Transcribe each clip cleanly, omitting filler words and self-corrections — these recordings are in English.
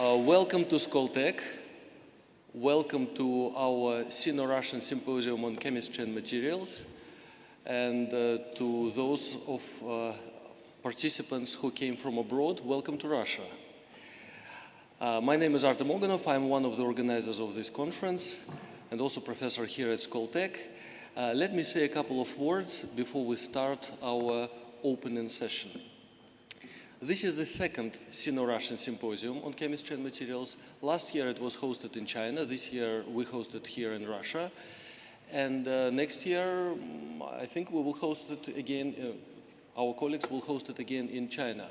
Welcome to Skoltech. Welcome to our Sino-Russian Symposium on Chemistry and Materials, and to those of participants who came from abroad, welcome to Russia. My name is Artem Oganov. I'm one of the organizers of this conference and also professor here at Skoltech. Let me say a couple of words before we start our opening session. This is the second Sino-Russian Symposium on Chemistry and Materials. Last year it was hosted in China. This year we hosted here in Russia. And next year, I think we will host it again, our colleagues will host it again in China.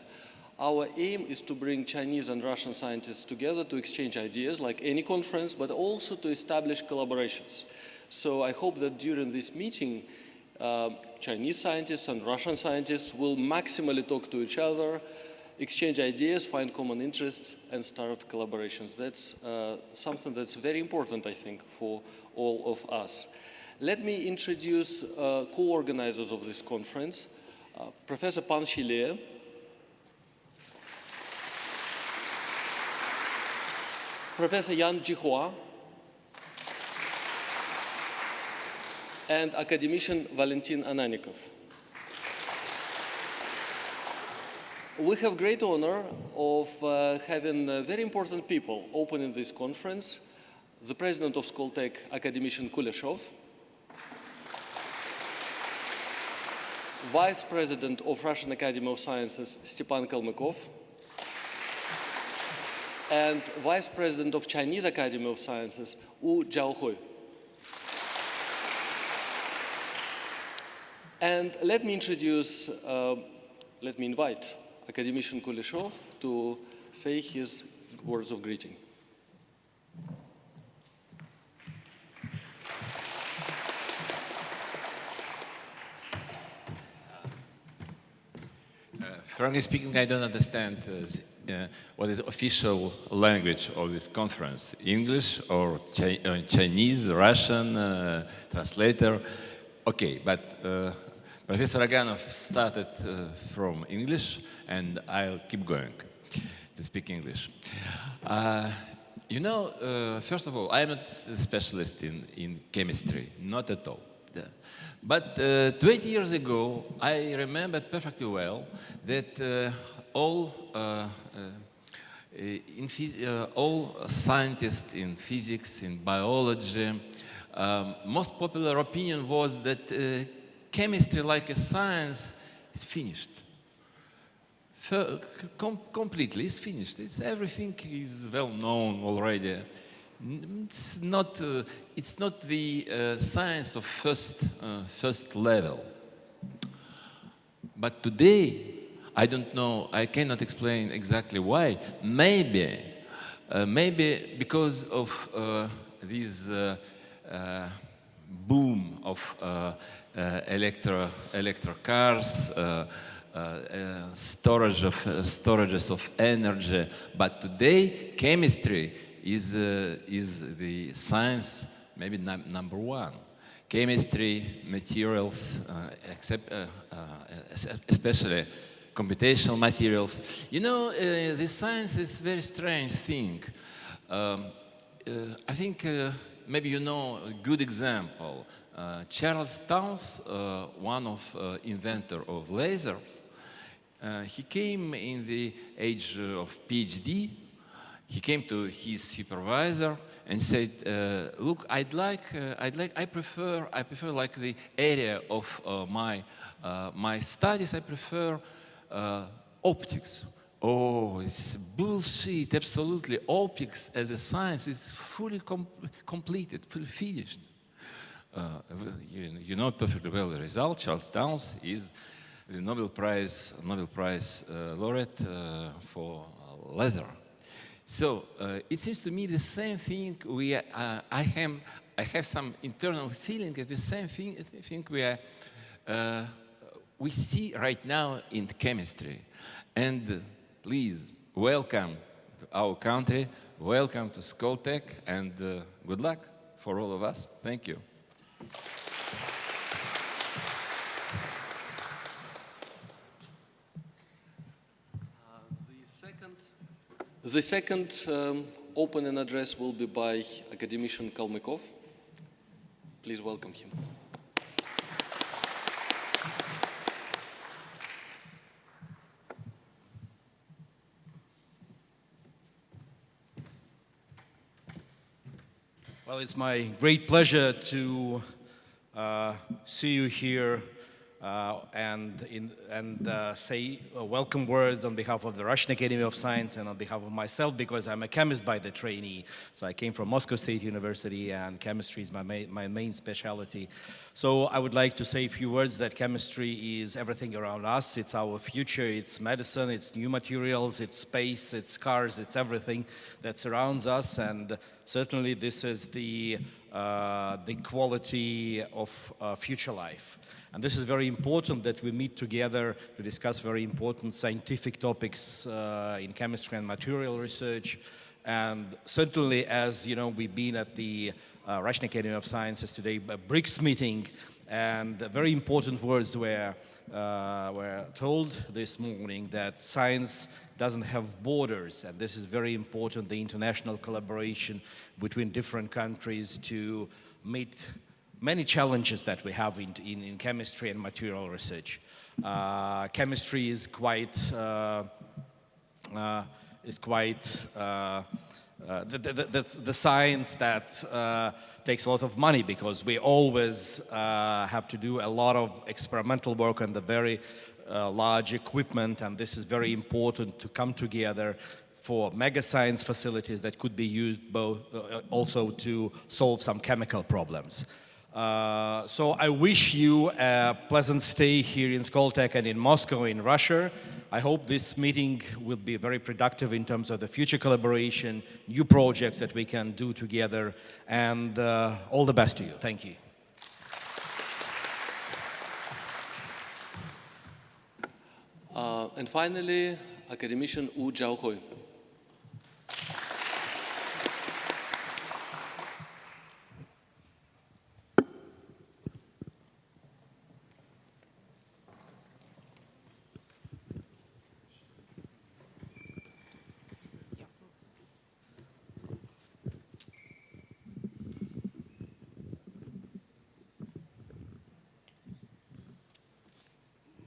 Our aim is to bring Chinese and Russian scientists together to exchange ideas like any conference, but also to establish collaborations. So I hope that during this meeting, Chinese scientists and Russian scientists will maximally talk to each other, exchange ideas, find common interests, and start collaborations. That's something that's very important, I think, for all of us. Let me introduce co-organizers of this conference, Professor Pan Shile, Professor Yan Jihua, and academician Valentin Ananikov. We have great honor of having very important people opening this conference. The president of Skoltech, academician Kuleshov, vice president of Russian Academy of Sciences, Stepan Kalmykov, and vice president of Chinese Academy of Sciences, Wu Jiaohui. And let me invite academician Kuleshov to say his words of greeting. Frankly speaking, I don't understand what is official language of this conference, English or Chinese, Russian, translator. Okay, but Professor Aganov started from English, and I'll keep going to speak English. First of all, I'm not a specialist in chemistry, not at all. But 20 years ago, I remember perfectly well that all scientists in physics, in biology, most popular opinion was that chemistry, like a science, is finished. Completely is finished. Everything is well known already. It's not the science of first level. But today, I don't know. I cannot explain exactly why. Maybe because of this boom of electro cars, storages of energy. But today, chemistry is the science maybe number one. Chemistry, materials, especially computational materials. You know, this science is a very strange thing. I think maybe you know a good example. Charles Towns, one of inventor of lasers, he came in the age of PhD. He came to his supervisor and said, "Look, I prefer like the area of my studies. I prefer optics." Oh, it's bullshit! Absolutely, optics as a science is fully completed, fully finished. You know perfectly well the result. Charles Towns is the Nobel Prize laureate for laser. So it seems to me the same thing. I have some internal feeling that the same thing we see right now in chemistry. And please welcome our country, welcome to Skoltech, and good luck for all of us. Thank you. The second opening address will be by academician Kalmykov. Please welcome him. Well, it's my great pleasure to see you here and say welcome words on behalf of the Russian Academy of Science and on behalf of myself, because I'm a chemist by the trainee. So I came from Moscow State University, and chemistry is my main specialty. So I would like to say a few words that chemistry is everything around us. It's our future, it's medicine, it's new materials, it's space, it's cars, it's everything that surrounds us. And certainly this is the quality of future life. And this is very important that we meet together to discuss very important scientific topics in chemistry and material research. And certainly, as you know, we've been at the Russian Academy of Sciences today, a BRICS meeting, and very important words were told this morning, that science doesn't have borders, and this is very important, the international collaboration between different countries to meet many challenges that we have in chemistry and material research. Chemistry is quite the science that takes a lot of money, because we always have to do a lot of experimental work on the very large equipment, and this is very important to come together for mega science facilities that could be used also to solve some chemical problems. So I wish you a pleasant stay here in Skoltech and in Moscow, in Russia. I hope this meeting will be very productive in terms of the future collaboration, new projects that we can do together, and all the best to you. Thank you. And finally, academician Wu Zhaohui.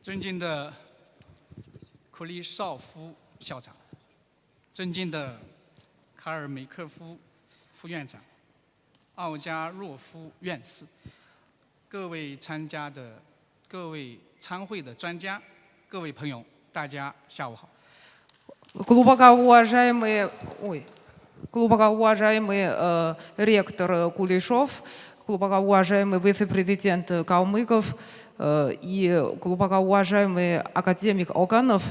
尊敬的库利绍夫校长，尊敬的卡尔梅科夫副院长，奥加洛夫院士，各位参会的专家，各位朋友，大家下午好。Глубоко уважаемый ректор Кулешов, глубоко уважаемый вице-президент Калмыков и глубоко уважаемый академик Оганов,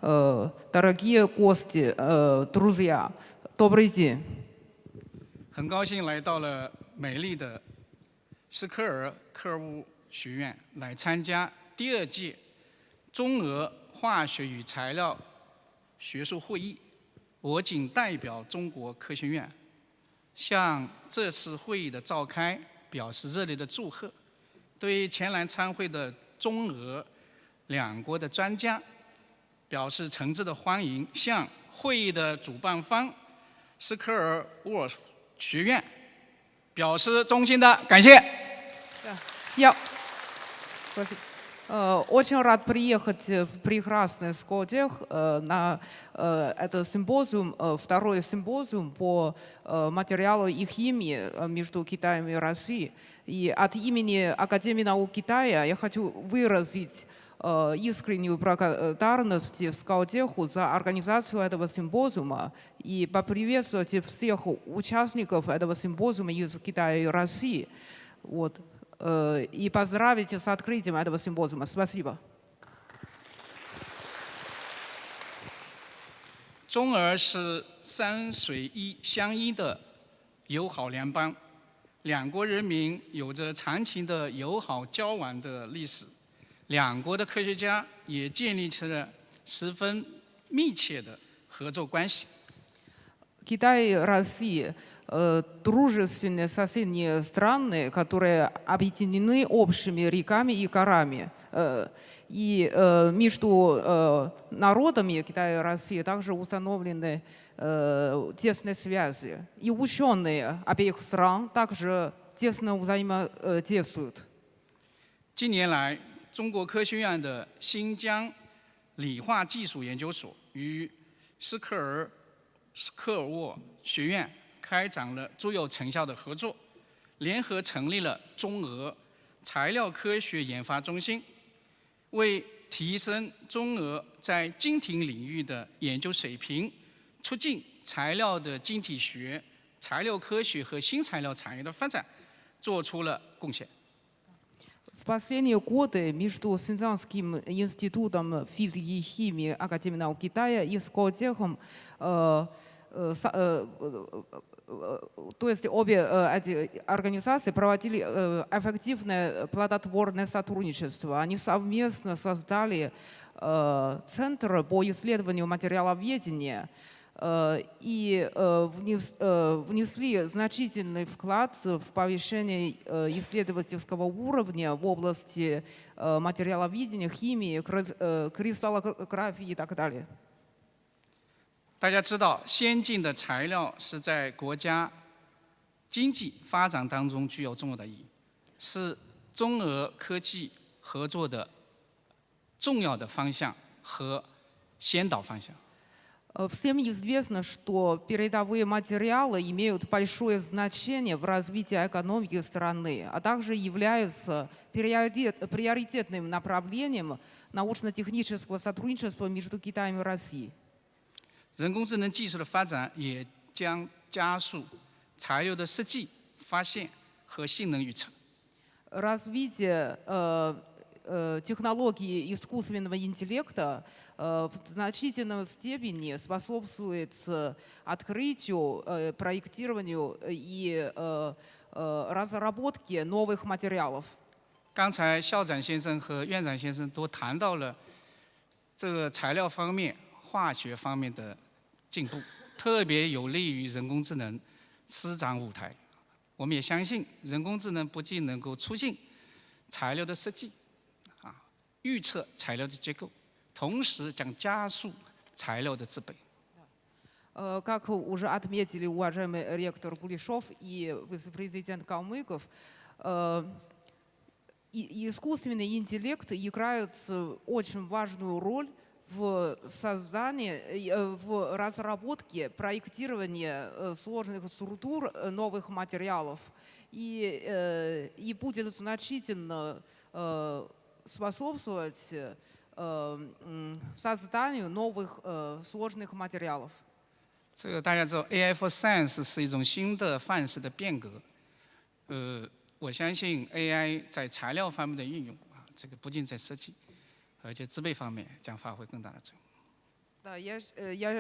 дорогие гости, друзья, добрый день. 很高兴来到了美丽的斯科尔科务学院来参加第2届中俄化学与材料学术会议。我仅代表中国科学院向这次会议的召开表示热烈的祝贺，对前来参会的中俄两国的专家表示诚挚的欢迎，向会议的主办方斯科尔沃尔学院表示衷心的感谢。Очень рад приехать в прекрасный Сколтех на этот симпозиум, второй симпозиум по материалу и химии между Китаем и Россией. И от имени Академии наук Китая я хочу выразить искреннюю благодарность Сколтеху за организацию этого симпозиума и поприветствовать всех участников этого симпозиума из Китая и России. Вот. И поздравить с открытием этого симпозиума. Спасибо. 中俄是山水相依的友好联邦，两国人民有着长期的友好交往的历史，两国的科学家也建立起了十分密切的合作关系。 Китай и Россия дружественные соседние страны, которые объединены общими реками и горами. И между народами Китая и России также установлены тесные связи. И ученые обеих стран также тесно взаимодействуют. 近年来，中国科学院的新疆理化技术研究所与斯科尔沃学院开展了卓有成效的合作，联合成立了中俄材料科学研发中心，为提升中俄在晶体领域的研究水平，促进材料的晶体学、材料科学和新材料产业的发展，做出了贡献。 В последние годы между Синьцзянским институтом физики и химии Академии наук Китая и Сколтехом, то есть обе эти организации проводили эффективное плодотворное сотрудничество. Они совместно создали Центр по исследованию материаловедения и внесли значительный вклад в повышение исследовательского уровня в области материаловедения, химии, кристаллографии и так далее. 大家知道，先进的材料是在国家经济发展当中具有重要的意义，是中俄科技合作的重要的方向和先导方向。 Всем известно, что передовые материалы имеют большое значение в развитии экономики страны, а также являются приоритетным направлением научно-технического сотрудничества между Китаем и Россией. 人工智能技术的发展也将加速材料的设计、发现和性能预测。 Развитие технологий искусственного интеллекта в значительной степени способствует открытию, проектированию и разработке новых материалов. 刚才校长先生和院长先生都谈到了这个材料方面、化学方面的进步，特别有利于人工智能施展舞台。我们也相信，人工智能不仅能够促进材料的设计，预测材料的结构，同时将加速材料的制备。 Как уже отметили уважаемый ректор Кулешов и вице-президент Калмыков, искусственный интеллект играет очень важную роль в создании, в разработке, проектировании сложных структур новых материалов и будет значительно способствовать созданию новых сложных материалов. 这个大家知道 ，AI for Science 是一种新的范式的变革。我相信 AI 在材料方面的运用这个不仅在设计，而且制备方面将发挥更大的作用。 Да, я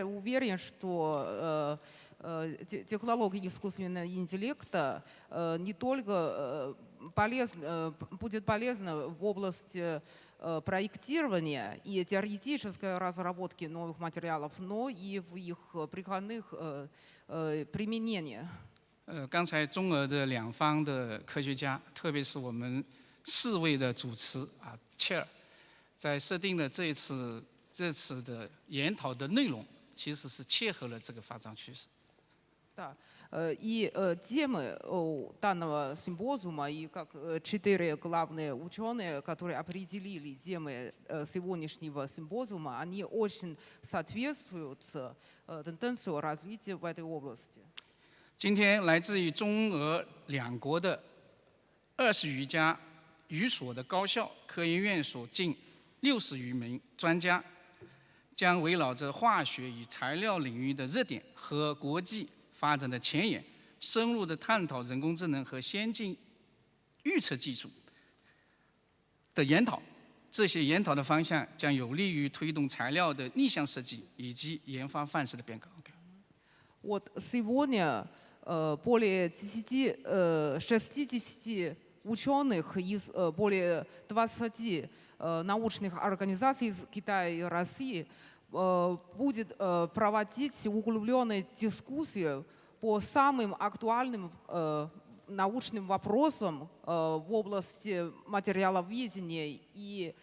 уверен, что технология искусственного интеллекта не только будет полезна в области проектирования и теоретической разработки новых материалов, но и в их прикладных применениях. 刚才中俄的两方的科学家，特别是我们4位的主持chair， 在设定的这次的研讨的内容，其实是切合了这个发展趋势。 Да. И темы данного симпозиума, и как 4 главные ученые, которые определили темы сегодняшнего симпозиума, они очень соответствуют тенденции развития в этой области. 今天来自于中俄两国的20余家语所的高校、科研院所近60余名专家，将围绕着化学与材料领域的热点和国际发展的前沿，深入地探讨人工智能和先进预测技术的研讨。这些研讨的方向将有利于推动材料的逆向设计以及研发范式的变革。Вот сегодня более 60 ученых из более 20 научных организаций из Китая и России будет проводить углубленные дискуссии по самым актуальным научным вопросам в области материаловедения и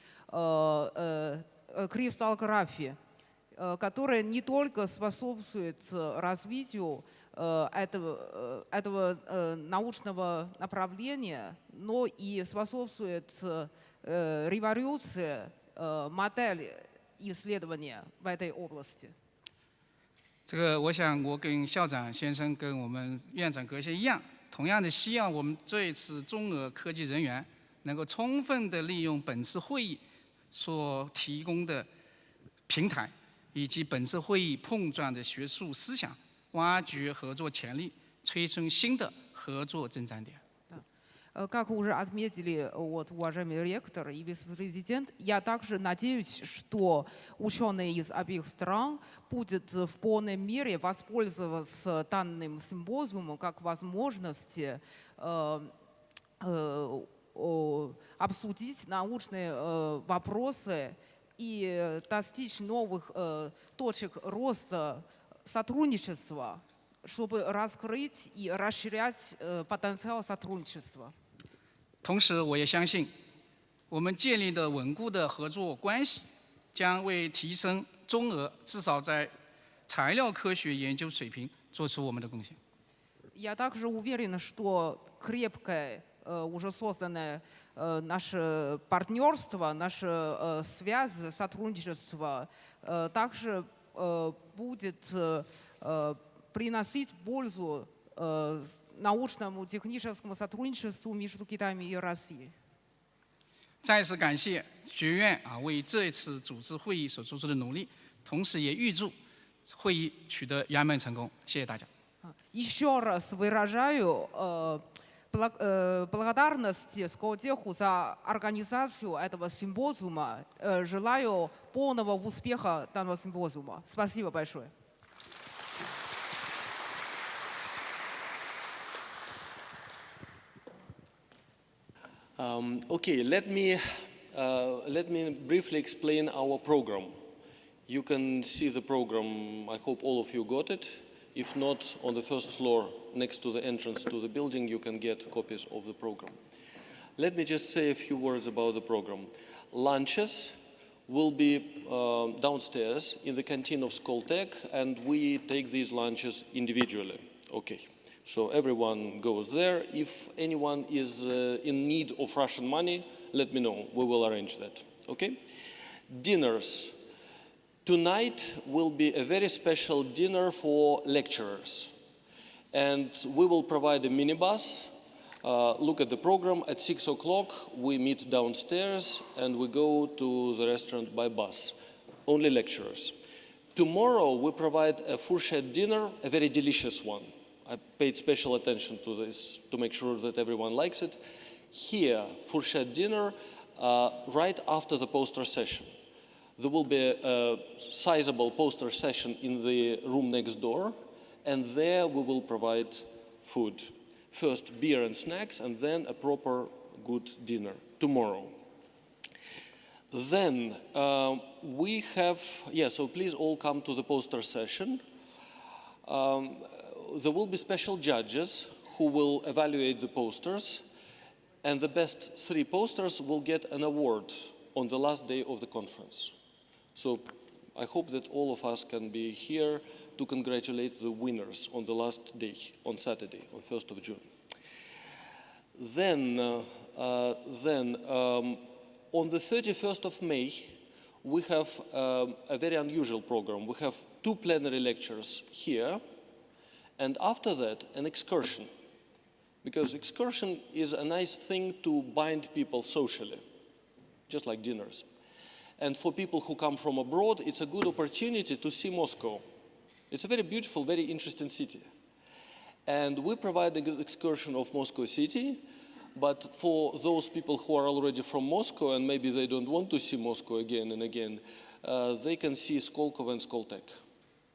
кристаллографии, которая не только способствует развитию этого научного направления, но и способствует революции модели исследования в этой области. 这个，我想我跟校长先生跟我们院长阁下一样，同样的希望我们这一次中俄科技人员能够充分的利用本次会议所提供的平台，以及本次会议碰撞的学术思想，挖掘合作潜力，催生新的合作增长点。 Как уже отметили уважаемый ректор и вице-президент, я также надеюсь, что ученые из обеих стран будут в полной мере воспользоваться данным симпозиумом как возможности обсудить научные вопросы и достичь новых точек роста сотрудничества, чтобы раскрыть и расширять потенциал сотрудничества. 同时，我也相信，我们建立的稳固的合作关系，将为提升中俄至少在材料科学研究水平做出我们的贡献。 Я также уверена, что крепкое уже созданное наше партнерство, наши связи, сотрудничество также будет приносить пользу научному техническому сотрудничеству между Китаем и Россией. 再次感谢学院为这一次组织会议所做出的努力，同时也预祝会议取得圆满成功。谢谢大家。 Еще раз выражаю благодарность Сколтеху за организацию этого симпозиума. Желаю полного успеха данного симпозиума. Спасибо большое. Okay, let me briefly explain our program. You can see the program. I hope all of you got it. If not, on the first floor, next to the entrance to the building, you can get copies of the program. Let me just say a few words about the program. Lunches will be downstairs in the canteen of Skoltech, and we take these lunches individually. Okay. So everyone goes there. If anyone is in need of Russian money, let me know. We will arrange that. Okay? Dinners. Tonight will be a very special dinner for lecturers. And we will provide a minibus. Look at the program. At 6 o'clock, we meet downstairs and we go to the restaurant by bus. Only lecturers. Tomorrow, we provide a fourchette dinner, a very delicious one. I paid special attention to this to make sure that everyone likes it. Here, fourchette dinner, right after the poster session. There will be a sizable poster session in the room next door, and there we will provide food. First beer and snacks, and then a proper good dinner tomorrow. Then we have, so please all come to the poster session. There will be special judges who will evaluate the posters, and the best 3 posters will get an award on the last day of the conference. So I hope that all of us can be here to congratulate the winners on the last day, on Saturday, on 1st of June. Then on the 31st of May, we have a very unusual program. We have 2 plenary lectures here, and after that, an excursion. Because excursion is a nice thing to bind people socially, just like dinners. And for people who come from abroad, it's a good opportunity to see Moscow. It's a very beautiful, very interesting city. And we provide the excursion of Moscow city, but for those people who are already from Moscow and maybe they don't want to see Moscow again and again, they can see Skolkovo and Skoltech.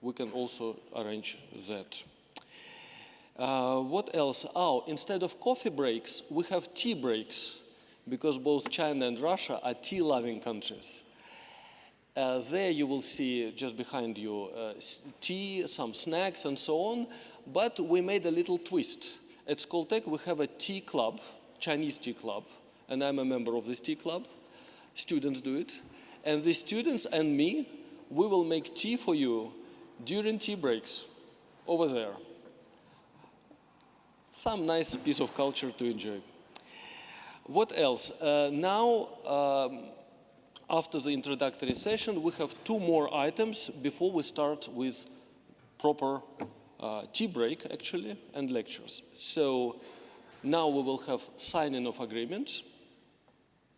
We can also arrange that. What else? Instead of coffee breaks, we have tea breaks, because both China and Russia are tea-loving countries. There you will see, just behind you, tea, some snacks and so on, but we made a little twist. At Skoltech we have a tea club, Chinese tea club, and I'm a member of this tea club. students do it. And the students and me, we will make tea for you during tea breaks over there. Some nice piece of culture to enjoy. What else? Now, after the introductory session, we have 2 more items before we start with proper tea break, actually, and lectures. So now we will have signing of agreements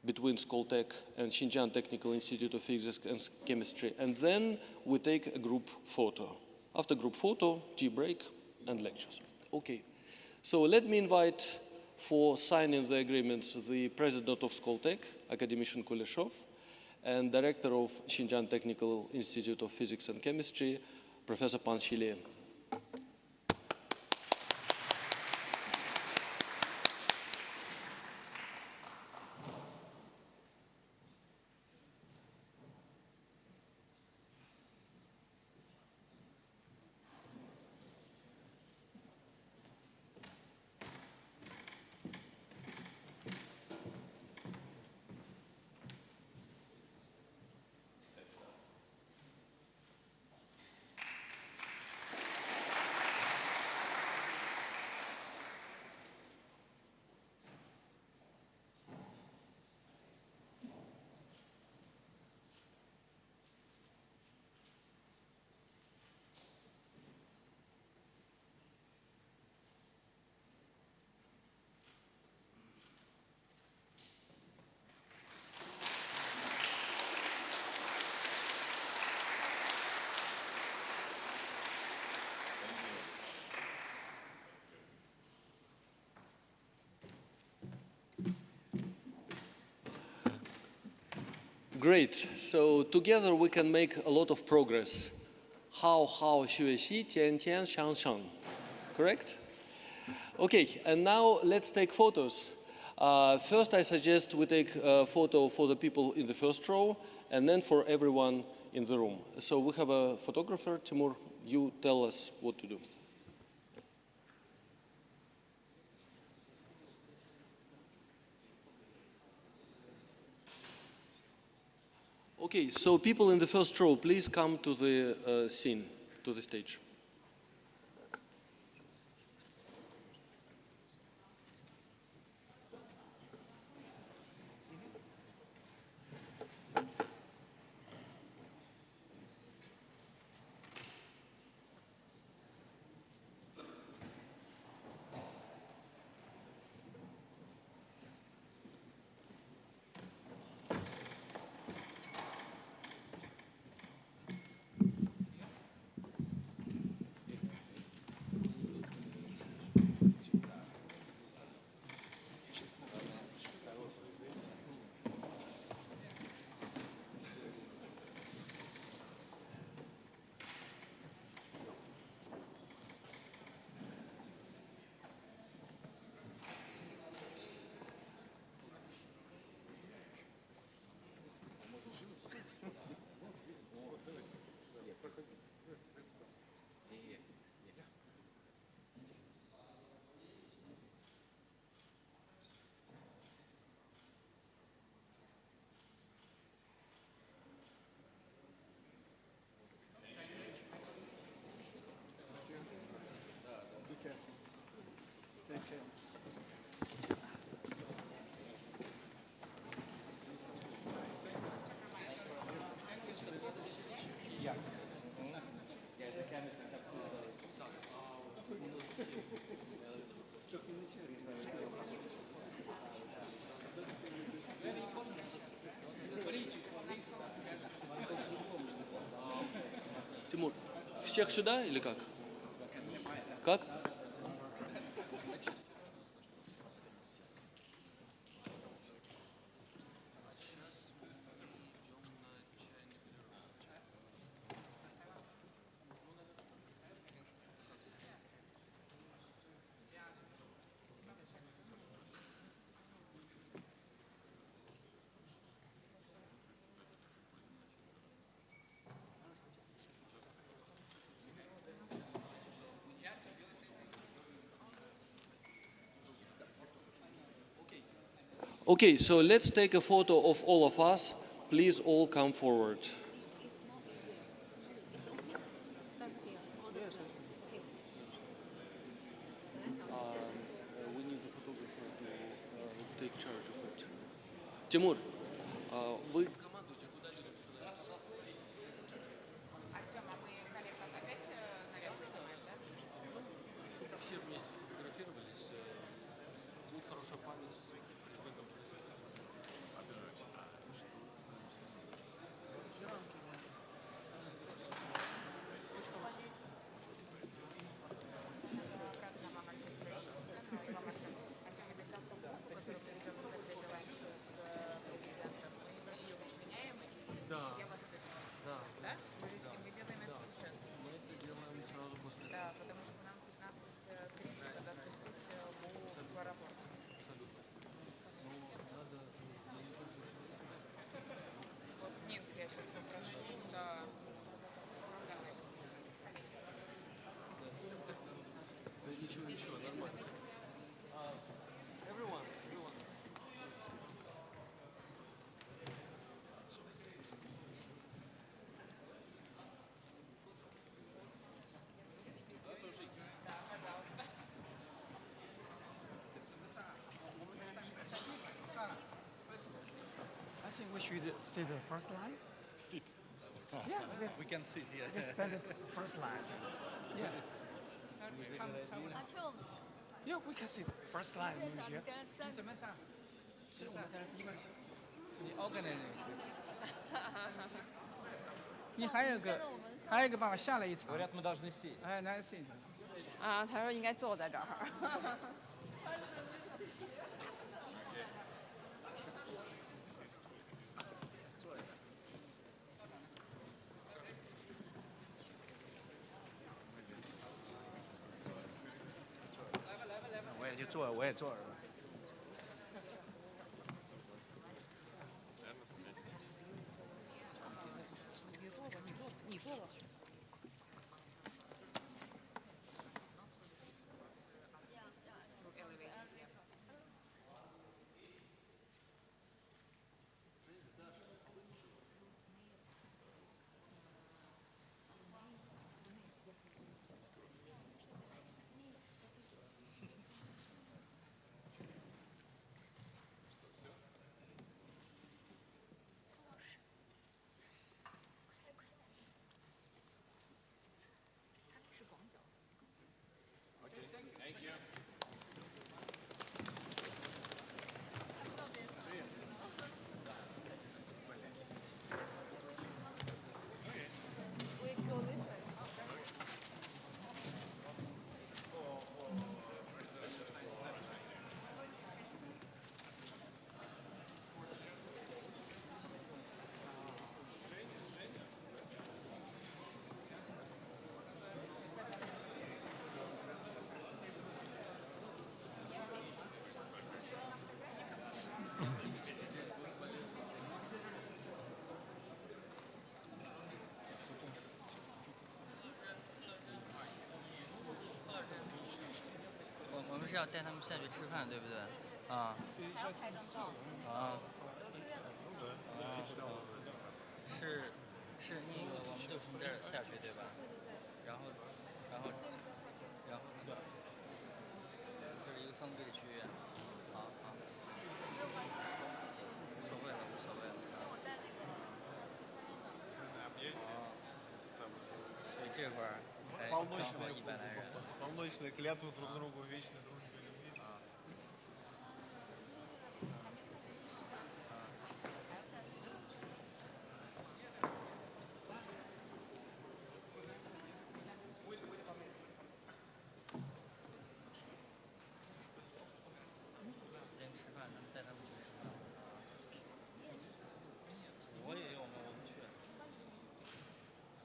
between Skoltech and Xinjiang Technical Institute of Physics and Chemistry, and then we take a group photo. After group photo, tea break, and lectures. Okay, so let me invite for signing the agreements the president of Skoltech, Academician Kuleshov, and director of Xinjiang Technical Institute of Physics and Chemistry, Professor Panchile. Great. So together we can make a lot of progress. Hao hao xue xi tian tian shang shang. Correct? Okay, and now let's take photos. First, I suggest we take a photo for the people in the first row, and then for everyone in the room. So we have a photographer. Timur, you tell us what to do. Okay, so people in the first row, please come to the scene, to the stage. Тимур, всех сюда или как? Как? Okay, so let's take a photo of all of us. Please all come forward. We need a photographer to take charge of it. Тимур, вы командуете, куда людям становиться? Все вместе сфотографировались. Будет хорошая память в этом процессе. Ничего, нормально. Everyone. I think we should say the first line. Sit. Yeah, We can sit here. we spend the first line. Yeah. Yeah, we can sit first line maybe here. 你怎么唱？是我们在第一个，你 organize。你还有一个办法，下来一场。 Говорят, мы должны сесть. 哎，来 sit。啊，他说应该坐在这儿。我也就坐，我也坐着吧。你坐吧。我们是要带他们下去吃饭，对不对？啊。啊。是那个，我们就从这儿下去，对吧？然后，这是一个封闭的区域。好。无所谓了。所以这会儿才刚好100来人。Полночные клятвы друг другу вечной дружбе любви. 先吃饭，咱们带他们去吃饭。我也有吗？我们去。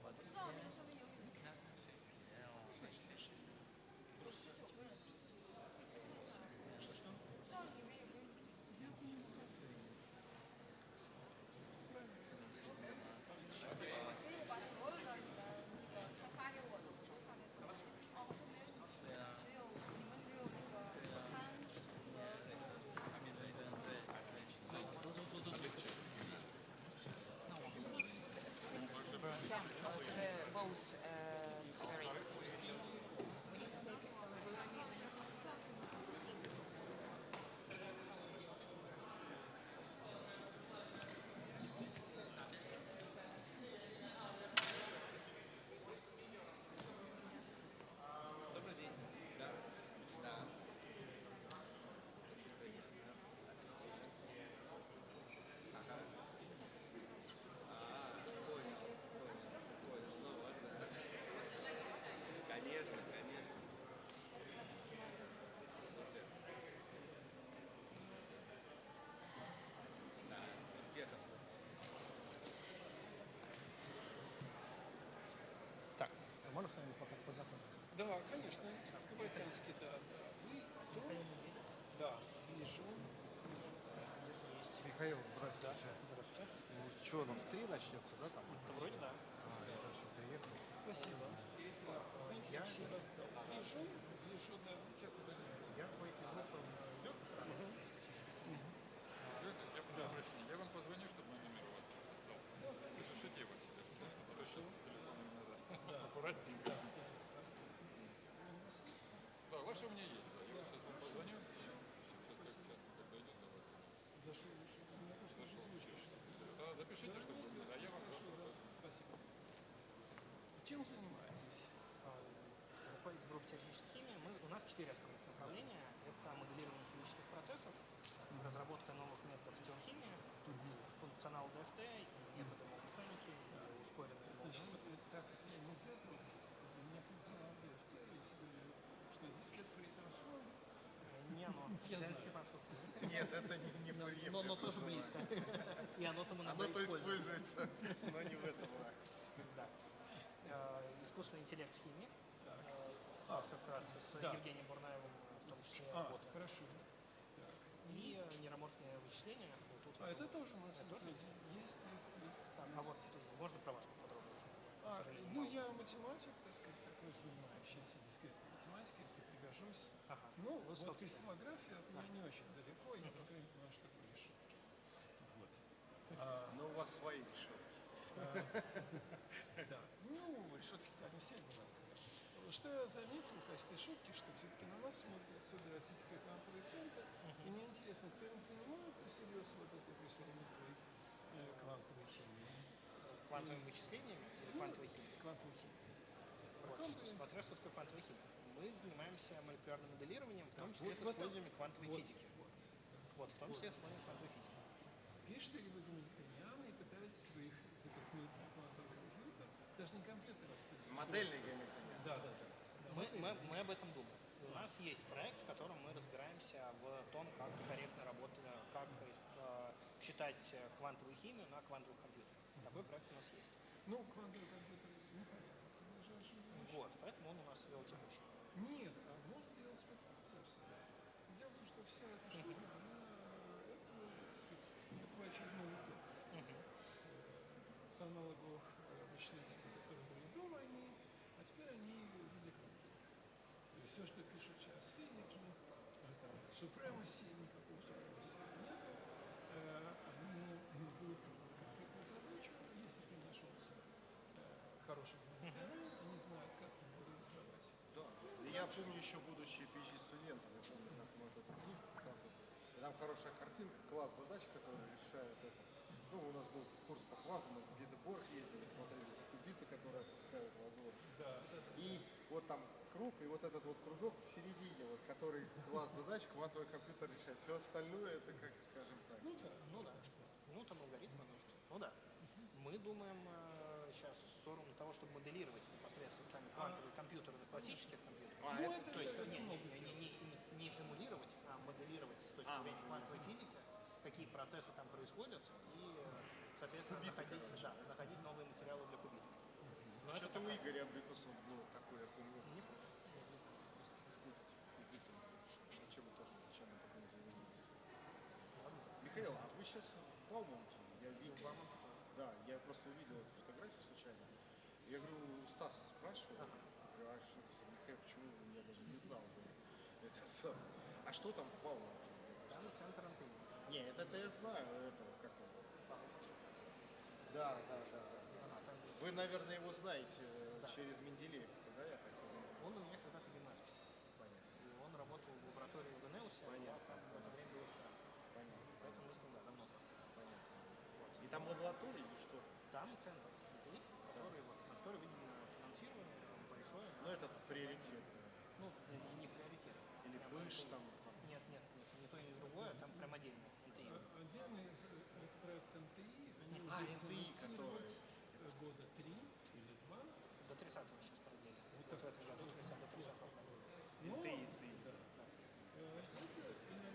我的天！你看水平哦。Можно с вами пока познакомиться? Да, конечно. Кабатинский, да. Вы кто? Да, вижу. Михаил, здравствуйте. Здравствуйте. Ну, что, в 3 начнется, да, там? Да вроде да. Я тоже приехал. Спасибо. Я все раз вижу, да. Я по этим группам веду. Я прошу прощения, я вам позвоню, чтобы мой номер у вас остался. Запишите его себе, чтобы а то сейчас телефон не надо. Аккуратненько. Да, ваше у меня есть, да. Я сейчас вам позвоню. Сейчас как дойдет до вас. Зашел. Да, запишите, чтобы вы знали, а я вам Спасибо. Чем занимаетесь? Руководитель группы теоретической химии. У нас 4 основных направления. Это моделирование химических процессов, разработка новых методов теохимии, функционал ДФТ, методы механики, ускоренные Значит, так, из этого не функционал ДФТ, что дискрет фри трансформ. Не оно. Нет, это не Фурье. Но тоже близко. И оно там иногда Оно то используется, но не в этом ракурсе. Да. Искусственный интеллект в химии. Вот как раз с Евгением Бурнаевым в том числе работаем. Хорошо. И нейроморфные вычисления. Вот тут Это тоже у нас тоже есть. А вот можно про вас поподробнее? К сожалению, Ну, мало. я математик, так сказать, такой занимающийся дискретной математикой, если пригожусь. Ага. Ну, Вы вот сколько? кристаллография от меня не очень далеко, я пока не понимаю, что такое решетки. Вот. Но у вас свои решетки. Да. Ну, решетки-то они все одинаковые. Что я заметил в качестве шутки, что все-таки на нас смотрит сюда Российский квантовый центр. И мне интересно, кто-нибудь занимается всерьез вот этой пресловутой квантовой химией? Квантовыми вычислениями или квантовой химией? Квантовой химией. Смотря что такое квантовая химия. Мы занимаемся молекулярным моделированием, в том числе с использованием квантовой физики. Вот, в том числе с использованием квантовой физики. Пишете ли вы гамильтонианы и пытаетесь вы их запихнуть на квантовый компьютер? Даже не компьютер, а спектр. Модельный гамильтониан. Да. Мы об этом думаем. У нас есть проект, в котором мы разбираемся в том, как корректно работать, как считать квантовую химию на квантовых компьютерах. Такой проект у нас есть. Ну, квантовый компьютер не появится в ближайшее будущее. Вот, поэтому он у нас велотекущий. Нет, а можно делать спецпроцессор. Дело в том, что вся эта штука, она такой очередной итог с аналоговых вычислителей, которые были до войны, а теперь они в виде квантовых. То есть все, что пишут сейчас физики, там, supremacy, никакого supremacy нету, они будут конкретную задачу, если ты нашелся хороший гуманитарий, они знают, как его реализовать. Да. И я помню еще, будучи PhD-студентом, я помню, как мы вот эту книжку, и там хорошая картинка, класс задач, которые решают это. Ну, у нас был курс по квантам, мы в Гетеборг ездили, смотрели кубиты, которые опускают в лазурь. Да. И вот там круг, и вот этот вот кружок в середине, вот, который класс задач, квантовый компьютер решает. Все остальное, это как, скажем так. Ну да. Ну там алгоритмы нужны. Ну да. Мы думаем сейчас в сторону того, чтобы моделировать непосредственно сами квантовые компьютеры на классических компьютерах. То есть не эмулировать, а моделировать с точки зрения квантовой физики, какие процессы там происходят, и, соответственно, находить новые материалы для кубитов. Что-то у Игоря Абрикосов было такое, я помню. Какой-то типа кубитов. Чем мы только не занимались. Михаил, а вы сейчас в Бауманке? Я видел. Да, я просто увидел эту фотографию случайно. Я говорю, у Стаса спрашивал, говорю, а что это за Михаил, почему я даже не знал бы. А что там в Бауманке? Там центр антенны. Не, это я знаю, этого как он. Да. Вы, наверное, его знаете через Менделеевку, да, я так понимаю? Он у меня когда-то гимназист. Понятно. И он работал в лаборатории в Ганеусе, а я там в это время был аспирантом. Понятно. Поэтому мы с ним давно знакомы. Понятно. И там лаборатория или что-то? Там центр НТИ, который, видимо, финансирование большое. Ну, это приоритетно. Ну, не приоритет. Или ПЫШ там. Нет, не то и не другое, там прям отдельно НТИ. Отдельный проект НТИ, они уже НТИ, который... года 3 или 2. До 30-го сейчас продлили. Вот в этом году, до 30-го. НТИ.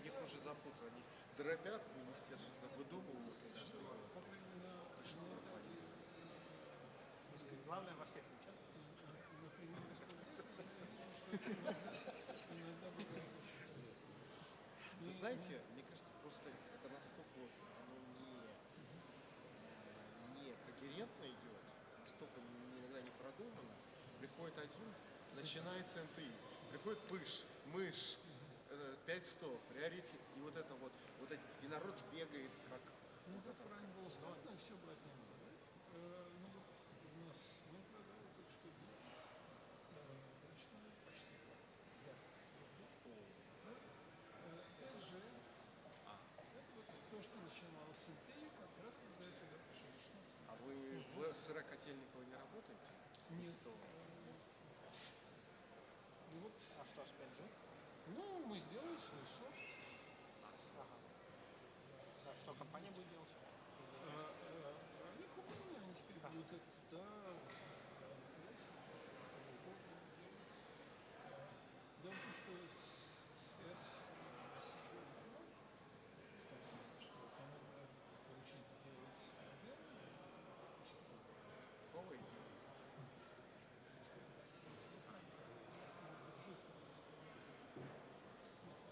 Их уже запутали. Они дробят в министерстве, выдумывают, что крыша скоро поедет. Главное во всех не участвовать. знаете, мне кажется, просто это настолько вот, оно не когерентно идет, настолько иногда не продумано. Приходит один, начинается НТИ, приходит пыш, мышь, 5-100, приоритет, и вот это вот эти, и народ бегает, как... Ну, как правильно было сказано, все брать не надо. Ну, вот у нас мы продали только что бизнес. Значит, почти так. Да. ЭЖ. Это вот то, что начиналось с НТИ, как раз когда я сюда пришел. 16 А вы в СР Котельниково не работаете? Нет. Ну, вот, А что, с 5G? ну, мы сделали свой софт. Ага. А что компания будет делать? Они крупные, они теперь будут это туда. Дело в том, что связь в России нормальна. В том смысле, что там надо получить сделать модем. Какого идея?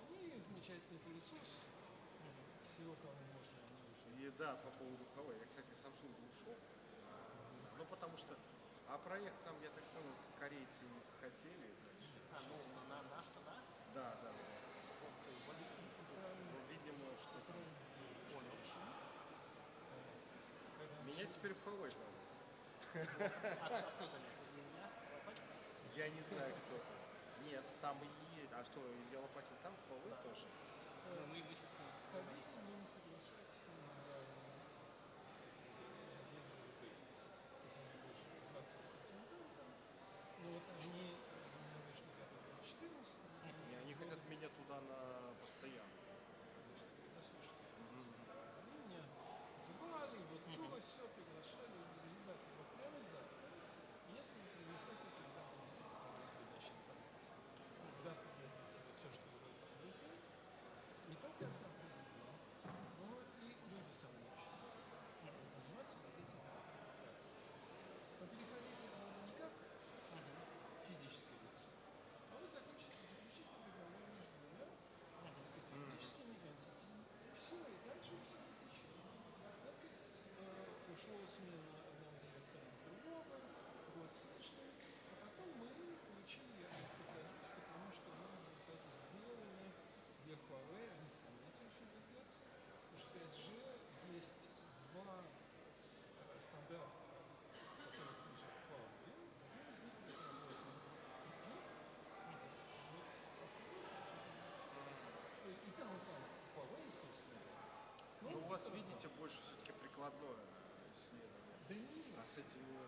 Они замечательный пылесос. Всего, кому можно, они уже. И да, по поводу Huawei. Я, кстати, Samsung ушел. Ну, потому что... А проект там, я так понял, корейцы не захотели дальше. Ну, наш туда? Да. Больше. Видимо, что там... Понял. Меня теперь в Huawei зовут. А кто занят? Не меня? Я не знаю, кто там. Нет, там и есть. А что, Илья Лопатин там в Huawei тоже? Мы сейчас Сходите, но не соглашайтесь на если они больше 20%, но вот они вышли в 14, И они хотят меня туда на постоянно. слушайте, они меня звали, вот то, все, приглашали, говорили, ребята, вот прямо завтра, если вы принесете это для передачи информации, завтра дадите вот все, что вы дадите в эфир, не только я сам приду, но и люди со мной заниматься вот этим. Но переходите не как физическое лицо, а вы заключите договор между двумя юридическими entity. И все, и дальше все течет. Так сказать, ушло смена одного директора на другого, год с лишним, а потом мы получили, я сейчас покажусь, потому что мы это сделали для Huawei, они сами этим очень гордятся, потому что 5G есть два стандарта, которые принадлежат Huawei. Один из них будет работать на IP, а второй и там Huawei, естественно. Но у вас, видите, больше все-таки прикладное исследование. Да нет. А с этими...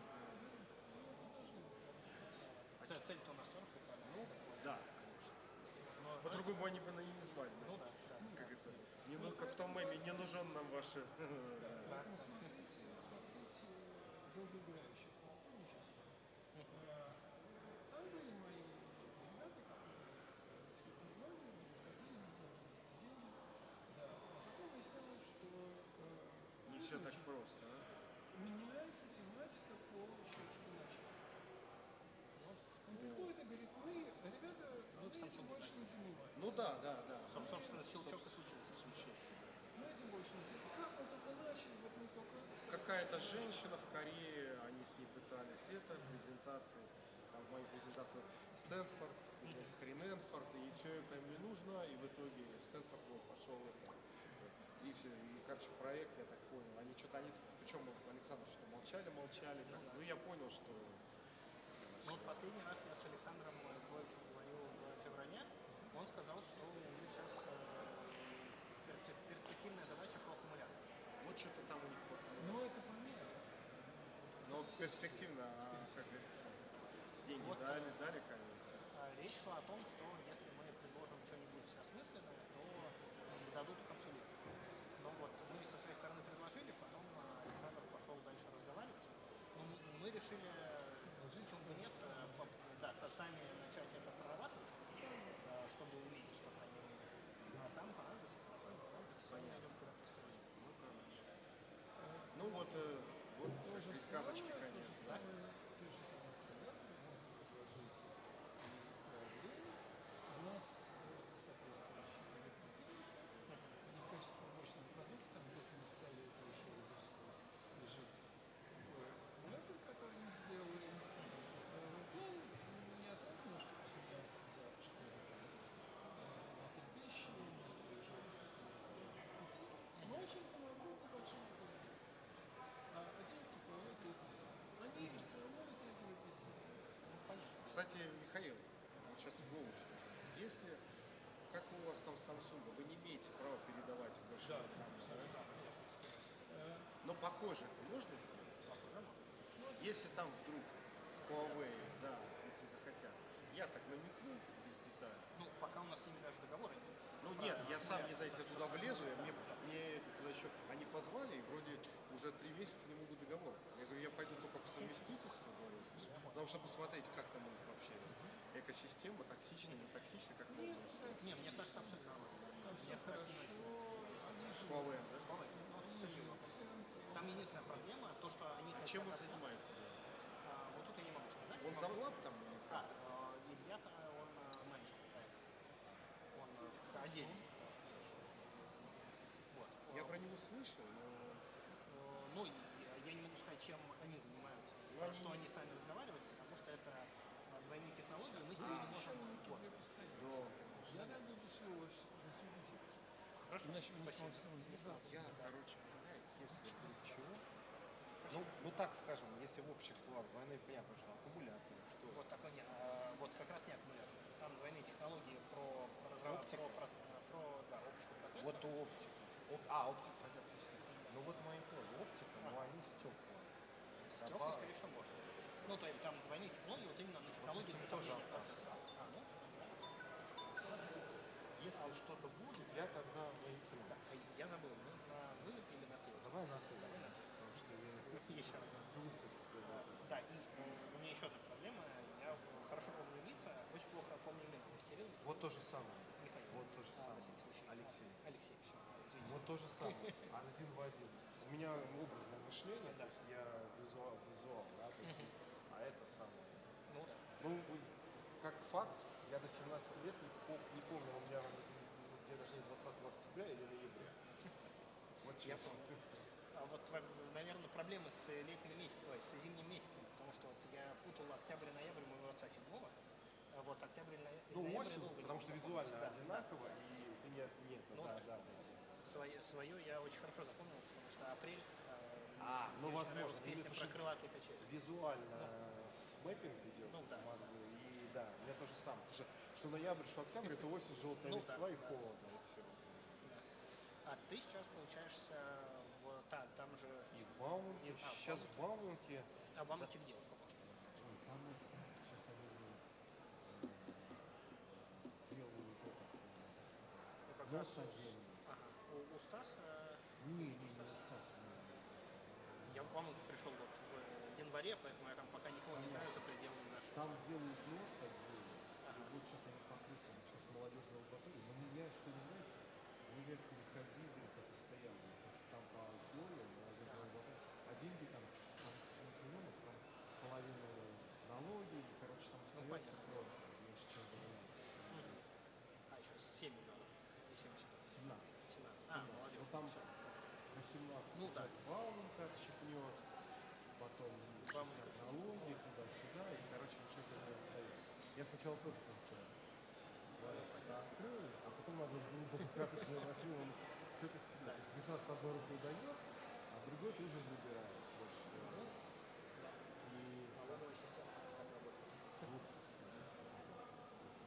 Цель-то у нас тоже прикольная. Ну, Да, конечно. Естественно. По-другому они бы на не звали. Ну, как говорится, как в том меме, не нужен нам ваши... Поэтому смотрите долгоиграющее сотрудничество. Там были мои ребята, которые понимали, ходили, деньги. Да. А потом выяснилось, что Не все так просто, а? меняется тематика по щелчку начала. Он приходит и говорит, мы, ребята, мы этим больше не занимаемся. Ну да. собственно, щелчок и случился. Мы этим больше не занимаемся. Как мы только начали, вот мы только... Какая-то женщина в Корее, они с ней пытались это, презентации, там в моей презентации Стэнфорд, Хрененфорд, и все это им не нужно, и в итоге Стэнфорд пошел и все, и, короче, проект, я так понял, они что-то, причем Александр что-то молчали, ну я понял, что... Ну, вот последний раз я с Александром Львовичем говорил в феврале, он сказал, что у них сейчас перспективная задача по аккумулятору. Вот что-то там у них по аккумулятору. Ну, это понятно. Но перспективно, как говорится, деньги Вот, дали, кажется. Речь шла о том, что если мы предложим что-нибудь осмысленное, то дадут к концу лета. Но вот мы со своей стороны предложили, потом Александр пошел дальше разговаривать. Но мы решили, почему бы нет, сами начать это прорабатывать, чтобы увидеть, по крайней мере. А там понадобится, хорошо, не понадобится, сами найдем куда-то строить. Ну вот из сказочки, конечно. Те же самые операторы можно предложить Huawei. У нас соответствующие электрофильтры. Кстати, Михаил, вот сейчас в голову скажу. Если, как у вас там с Samsung, вы не имеете права передавать больше Да, одному, да? Но похоже это можно сделать? Если там вдруг Huawei, да, если захотят. Я так намекну без деталей. Ну, пока у нас с ними даже договора нет. Ну нет, я сам не знаю, если я туда влезу, мне это туда еще, они позвали, и вроде уже 3 месяца не могут договор. Я говорю, я пойду только по совместительству, говорю, потому что посмотреть, как там у них вообще экосистема, токсичная, не токсичная, как можно. Не, мне кажется, абсолютно нормально. Мне хорошо. С Huawei, да? Там единственная проблема, то, что они А чем он занимается? вот тут я не могу сказать. Он завлаб там? Илья-то, он менеджер проекта. Он отдельный. Вот. Я про него слышал, но... Ну, я не могу сказать, чем они занимаются, Ну, что они с нами разговаривают, потому что это двойные технологии, мы с ними не можем. Вот. Я найду слово на суде. Хорошо, Иначе мы не спасибо. сможем. Я, короче, понимаю, если вдруг чего... Ну, так скажем, если в общих словах двойные понятно, что аккумуляторы, что... Вот такой нет. Вот как раз не аккумулятор. Там двойные технологии про Оптика? да, оптику процессора. Вот у оптики. Оптика. Ну вот мои тоже оптика, но они стекла. Стекла, скорее всего, можно. Ну, то есть там двойные технологии, вот именно на технологии этим тоже изготовления процессора. опасно. Если что-то будет, я тогда маякну. Так, я забыл, мы на вы или на ты? Давай на ты. Потому что я Еще раз. глупость. Да, и у меня еще одна проблема. Я хорошо помню лица, очень плохо помню имена. Вот Кирилл, Вот то же самое. Михаил. Вот то же самое. На всякий случай. Алексей. Алексей, все, извини. Вот то же самое. Один в один. У меня образное мышление, то есть я визуал, да, то есть, а это самое. Ну да. Ну, как факт, я до 17 лет не помню, у меня день рождения 20 октября или ноября. Вот честно. А вот, наверное, проблемы с летними месяцами, с зимним месяцем, потому что вот я путал октябрь и ноябрь моего отца 7-го, а вот октябрь и ноябрь. Ну, ноябрь осень, долго не потому мог что запомнить. визуально Да, одинаково, и нет, Ну да, да. да. Свое я очень хорошо запомнил, потому что апрель, Ну, мне очень возможно, нравилась песня потому про что крылатые качели. визуально мэппинг идет Ну, да. в мозгу, и да, у меня то же самое. Потому что ноябрь, что октябрь, это осень, желтая Ну, листва да, и да. холодно, и все. А ты сейчас получаешься там же... И в Бауманке, в сейчас в Бауманке, А в Амаке где? там сейчас они делают Ну, как раз нос отдельный. Ага. У Стаса... Не Стас, Я в Амаке пришел вот в январе, поэтому я там пока никого не знаю за пределами нашего. Там делают нос отдельно. И вот сейчас они покрыты, сейчас молодежная лаборатория. Но меня что не нравится, они говорят, переходили по постоянно. Потому что там по условиям молодежная лаборатория. А деньги там 70 миллионов, там половину налоги, короче, там остается просто меньше, чем было. А, еще 7 миллионов, не 70. 17. 17. А, молодежь. Ну там Всё. 18. Ну да. Бауманка отщипнет, потом Бауманка налоги туда-сюда, и, короче, ничего не остается. Я сначала тоже как-то открыл, а потом надо было достаточно вокруг, он все как всегда. То есть государство одной рукой дает, а другой тоже забирает. И Налоговая система как работает.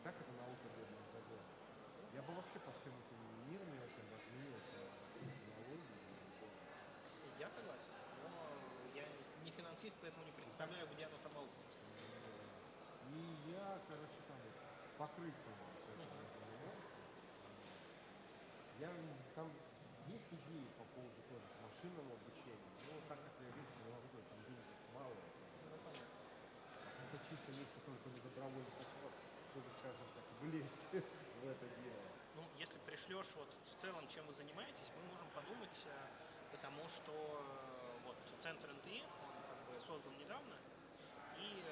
как это наука бедная зайдет? Я бы вообще по всем этим мирным отменил все эти налоги. Я согласен, но я не финансист, поэтому не представляю, где оно там аукнется. И я, короче, там покрытием занимался. Там есть идеи по поводу тоже машинного обучения. Но так как я вижу, не могу говорить, там денег мало. Это чисто если только не добровольно хотел, чтобы, скажем так, влезть в это дело. Ну, если пришлешь вот в целом, чем вы занимаетесь, мы можем подумать, потому что вот центр НТИ, он как бы создан недавно, и,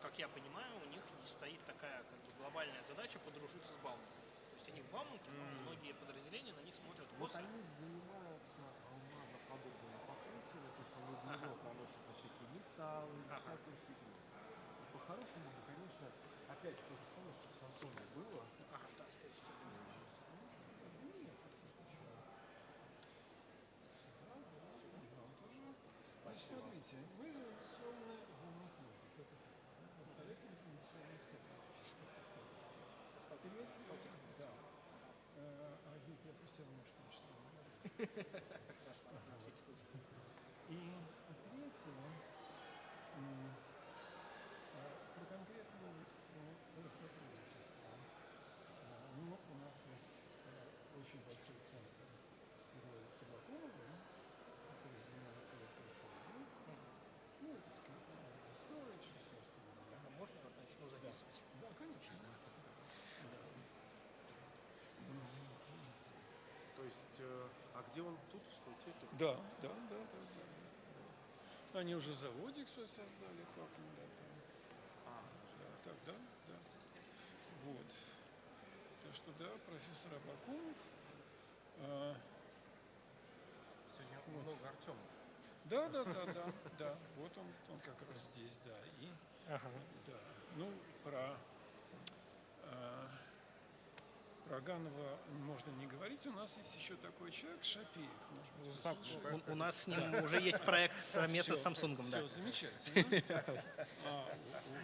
как я понимаю, у них стоит такая как бы глобальная задача подружиться с Бауманком. То есть они в Бауманке, но многие подразделения на них смотрят Вот косо. они занимаются алмазоподобными покрытиями, то есть они в него наносят на всякие металлы, всякую фигню. И по-хорошему бы, конечно, опять то же самое, что в Samsung было. Ага, да, Спасибо. Смотрите, мы все на все равно, что мы читаем. И третье, про конкретную область сотрудничества. Ну, у нас есть очень большой центр героя Собакова, который занимается этой услугой. Ну, это storage и все остальное. А можно начну записывать? Да, конечно. То есть, а где он тут, в Сколтехе? Да. Они уже заводик свой создали, как-нибудь там. Да, так, да. Вот. Так что, да, профессор Абакумов. Сегодня много Артемов. Да. Вот он как раз здесь, да. И, да. Ну, про Ганова можно не говорить. У нас есть еще такой человек, Шапеев. Может быть, вы слышали? У нас с ним уже есть проект совместно с Samsung, да. Все, замечательно. А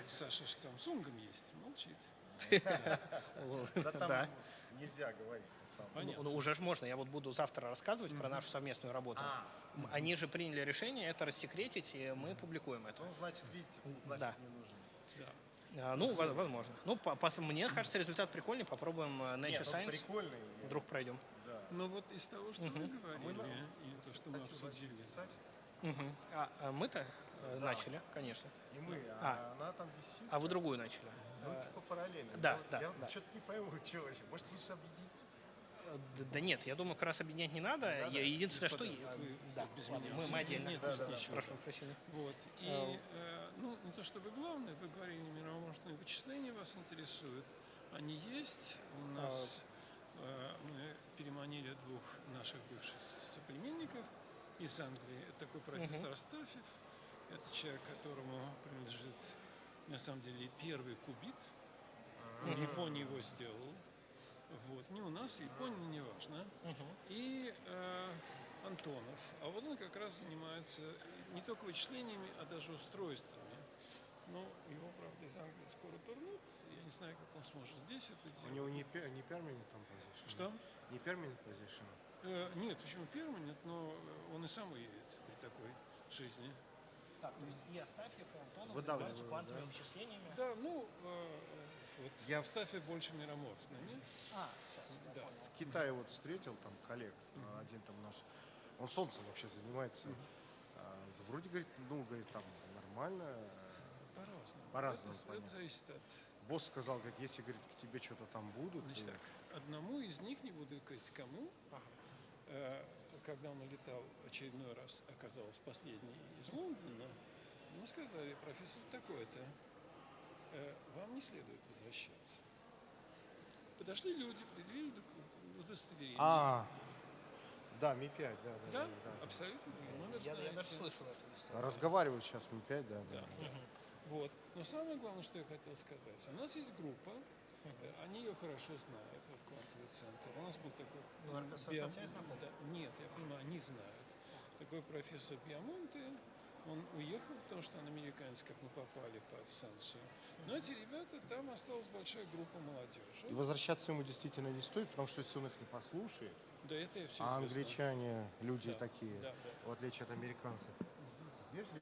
у Саши с Samsung есть, молчит. Да там Да. нельзя говорить. на самом деле. Понятно. Ну, уже ж можно. Я вот буду завтра рассказывать про нашу совместную работу. Они же приняли решение это рассекретить, и мы публикуем это. Ну, значит, видите, Да. нафиг не нужен. Ну, возможно. Ну, мне кажется, результат прикольный. Попробуем Nature Нет, он Science. прикольный. Вдруг пройдем. Но вот из того, что вы говорили, и то, что мы обсудили, Мы-то начали, конечно. И мы, она там висит. А вы другую начали. Ну, типа параллельно. Да, Я да. что-то не пойму, что вообще. Может, лучше объединить? Да нет, я думаю, как раз объединять не надо. Единственное, что... вы Да, без ладно, меня. мы отдельно. Нет, ничего. Прошу прощения. Вот. И, ну, не то чтобы главное, вы говорили, мировозможные вычисления вас интересуют. Они есть. У нас мы переманили двух наших бывших соплеменников из Англии. Это такой профессор Астафьев. Это человек, которому принадлежит, на самом деле, первый кубит. Он в Японии его сделал. Вот. Не у нас, в Японии, не важно. И Антонов. А вот он как раз занимается не только вычислениями, а даже устройствами. Ну, его, правда, из Англии скоро турнут. Я не знаю, как он сможет здесь это делать. У него не permanent там position? Что? Не permanent position? Нет, почему перманент, но он и сам уедет при такой жизни. Так, то есть и Астафьев, и Антонов Выдавливают, занимаются квантовыми вычислениями. Да, ну, вот. Я Вставь больше мироморфными. Сейчас, я понял. В Китае вот встретил там коллег, один там наш, он солнцем вообще занимается. Вроде говорит, говорит, там нормально. По-разному. По-разному, Это понятно. зависит от... Босс сказал, говорит, если, говорит, к тебе что-то там будут. Значит так, одному из них, не буду говорить кому, когда он улетал очередной раз, оказалось последний из Лондона, ему сказали, профессор такой-то, вам не следует возвращаться. Подошли люди, предъявили удостоверение. Да, Ми-5, Да, абсолютно. Номер Я даже знаете. слышал эту историю. Разговаривают сейчас Ми-5, да. Вот. Но самое главное, что я хотел сказать. У нас есть группа, они ее хорошо знают, вот квантовый центр. У нас был такой... Нет, я понимаю, они знают. Такой профессор Пьямонте, он уехал, потому что он американец, как мы попали под санкцию. Но эти ребята, там осталась большая группа молодежи. И возвращаться ему действительно не стоит, потому что если он их не послушает, Да, это я все а англичане люди Да, такие, да. в отличие от американцев. Вежливо.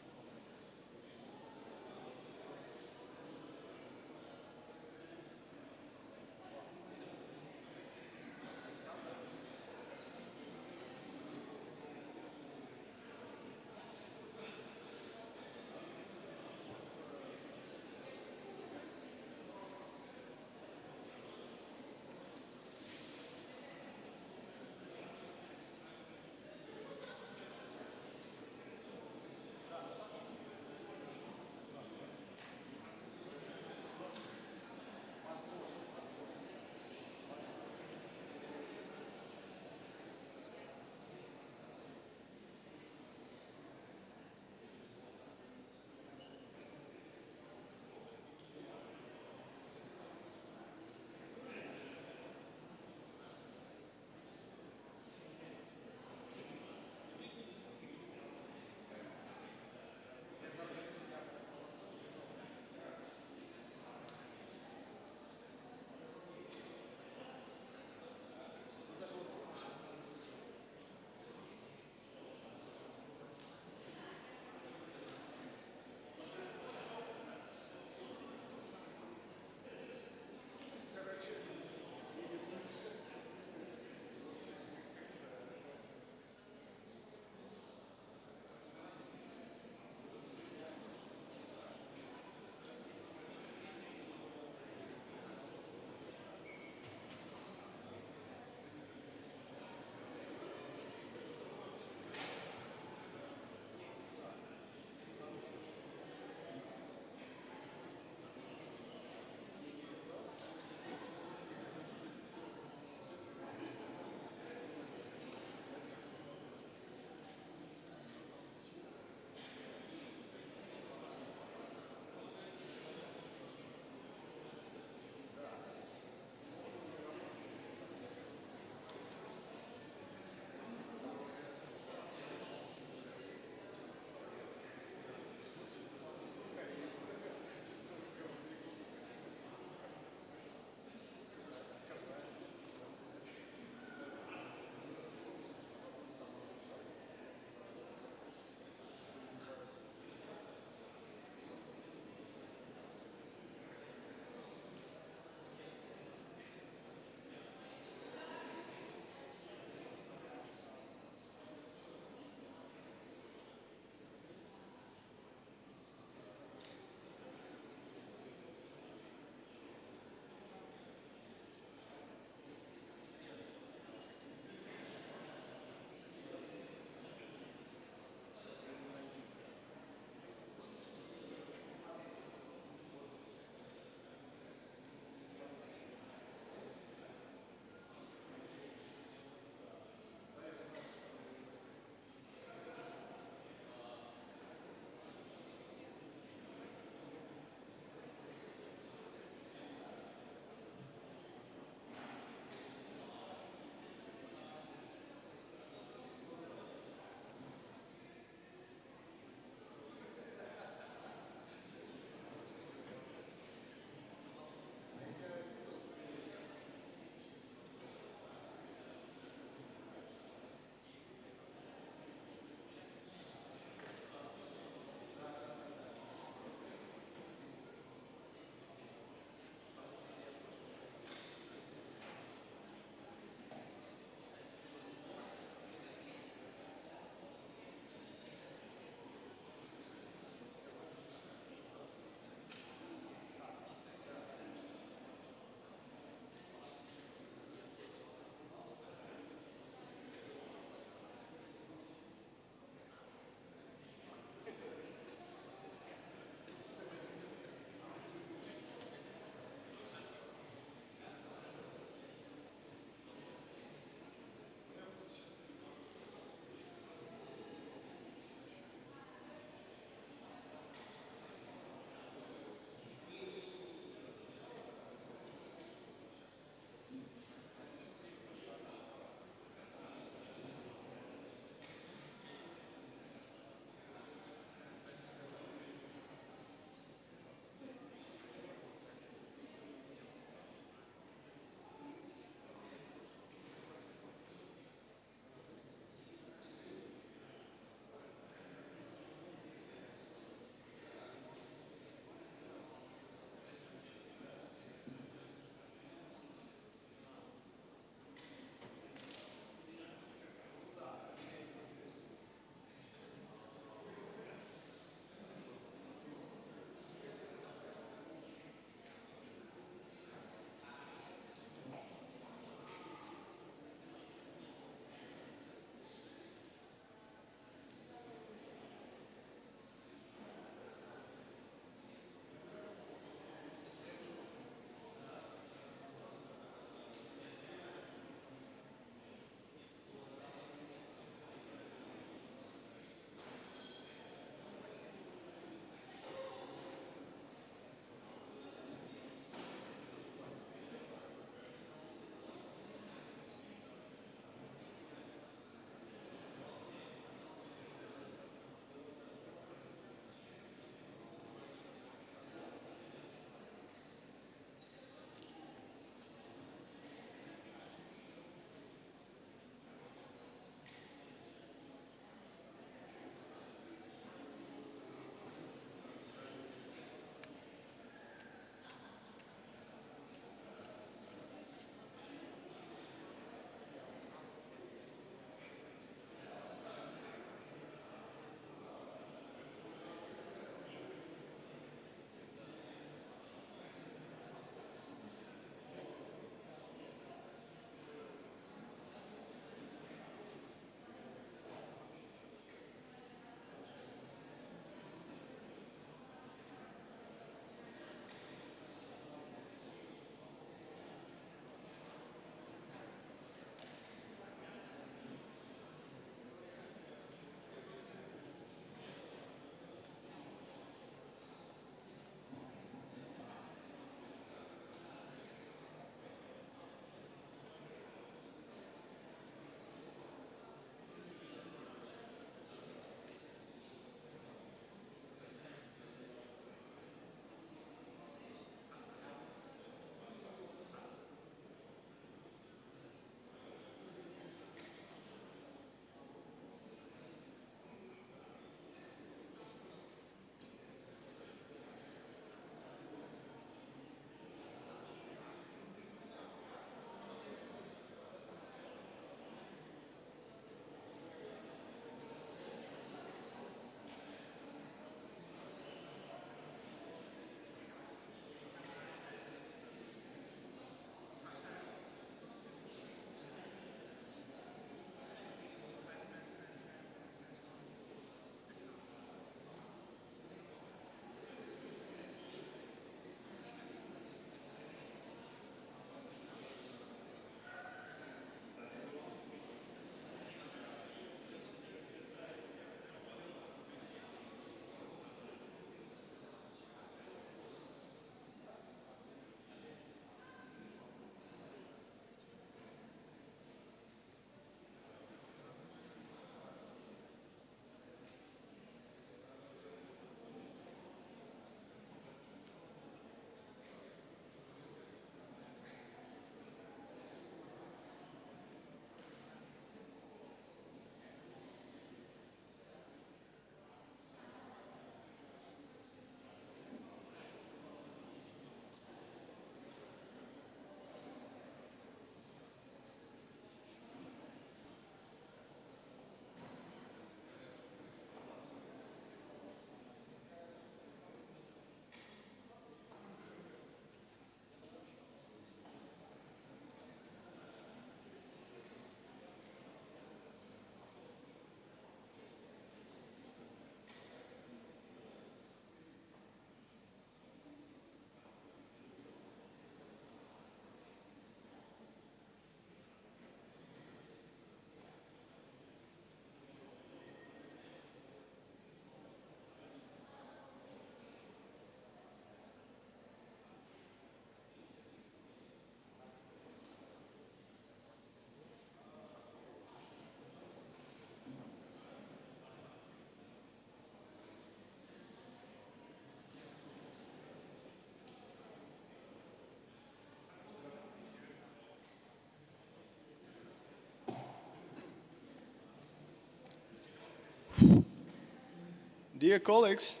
Dear colleagues,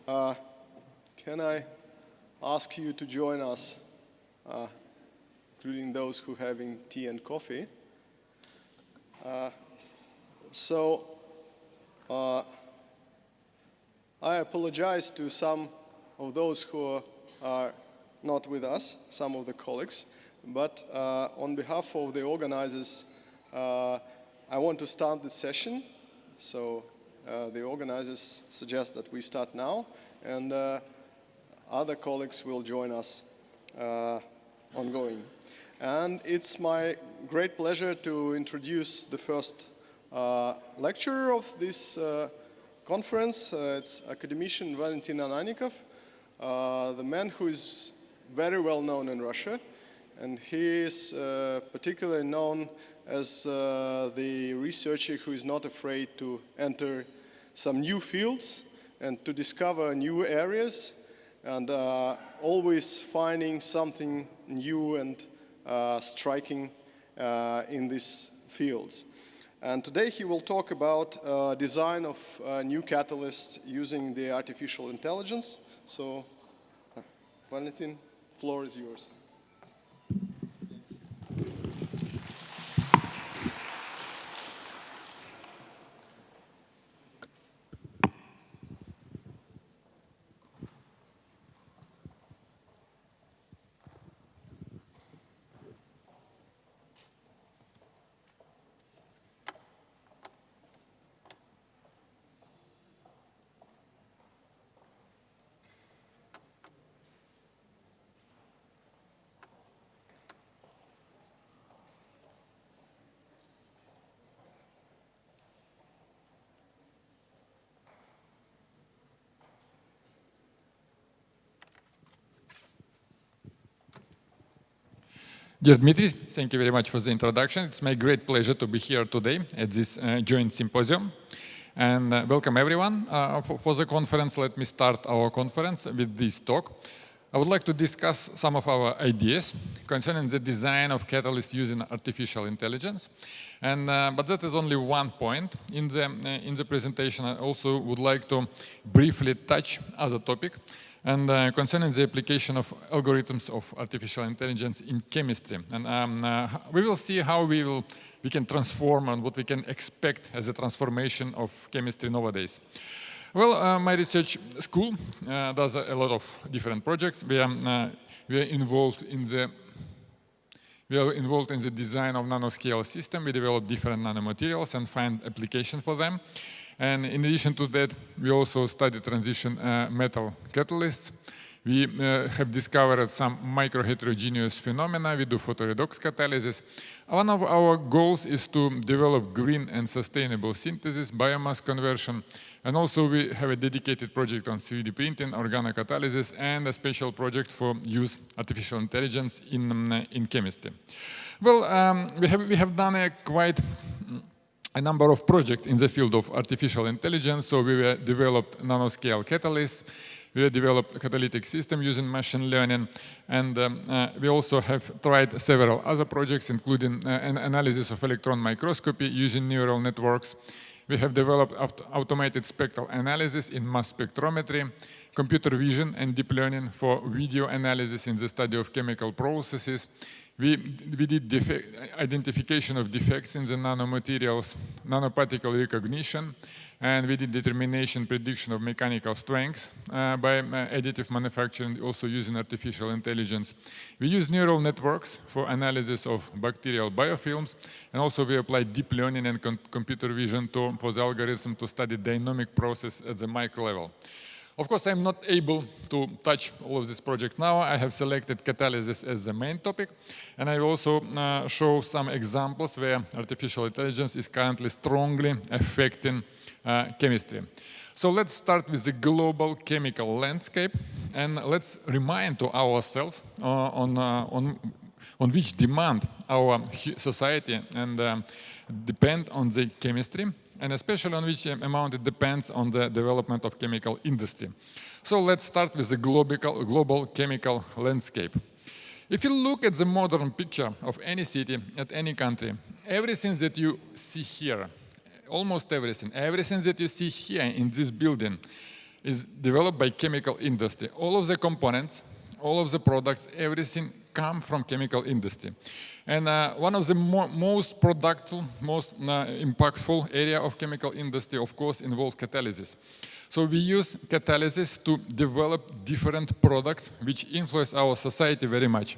can I ask you to join us, including those who are having tea and coffee? I apologize to some of those who are not with us, some of the colleagues, but on behalf of the organizers, I want to start the session. So the organizers suggest that we start now, and other colleagues will join us ongoing. And it's my great pleasure to introduce the first lecturer of this conference. It's academician Valentin Anannikov, the man who is very well known in Russia, and he is particularly known as the researcher who is not afraid to enter some new fields and to discover new areas, and always finding something new and striking in these fields. And today he will talk about design of new catalysts using the artificial intelligence. So, Valentin, floor is yours. Dear Dmitry, thank you very much for the introduction. It's my great pleasure to be here today at this joint symposium. And welcome everyone for the conference. Let me start our conference with this talk. I would like to discuss some of our ideas concerning the design of catalysts using artificial intelligence. But that is only one point in the presentation. I also would like to briefly touch other topic. And concerning the application of algorithms of artificial intelligence in chemistry. And we will see how we can transform and what we can expect as a transformation of chemistry nowadays. Well, my research school does a lot of different projects. We are involved in the design of nanoscale system. We develop different nanomaterials and find application for them. And in addition to that, we also study transition metal catalysts. We have discovered some microheterogeneous phenomena. We do photoredox catalysis. One of our goals is to develop green and sustainable synthesis, biomass conversion, and also we have a dedicated project on 3D printing, organocatalysis, and a special project for use artificial intelligence in chemistry. Well, we have done a number of projects in the field of artificial intelligence. So we developed nanoscale catalysts, we developed catalytic system using machine learning, and we also have tried several other projects, including an analysis of electron microscopy using neural networks. We have developed automated spectral analysis in mass spectrometry, computer vision and deep learning for video analysis in the study of chemical processes. We did identification of defects in the nanomaterials, nanoparticle recognition, and we did determination prediction of mechanical strengths by additive manufacturing, also using artificial intelligence. We use neural networks for analysis of bacterial biofilms, and also we apply deep learning and computer vision for the algorithm to study dynamic process at the micro level. Of course, I'm not able to touch all of this project now. I have selected catalysis as the main topic, and I also show some examples where artificial intelligence is currently strongly affecting chemistry. So let's start with the global chemical landscape, and let's remind to ourselves on which demand our society and depend on the chemistry, and especially on which amount it depends on the development of chemical industry. So let's start with the global chemical landscape. If you look at the modern picture of any city, at any country, everything that you see here, almost everything. Everything that you see here in this building is developed by chemical industry. All of the components, all of the products, everything come from chemical industry. And one of the most productive, most impactful area of chemical industry, of course, involves catalysis. So we use catalysis to develop different products which influence our society very much.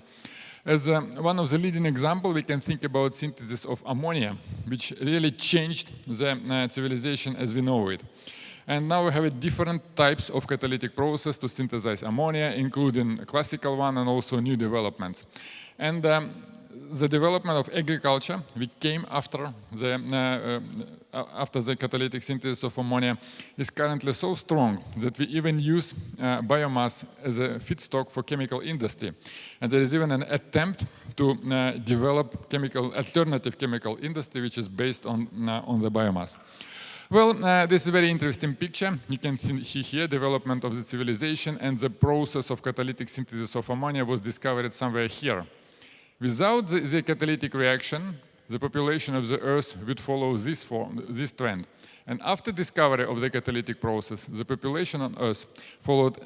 As one of the leading examples, we can think about synthesis of ammonia, which really changed the civilization as we know it. And now we have different types of catalytic process to synthesize ammonia, including a classical one and also new developments. And the development of agriculture, which came after the catalytic synthesis of ammonia, is currently so strong that we even use biomass as a feedstock for chemical industry. And there is even an attempt to develop alternative chemical industry which is based on the biomass. Well, this is a very interesting picture. You can see here development of the civilization, and the process of catalytic synthesis of ammonia was discovered somewhere here. Without the catalytic reaction, the population of the Earth would follow this trend. And after discovery of the catalytic process, the population on Earth followed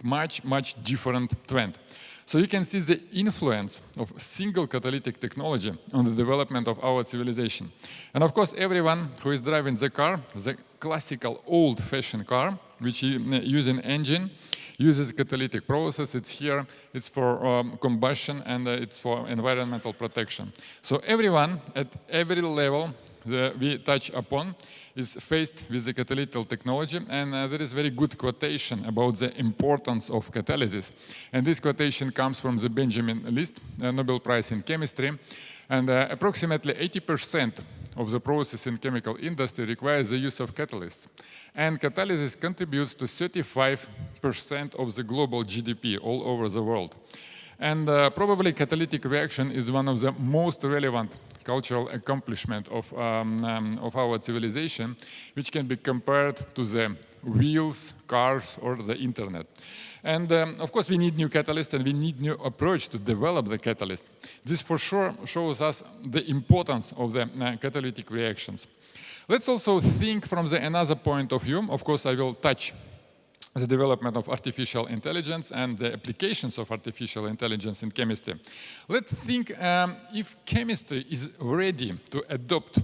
much different trend. So you can see the influence of single catalytic technology on the development of our civilization. And of course, everyone who is driving the car, the classical old-fashioned car, which uses an engine, uses catalytic process. It's here, it's for combustion, and it's for environmental protection. So everyone at every level we touch upon is faced with the catalytic technology, and there is very good quotation about the importance of catalysis. And this quotation comes from the Benjamin List, Nobel Prize in Chemistry, and approximately 80% of the process in chemical industry requires the use of catalysts. And catalysis contributes to 35% of the global GDP all over the world. And probably catalytic reaction is one of the most relevant cultural accomplishment of our civilization, which can be compared to the wheels, cars, or the internet. And of course, we need new catalysts, and we need new approach to develop the catalyst. This for sure shows us the importance of the catalytic reactions. Let's also think from another point of view. Of course, I will touch the development of artificial intelligence and the applications of artificial intelligence in chemistry. Let's think if chemistry is ready to adopt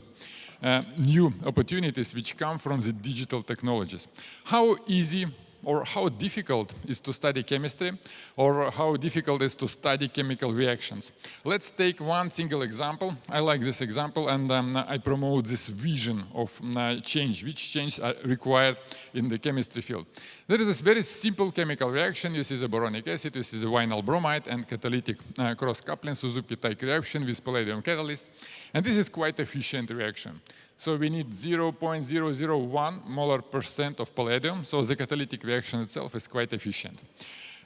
new opportunities which come from the digital technologies. How easy or how difficult is to study chemistry, or how difficult is to study chemical reactions? Let's take one single example. I like this example, and I promote this vision of change, which change are required in the chemistry field. There is this very simple chemical reaction. You see the boronic acid, you see the vinyl bromide, and catalytic cross-coupling Suzuki-type reaction with palladium catalyst. And this is quite efficient reaction. So we need 0.001 molar % of palladium, so the catalytic reaction itself is quite efficient.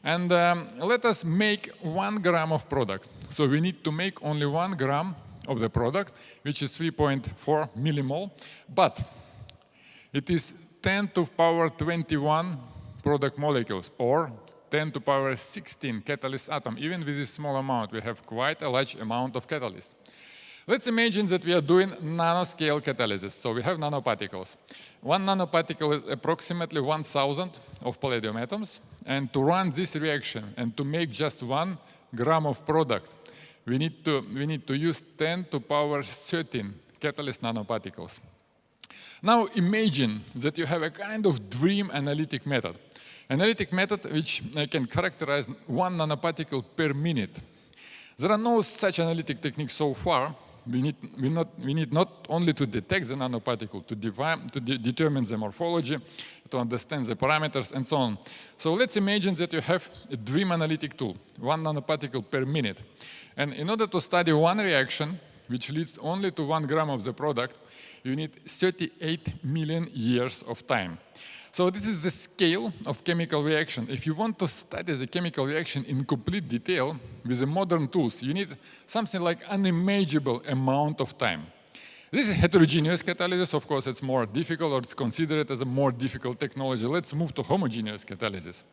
And let us make 1 gram of product. So we need to make only 1 gram of the product, which is 3.4 millimole, but it is 10 to the power 21 product molecules, or 10 to the power 16 catalyst atom. Even with this small amount, we have quite a large amount of catalyst. Let's imagine that we are doing nanoscale catalysis. So we have nanoparticles. 1 nanoparticle is approximately 1,000 of palladium atoms. And to run this reaction and to make just 1 gram of product, we need to use 10 to the power 13 catalyst nanoparticles. Now imagine that you have a kind of dream analytic method. Analytic method which can characterize 1 nanoparticle per minute. There are no such analytic techniques so far. We need not only to detect the nanoparticle, to determine the morphology, to understand the parameters, and so on. So let's imagine that you have a dream analytic tool, 1 nanoparticle per minute. And in order to study one reaction, which leads only to 1 gram of the product, you need 38 million years of time. So this is the scale of chemical reaction. If you want to study the chemical reaction in complete detail with the modern tools, you need something like unimaginable amount of time. This is heterogeneous catalysis. Of course, it's more difficult, or it's considered as a more difficult technology. Let's move to homogeneous catalysis.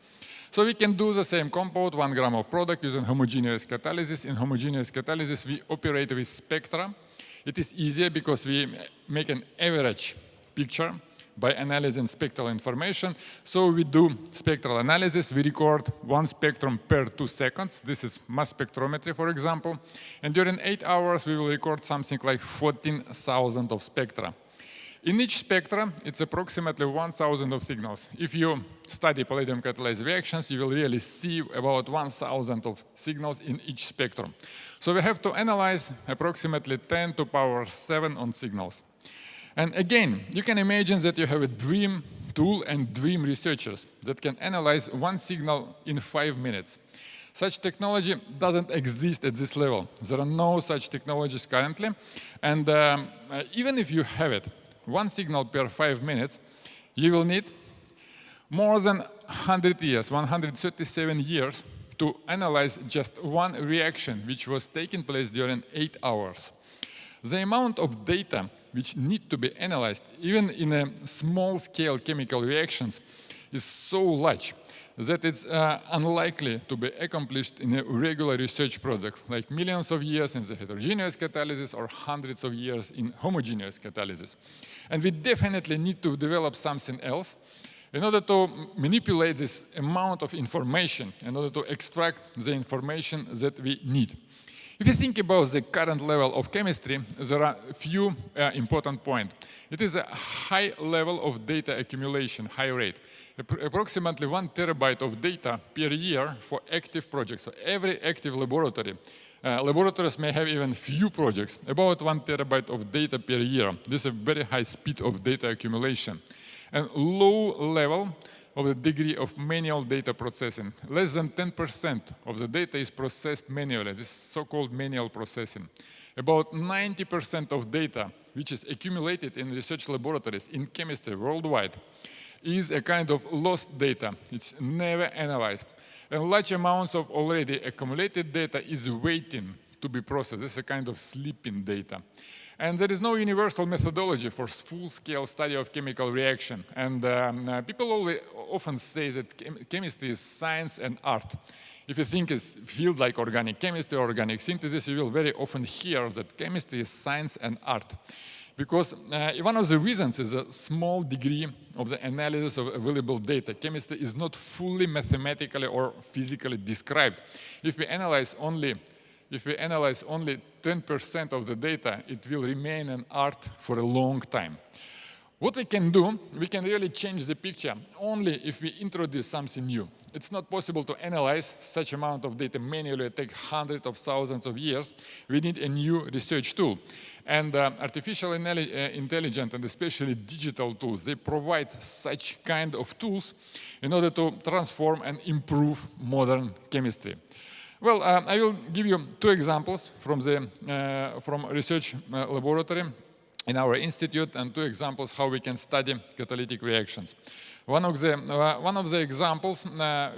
So we can do the same compound, 1 gram of product, using homogeneous catalysis. In homogeneous catalysis, we operate with spectra. It is easier because we make an average picture by analyzing spectral information. So we do spectral analysis. We record one spectrum per 2 seconds. This is mass spectrometry, for example. And during 8 hours, we will record something like 14,000 of spectra. In each spectrum, it's approximately 1,000 of signals. If you study palladium catalyzed reactions, you will really see about 1,000 of signals in each spectrum. So we have to analyze approximately 10 to the power 7 on signals. And again, you can imagine that you have a dream tool and dream researchers that can analyze one signal in 5 minutes. Such technology doesn't exist at this level. There are no such technologies currently. And even if you have it, one signal per 5 minutes, you will need more than 100 years, 137 years, to analyze just one reaction which was taking place during 8 hours. The amount of data which need to be analyzed, even in a small-scale chemical reactions, is so large that it's unlikely to be accomplished in a regular research project, like millions of years in the heterogeneous catalysis or hundreds of years in homogeneous catalysis. And we definitely need to develop something else in order to manipulate this amount of information, in order to extract the information that we need. If you think about the current level of chemistry, there are a few important points. It is a high level of data accumulation, high rate. Approximately 1 terabyte of data per year for active projects. So every active laboratory. Laboratories may have even few projects, about 1 terabyte of data per year. This is a very high speed of data accumulation. And low level of the degree of manual data processing. Less than 10% of the data is processed manually. This is so-called manual processing. About 90% of data, which is accumulated in research laboratories in chemistry worldwide, is a kind of lost data. It's never analyzed. And large amounts of already accumulated data is waiting to be processed. It's a kind of sleeping data. And there is no universal methodology for full-scale study of chemical reaction. And people often say that chemistry is science and art. If you think it's a field like organic chemistry or organic synthesis, you will very often hear that chemistry is science and art. Because one of the reasons is a small degree of the analysis of available data. Chemistry is not fully mathematically or physically described. If we analyze only 10% of the data, it will remain an art for a long time. What we can do, we can really change the picture only if we introduce something new. It's not possible to analyze such amount of data manually. It takes hundreds of thousands of years. We need a new research tool. And artificial intelligence, and especially digital tools, they provide such kind of tools in order to transform and improve modern chemistry. Well, I will give you 2 examples from research laboratory in our institute, and 2 examples how we can study catalytic reactions. One of the examples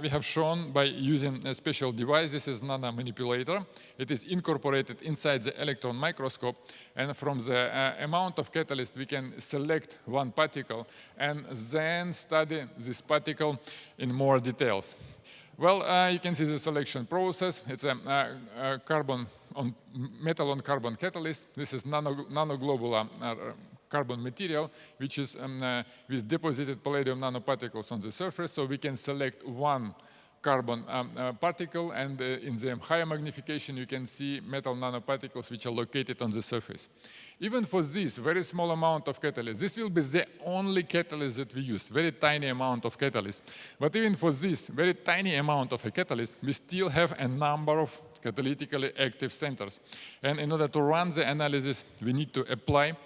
we have shown by using a special device. This is nanomanipulator. It is incorporated inside the electron microscope, and from the amount of catalyst we can select one particle and then study this particle in more details. Well, you can see the selection process. It's a metal on carbon catalyst. This is nanoglobular carbon material, which is with deposited palladium nanoparticles on the surface. So we can select one carbon particle, and in the higher magnification you can see metal nanoparticles which are located on the surface. Even for this very small amount of catalyst, this will be the only catalyst that we use, very tiny amount of catalyst. But even for this very tiny amount of a catalyst, we still have a number of catalytically active centers. And in order to run the analysis, we need to apply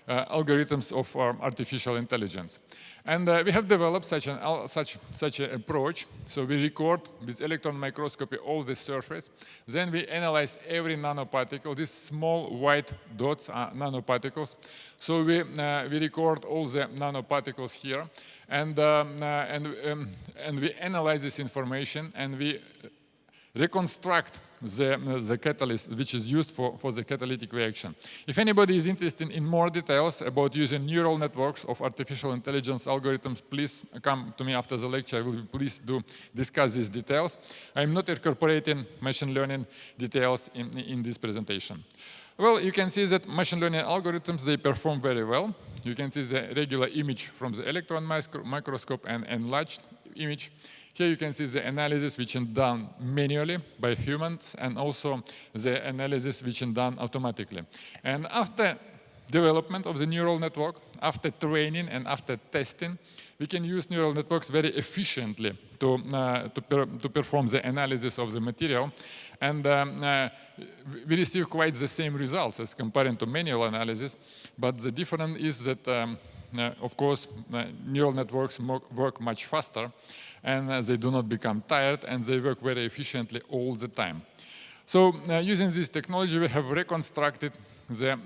algorithms of artificial intelligence. And we have developed such an approach. So we record with electron microscopy all the surface. Then we analyze every nanoparticle. These small white dots are nanoparticles. So we record all the nanoparticles here. And we analyze this information, and we reconstruct the catalyst which is used for the catalytic reaction. If anybody is interested in more details about using neural networks of artificial intelligence algorithms, please come to me after the lecture. I will be pleased to discuss these details. I'm not incorporating machine learning details in this presentation. Well, you can see that machine learning algorithms, they perform very well. You can see the regular image from the electron microscope and enlarged image. Here you can see the analysis which is done manually by humans, and also the analysis which is done automatically. And after development of the neural network, after training and after testing, we can use neural networks very efficiently to perform the analysis of the material. And we receive quite the same results as comparing to manual analysis, but the difference is that, of course, neural networks work much faster, and they do not become tired, and they work very efficiently all the time. So using this technology, we have reconstructed the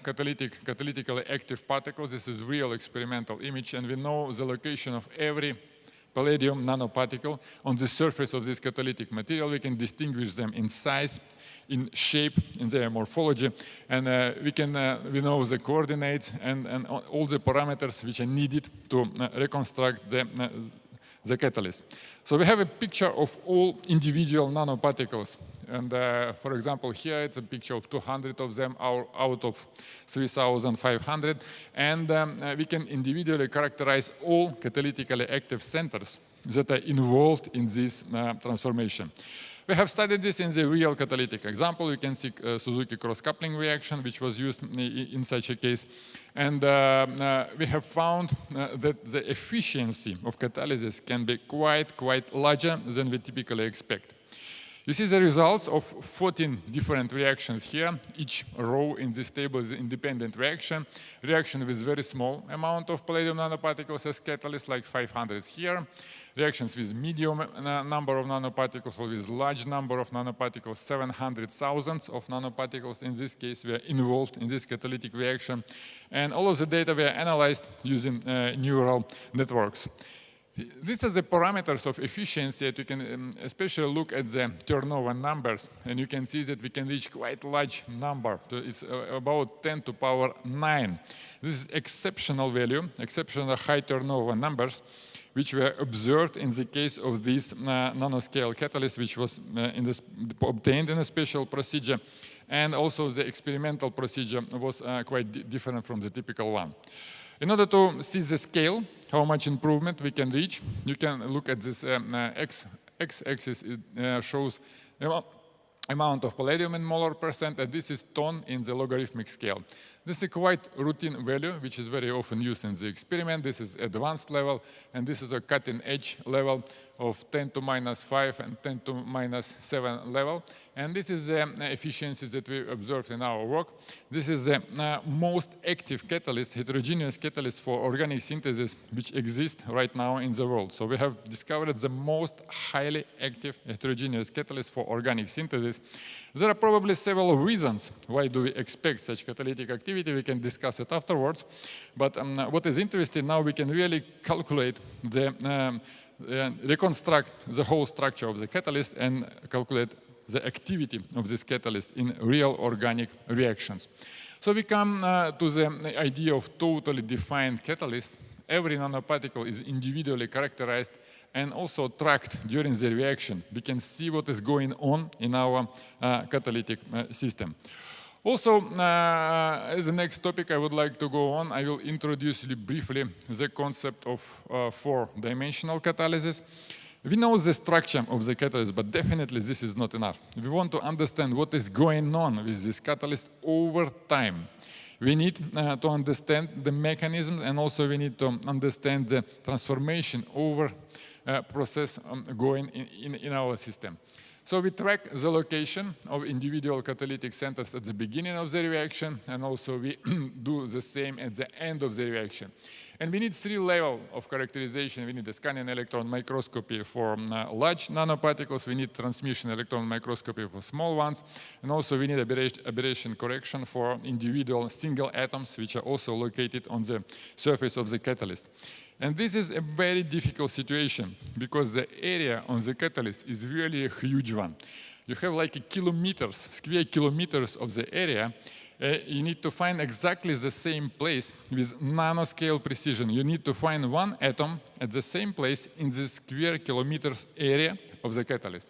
catalytically active particles. This is real experimental image, and we know the location of every palladium nanoparticle on the surface of this catalytic material. We can distinguish them in size, in shape, in their morphology, and we know the coordinates and all the parameters which are needed to reconstruct the catalyst. So we have a picture of all individual nanoparticles. And for example, here it's a picture of 200 of them out of 3,500. And we can individually characterize all catalytically active centers that are involved in this transformation. We have studied this in the real catalytic example. You can see Suzuki cross-coupling reaction, which was used in such a case. And we have found that the efficiency of catalysis can be quite larger than we typically expect. You see the results of 14 different reactions here. Each row in this table is an independent reaction with very small amount of palladium nanoparticles as catalyst, like 500 here. Reactions with medium number of nanoparticles, or with large number of nanoparticles, 700,000 of nanoparticles. In this case, we are involved in this catalytic reaction. And all of the data were analyzed using neural networks. These are the parameters of efficiency that you can especially look at the turnover numbers, and you can see that we can reach quite large number. It's about 10 to the power 9. This is exceptional value, exceptional high turnover numbers, which were observed in the case of this nanoscale catalyst, which was obtained in a special procedure, and also the experimental procedure was quite different from the typical one. In order to see the scale, how much improvement we can reach, you can look at this x-axis. It shows amount of palladium in molar percent, and this is ton in the logarithmic scale. This is a quite routine value, which is very often used in the experiment. This is advanced level, and this is a cutting edge level of 10 to minus 5 and 10 to minus 7 level. And this is the efficiency that we observed in our work. This is the most active catalyst, heterogeneous catalyst for organic synthesis, which exists right now in the world. So we have discovered the most highly active heterogeneous catalyst for organic synthesis. There are probably several reasons why do we expect such catalytic activity. We can discuss it afterwards. But what is interesting now, we can really calculate reconstruct the whole structure of the catalyst and calculate the activity of this catalyst in real organic reactions. So we come to the idea of totally defined catalyst. Every nanoparticle is individually characterized and also tracked during the reaction. We can see what is going on in our catalytic system. Also, as the next topic I would like to go on, I will introduce you briefly the concept of four-dimensional catalysis. We know the structure of the catalyst, but definitely this is not enough. We want to understand what is going on with this catalyst over time. We need to understand the mechanism, and also we need to understand the transformation over process going in our system. So we track the location of individual catalytic centers at the beginning of the reaction, and also we do the same at the end of the reaction. And we need three levels of characterization. We need a scanning electron microscopy for large nanoparticles. We need transmission electron microscopy for small ones. And also we need aberration correction for individual single atoms, which are also located on the surface of the catalyst. And this is a very difficult situation because the area on the catalyst is really a huge one. You have like square kilometers of the area. You need to find exactly the same place with nanoscale precision. You need to find one atom at the same place in the square kilometers area of the catalyst.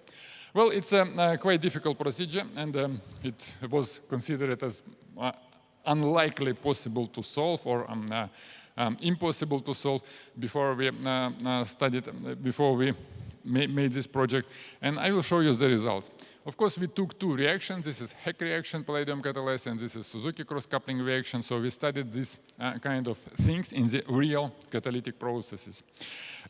Well, it's a quite difficult procedure, and it was considered as unlikely possible to solve or impossible to solve before we made this project, and I will show you the results. Of course, we took two reactions. This is Heck reaction, palladium catalyst, and this is Suzuki cross-coupling reaction. So we studied these kind of things in the real catalytic processes.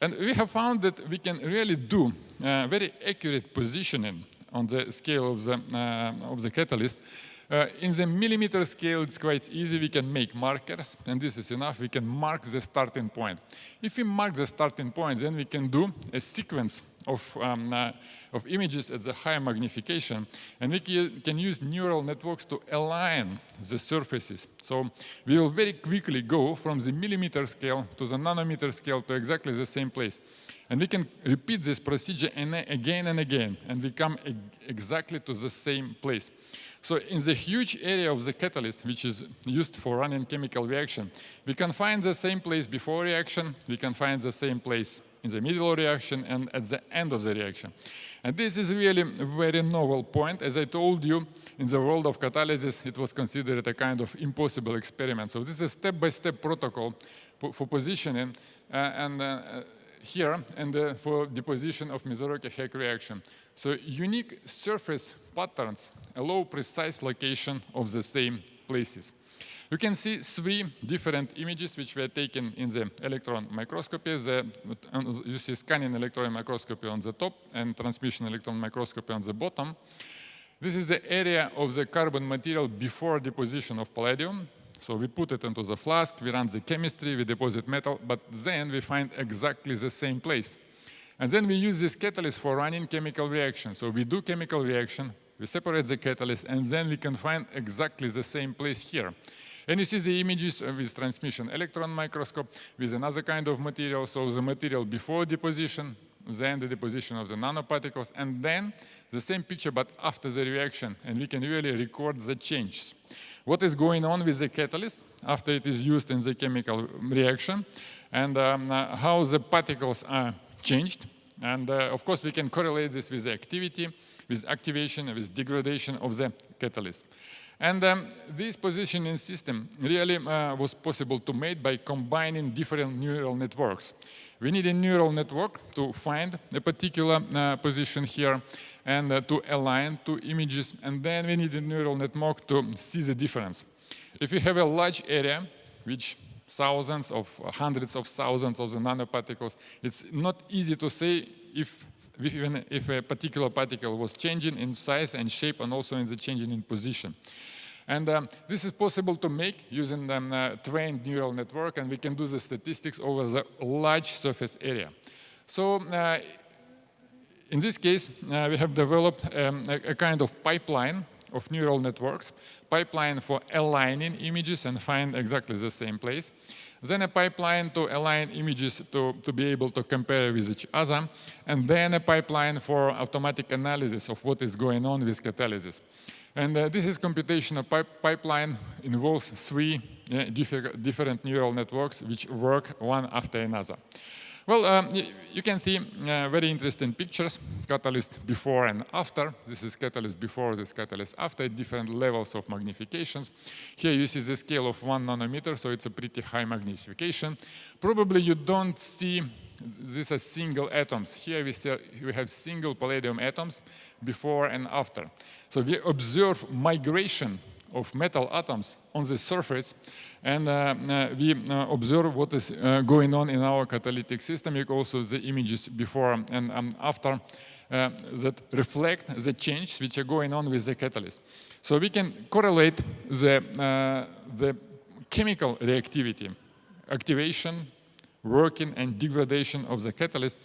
And we have found that we can really do very accurate positioning on the scale of the catalyst. In the millimeter scale, it's quite easy. We can make markers, and this is enough. We can mark the starting point. If we mark the starting point, then we can do a sequence of images at the high magnification, and we can use neural networks to align the surfaces. So we will very quickly go from the millimeter scale to the nanometer scale to exactly the same place. And we can repeat this procedure again and again, and we come exactly to the same place. So in the huge area of the catalyst, which is used for running chemical reaction, we can find the same place before reaction, we can find the same place in the middle of reaction, and at the end of the reaction. And this is really a very novel point. As I told you, in the world of catalysis, it was considered a kind of impossible experiment. So this is a step-by-step protocol for positioning here and for deposition of Mizuroki-Heck reaction. So unique surface patterns allow precise location of the same places. You can see three different images which were taken in the electron microscopy. You see scanning electron microscopy on the top and transmission electron microscopy on the bottom. This is the area of the carbon material before deposition of palladium. So we put it into the flask, we run the chemistry, we deposit metal, but then we find exactly the same place. And then we use this catalyst for running chemical reaction. So we do chemical reaction, we separate the catalyst, and then we can find exactly the same place here. And you see the images with transmission electron microscope, with another kind of material. So the material before deposition, then the deposition of the nanoparticles, and then the same picture, but after the reaction. And we can really record the changes. What is going on with the catalyst after it is used in the chemical reaction, and how the particles are changed. And of course, we can correlate this with the activity, with activation, with degradation of the catalyst. And this positioning system really was possible to make by combining different neural networks. We need a neural network to find a particular position here and to align two images, and then we need a neural network to see the difference. If you have a large area, which thousands of hundreds of thousands of the nanoparticles, it's not easy to say even if a particular particle was changing in size and shape and also in the changing in position. And this is possible to make using trained neural network, and we can do the statistics over the large surface area. So in this case, we have developed a kind of pipeline of neural networks, pipeline for aligning images and find exactly the same place. Then a pipeline to align images to be able to compare with each other, and then a pipeline for automatic analysis of what is going on with catalysis. And this is computational pipeline, involves three different neural networks which work one after another. Well, you can see very interesting pictures, catalyst before and after. This is catalyst before, this catalyst after, different levels of magnifications. Here you see the scale of 1 nanometer, so it's a pretty high magnification. Probably you don't see these are single atoms. Here we have single palladium atoms before and after. So we observe migration of metal atoms on the surface, and we observe what is going on in our catalytic system. Also the images before and after that reflect the changes which are going on with the catalyst. So we can correlate the chemical reactivity, activation, working and degradation of the catalyst,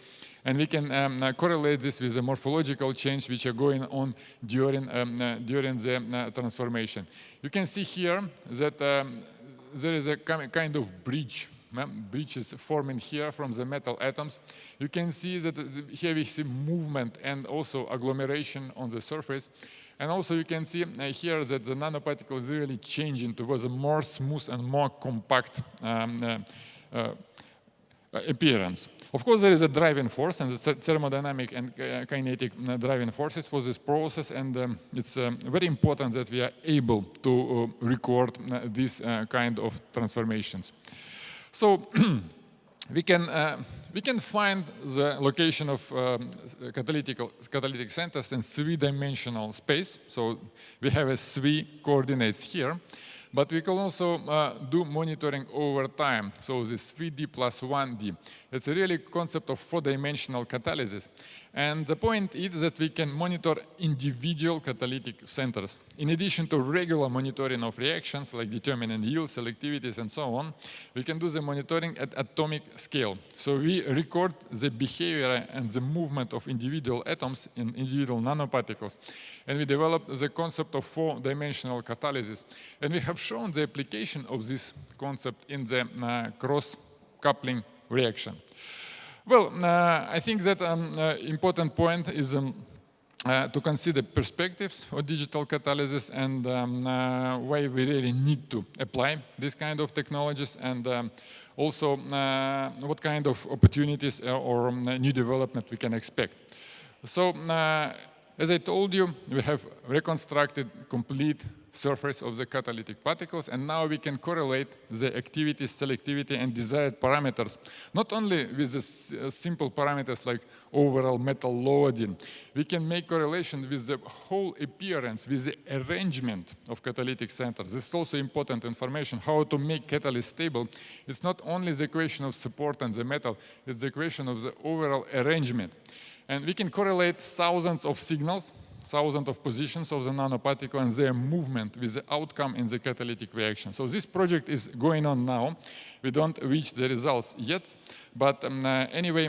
and we can correlate this with the morphological change which are going on during the transformation. You can see here that there is a kind of bridge. Bridge is forming here from the metal atoms. You can see that here we see movement and also agglomeration on the surface. And also you can see here that the nanoparticle is really changing towards a more smooth and more compact appearance. Of course, there is a driving force, and the thermodynamic and kinetic driving forces for this process, and it's very important that we are able to record this kind of transformations. So we can find the location of catalytic centers in three-dimensional space. So we have 3 coordinates here. But we can also do monitoring over time. So this 3D plus 1D. It's a really concept of 4-dimensional catalysis. And the point is that we can monitor individual catalytic centers. In addition to regular monitoring of reactions, like determining yield, selectivities, and so on, we can do the monitoring at atomic scale. So we record the behavior and the movement of individual atoms in individual nanoparticles. And we developed the concept of 4-dimensional catalysis. And we have shown the application of this concept in the cross-coupling reaction. Well, I think that important point is to consider perspectives of digital catalysis and why we really need to apply this kind of technologies, and also what kind of opportunities or new development we can expect. So, as I told you, we have reconstructed complete surface of the catalytic particles, and now we can correlate the activity, selectivity, and desired parameters, not only with the simple parameters like overall metal loading. We can make correlation with the whole appearance, with the arrangement of catalytic centers. This is also important information, how to make catalyst stable. It's not only the question of support and the metal, it's the question of the overall arrangement. And we can correlate thousands of signals, thousands of positions of the nanoparticle and their movement with the outcome in the catalytic reaction. So this project is going on now. We don't reach the results yet, but anyway,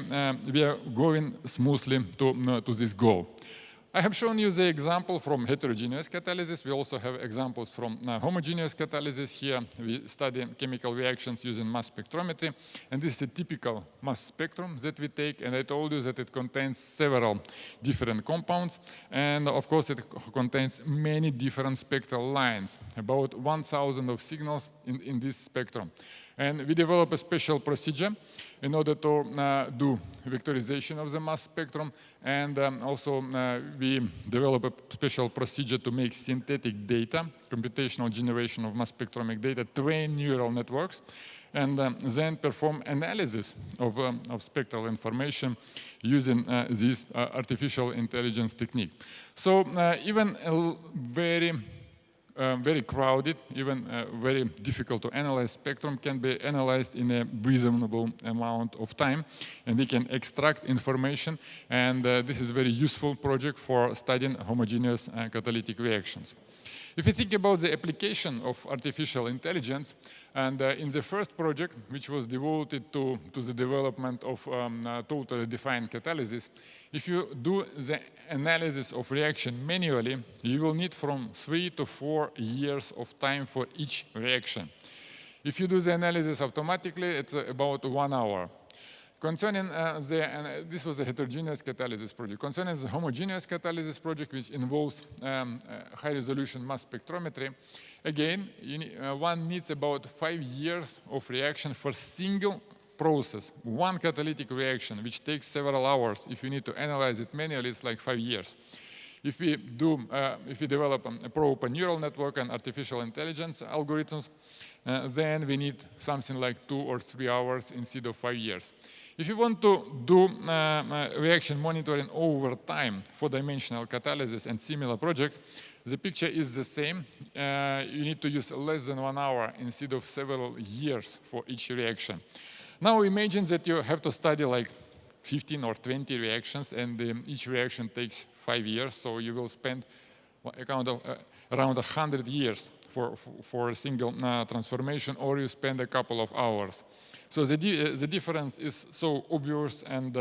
we are going smoothly to this goal. I have shown you the example from heterogeneous catalysis. We also have examples from homogeneous catalysis. Here we study chemical reactions using mass spectrometry, and this is a typical mass spectrum that we take, and I told you that it contains several different compounds, and of course it contains many different spectral lines, about 1,000 of signals in this spectrum. And we develop a special procedure in order to do vectorization of the mass spectrum, and also we develop a special procedure to make synthetic data, computational generation of mass spectromic data, train neural networks, and then perform analysis of spectral information using this artificial intelligence technique. So even a very crowded, even very difficult to analyze spectrum can be analyzed in a reasonable amount of time, and we can extract information, and this is a very useful project for studying homogeneous catalytic reactions. If you think about the application of artificial intelligence, and in the first project, which was devoted to the development of totally defined catalysis, if you do the analysis of reaction manually, you will need from 3 to 4 years of time for each reaction. If you do the analysis automatically, it's about 1 hour. Concerning this was a heterogeneous catalysis project. Concerning the homogeneous catalysis project, which involves high-resolution mass spectrometry, again, one needs about 5 years of reaction for single process, one catalytic reaction, which takes several hours. If you need to analyze it manually, it's like 5 years. If we develop a proper neural network and artificial intelligence algorithms, then we need something like 2 or 3 hours instead of 5 years. If you want to do reaction monitoring over time for dimensional catalysis and similar projects, the picture is the same. You need to use less than 1 hour instead of several years for each reaction. Now imagine that you have to study like 15 or 20 reactions, and each reaction takes 5 years, so you will spend around 100 years for a single transformation, or you spend a couple of hours. So the difference is so obvious, and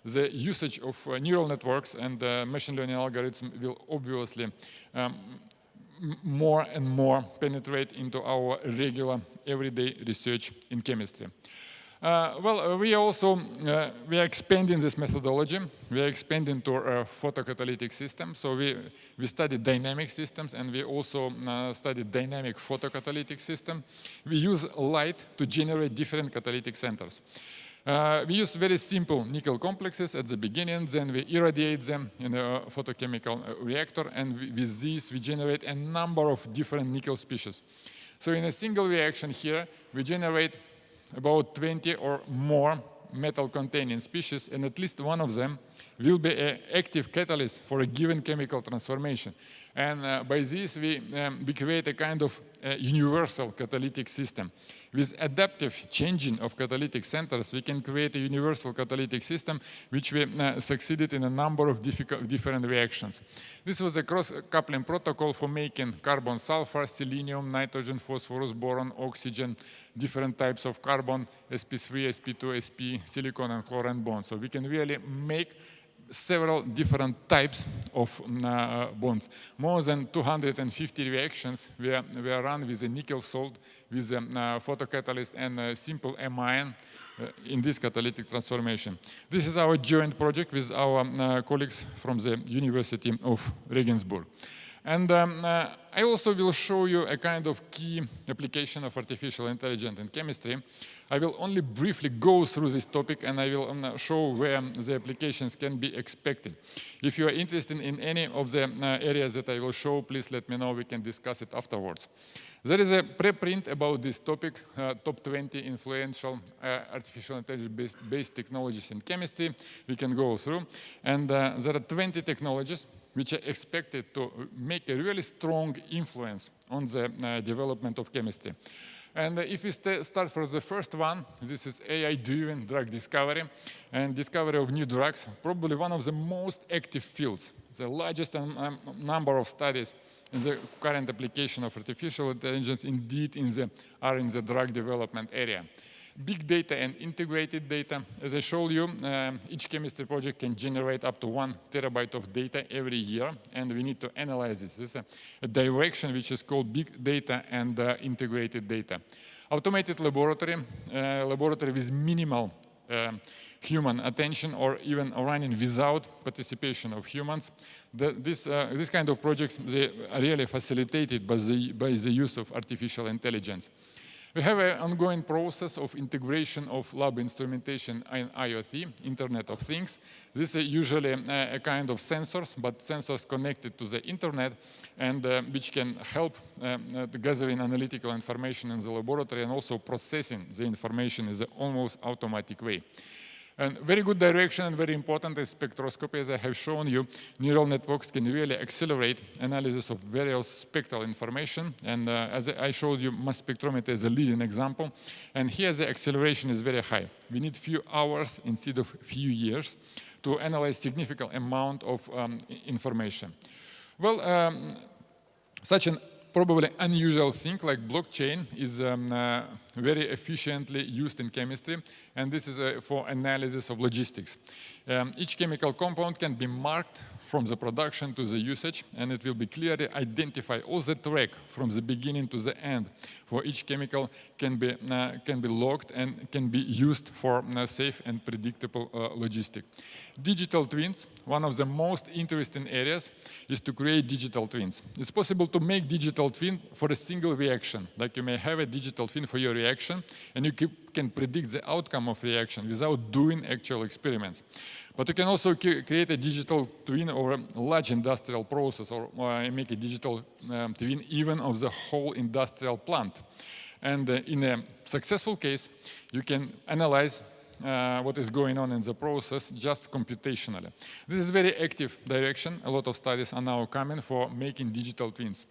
the usage of neural networks and machine learning algorithms will obviously more and more penetrate into our regular everyday research in chemistry. We are expanding this methodology. We are expanding to a photocatalytic system. So we study dynamic systems, and we also study dynamic photocatalytic system. We use light to generate different catalytic centers. We use very simple nickel complexes at the beginning, then we irradiate them in a photochemical reactor, and with these we generate a number of different nickel species. So in a single reaction here, we generate about 20 or more metal-containing species, and at least one of them will be an active catalyst for a given chemical transformation. And by this, we create a kind of universal catalytic system. With adaptive changing of catalytic centers, we can create a universal catalytic system, which we succeeded in a number of different reactions. This was a cross-coupling protocol for making carbon, sulfur, selenium, nitrogen, phosphorus, boron, oxygen, different types of carbon, sp3, sp2, sp, silicon, and chlorine bonds. So we can really make several different types of bonds. More than 250 reactions were run with a nickel salt, with a photocatalyst and a simple amine in this catalytic transformation. This is our joint project with our colleagues from the University of Regensburg. And I also will show you a kind of key application of artificial intelligence in chemistry. I will only briefly go through this topic, and I will show where the applications can be expected. If you are interested in any of the areas that I will show, please let me know. We can discuss it afterwards. There is a preprint about this topic, top 20 influential artificial intelligence-based technologies in chemistry. We can go through. And there are 20 technologies which are expected to make a really strong influence on the development of chemistry. And if we start from the first one, this is AI-driven drug discovery and discovery of new drugs, probably one of the most active fields. The largest number of studies in the current application of artificial intelligence indeed are in the drug development area. Big data and integrated data. As I showed you, each chemistry project can generate up to 1 terabyte of data every year, and we need to analyze this. This is a direction which is called big data and integrated data. Automated laboratory with minimal human attention, or even running without participation of humans. This kind of projects, they are really facilitated by the use of artificial intelligence. We have an ongoing process of integration of lab instrumentation and IoT, Internet of Things. This is usually a kind of sensors, but sensors connected to the internet, and which can help gathering analytical information in the laboratory and also processing the information in an almost automatic way. And very good direction and very important is spectroscopy. As I have shown you, neural networks can really accelerate analysis of various spectral information. And as I showed you, mass spectrometer is a leading example. And here the acceleration is very high. We need few hours instead of few years to analyze significant amount of information. Well, such an probably unusual thing like blockchain is very efficiently used in chemistry, and this is for analysis of logistics. Each chemical compound can be marked from the production to the usage, and it will be clearly identify all the track from the beginning to the end for each chemical can be logged and can be used for safe and predictable logistics. Digital twins, one of the most interesting areas is to create digital twins. It's possible to make digital twin for a single reaction, like you may have a digital twin for your reaction, and you can predict the outcome of reaction without doing actual experiments. But you can also create a digital twin of a large industrial process, or make a digital twin even of the whole industrial plant. And in a successful case, you can analyze what is going on in the process just computationally. This is very active direction. A lot of studies are now coming for making digital twins.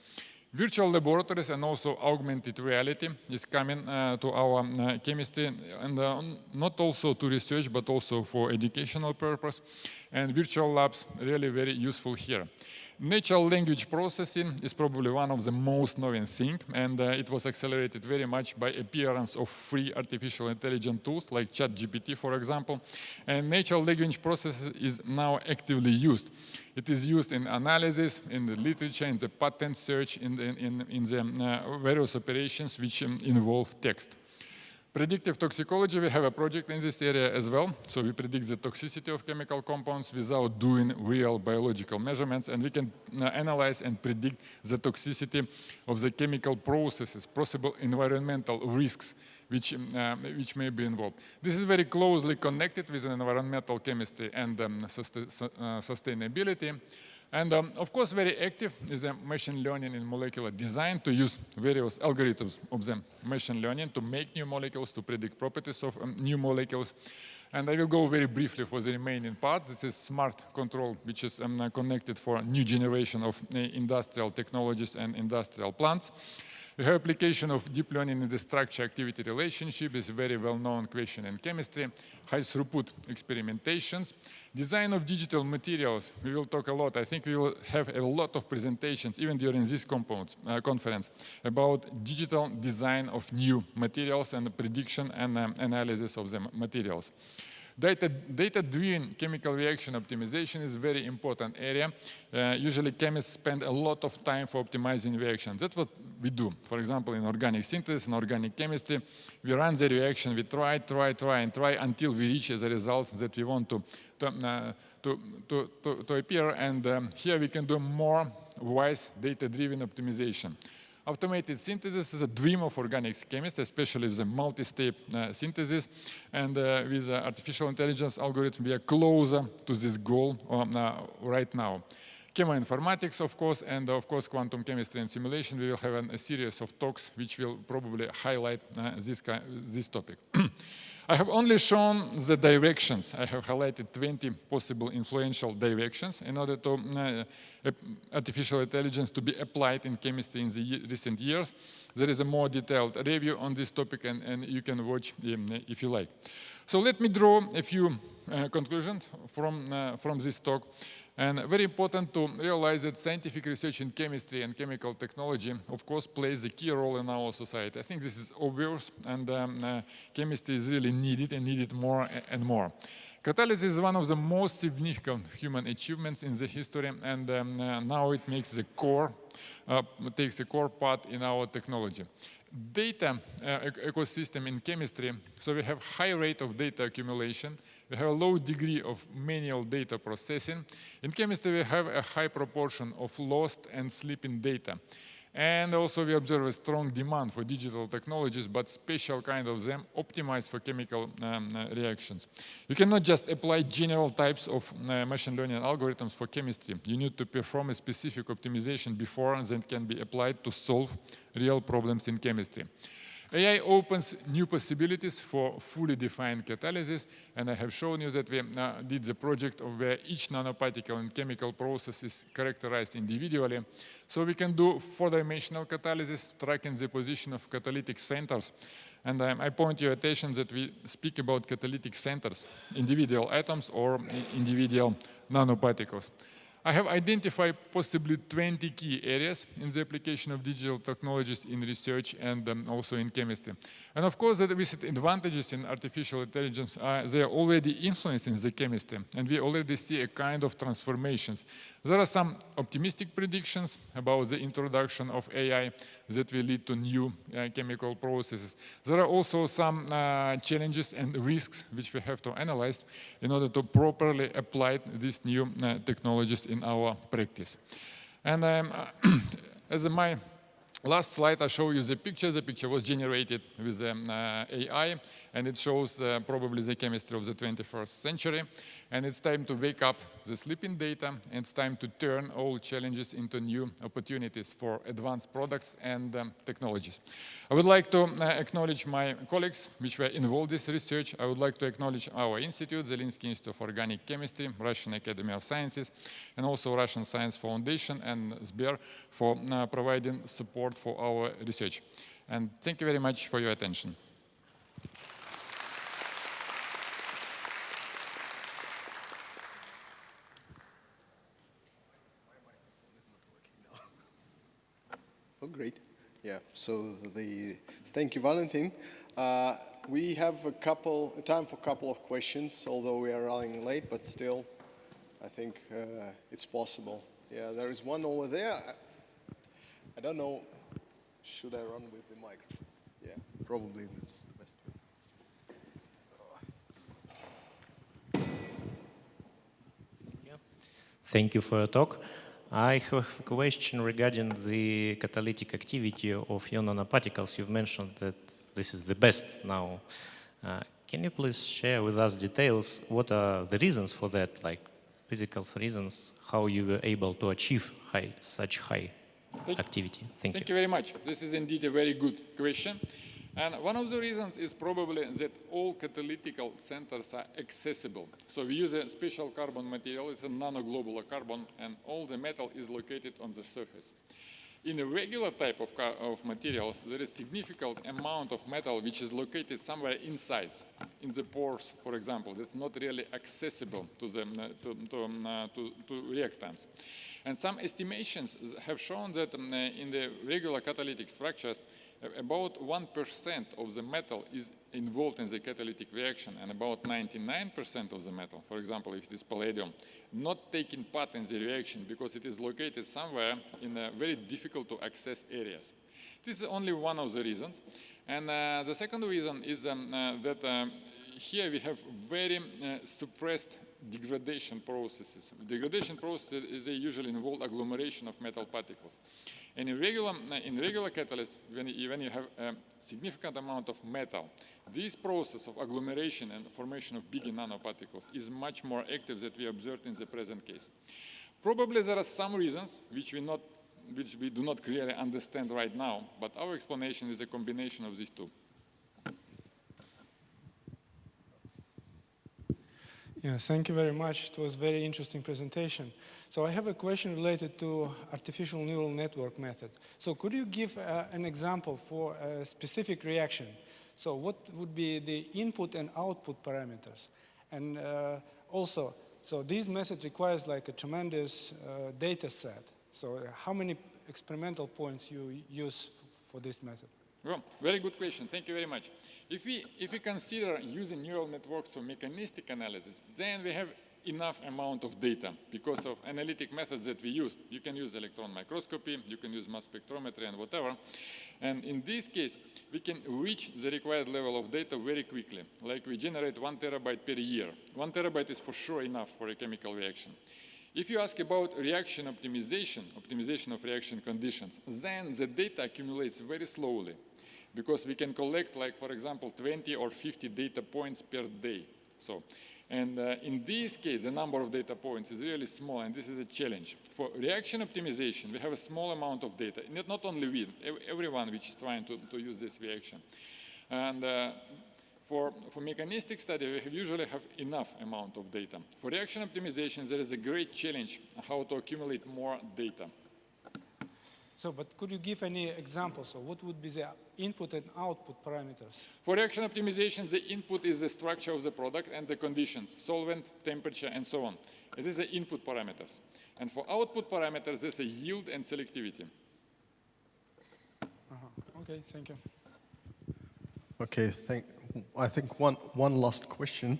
Virtual laboratories and also augmented reality is coming to our chemistry, and not also to research, but also for educational purpose. And virtual labs really very useful here. Natural language processing is probably one of the most known things, and it was accelerated very much by appearance of free artificial intelligence tools like ChatGPT, for example. And natural language processing is now actively used. It is used in analysis, in the literature, in the patent search, in the various operations which involve text. Predictive toxicology, we have a project in this area as well. So we predict the toxicity of chemical compounds without doing real biological measurements, and we can analyze and predict the toxicity of the chemical processes, possible environmental risks which may be involved. This is very closely connected with environmental chemistry and sustainability. And of course, very active is machine learning in molecular design to use various algorithms of the machine learning to make new molecules, to predict properties of new molecules. And I will go very briefly for the remaining part. This is smart control, which is connected for a new generation of industrial technologies and industrial plants. We have application of deep learning in the structure-activity relationship is a very well-known question in chemistry. High-throughput experimentations. Design of digital materials. We will talk a lot. I think we will have a lot of presentations, even during this conference, about digital design of new materials and the prediction and analysis of the materials. Data-driven chemical reaction optimization is a very important area. Usually chemists spend a lot of time for optimizing reactions. That's what we do. For example, in organic synthesis and organic chemistry, we run the reaction, we try until we reach the results that we want to appear. And here we can do more wise data-driven optimization. Automated synthesis is a dream of organic chemists, especially with the multi-step synthesis. And with artificial intelligence algorithm, we are closer to this goal right now. Chemoinformatics, of course, and of course, quantum chemistry and simulation. We will have a series of talks which will probably highlight this topic. I have only shown the directions. I have highlighted 20 possible influential directions in order to artificial intelligence to be applied in chemistry in the recent years. There is a more detailed review on this topic, and you can watch if you like. So let me draw a few conclusions from this talk. And very important to realize that scientific research in chemistry and chemical technology, of course, plays a key role in our society. I think this is obvious, and chemistry is really needed and needed more and more. Catalysis is one of the most significant human achievements in the history, and now it makes takes a core part in our technology. Data ecosystem in chemistry, so we have high rate of data accumulation, we have a low degree of manual data processing. In chemistry, we have a high proportion of lost and sleeping data. And also we observe a strong demand for digital technologies, but special kind of them optimized for chemical reactions. You cannot just apply general types of machine learning algorithms for chemistry. You need to perform a specific optimization before that can be applied to solve real problems in chemistry. AI opens new possibilities for fully defined catalysis, and I have shown you that we did the project where each nanoparticle in chemical process is characterized individually. So we can do four-dimensional catalysis, tracking the position of catalytic centers. And I point your attention that we speak about catalytic centers, individual atoms or individual nanoparticles. I have identified possibly 20 key areas in the application of digital technologies in research and also in chemistry. And of course, the recent advantages in artificial intelligence, they are already influencing the chemistry, and we already see a kind of transformations. There are some optimistic predictions about the introduction of AI that will lead to new chemical processes. There are also some challenges and risks which we have to analyze in order to properly apply these new technologies in our practice. And as my last slide, I show you the picture. The picture was generated with AI, and it shows probably the chemistry of the 21st century. And it's time to wake up the sleeping data, and it's time to turn all challenges into new opportunities for advanced products and technologies. I would like to acknowledge my colleagues which were involved in this research. I would like to acknowledge our institute, the Linsky Institute of Organic Chemistry, Russian Academy of Sciences, and also Russian Science Foundation and SBER for providing support for our research. And thank you very much for your attention. Oh, great. Yeah, so thank you, Valentin. We have time for a couple of questions, although we are running late, but still, I think it's possible. Yeah, there is one over there. I don't know, should I run with the microphone? Yeah, probably that's the best way. Thank you for your talk. I have a question regarding the catalytic activity of your nanoparticles. You've mentioned that this is the best now. Can you please share with us details? What are the reasons for that, like physical reasons, how you were able to achieve such high activity? Thank you. Thank you very much. This is indeed a very good question. And one of the reasons is probably that all catalytic centers are accessible. So we use a special carbon material, it's a nanoglobular carbon, and all the metal is located on the surface. In a regular type of materials, there is significant amount of metal which is located somewhere inside, in the pores, for example. That's not really accessible to reactants. And some estimations have shown that in the regular catalytic structures, about 1% of the metal is involved in the catalytic reaction, and about 99% of the metal, for example, if it is palladium, not taking part in the reaction because it is located somewhere in very difficult to access areas. This is only one of the reasons. And the second reason is that here we have very suppressed degradation processes. Degradation processes, they usually involve agglomeration of metal particles. And in regular catalysts, when you have a significant amount of metal, this process of agglomeration and formation of bigger nanoparticles is much more active than we observed in the present case. Probably there are some reasons which we do not clearly understand right now, but our explanation is a combination of these two. Yeah, thank you very much. It was a very interesting presentation. So I have a question related to artificial neural network method. So could you give an example for a specific reaction? So what would be the input and output parameters? And also, so this method requires like a tremendous data set. So how many experimental points you use for this method? Well, very good question. Thank you very much. If we consider using neural networks for mechanistic analysis, then we have enough amount of data because of analytic methods that we use. You can use electron microscopy, you can use mass spectrometry and whatever. And in this case, we can reach the required level of data very quickly. Like we generate 1 terabyte per year. 1 terabyte is for sure enough for a chemical reaction. If you ask about reaction optimization of reaction conditions, then the data accumulates very slowly because we can collect, like, for example, 20 or 50 data points per day. So, and in this case, the number of data points is really small, and this is a challenge. For reaction optimization, we have a small amount of data. Not only we, everyone which is trying to use this reaction. And for mechanistic study, we usually have enough amount of data. For reaction optimization, there is a great challenge how to accumulate more data. So, but could you give any examples? So what would be the input and output parameters? For reaction optimization, the input is the structure of the product and the conditions, solvent, temperature, and so on. This is the input parameters. And for output parameters, there's a yield and selectivity. Okay, thank you. Okay, I think one last question.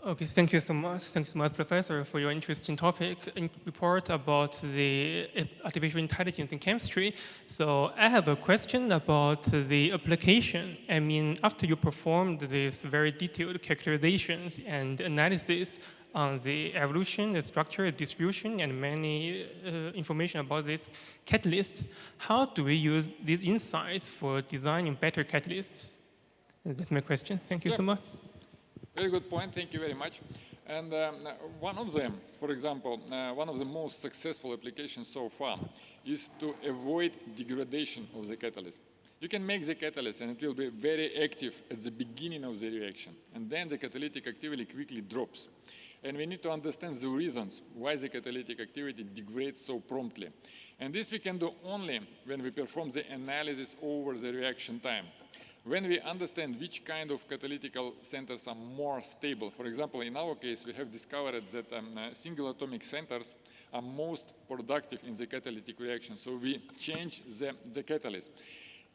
Okay, thank you so much. Thanks so much, Professor, for your interesting topic and report about the artificial intelligence in chemistry. So I have a question about the application. I mean, after you performed these very detailed calculations and analysis on the evolution, the structure, distribution, and many information about these catalysts, how do we use these insights for designing better catalysts? That's my question. Thank you so much. Very good point. Thank you very much. And one of them, for example, one of the most successful applications so far is to avoid degradation of the catalyst. You can make the catalyst and it will be very active at the beginning of the reaction. And then the catalytic activity quickly drops. And we need to understand the reasons why the catalytic activity degrades so promptly. And this we can do only when we perform the analysis over the reaction time. When we understand which kind of catalytic centers are more stable. For example, in our case, we have discovered that single atomic centers are most productive in the catalytic reaction. So we change the catalyst.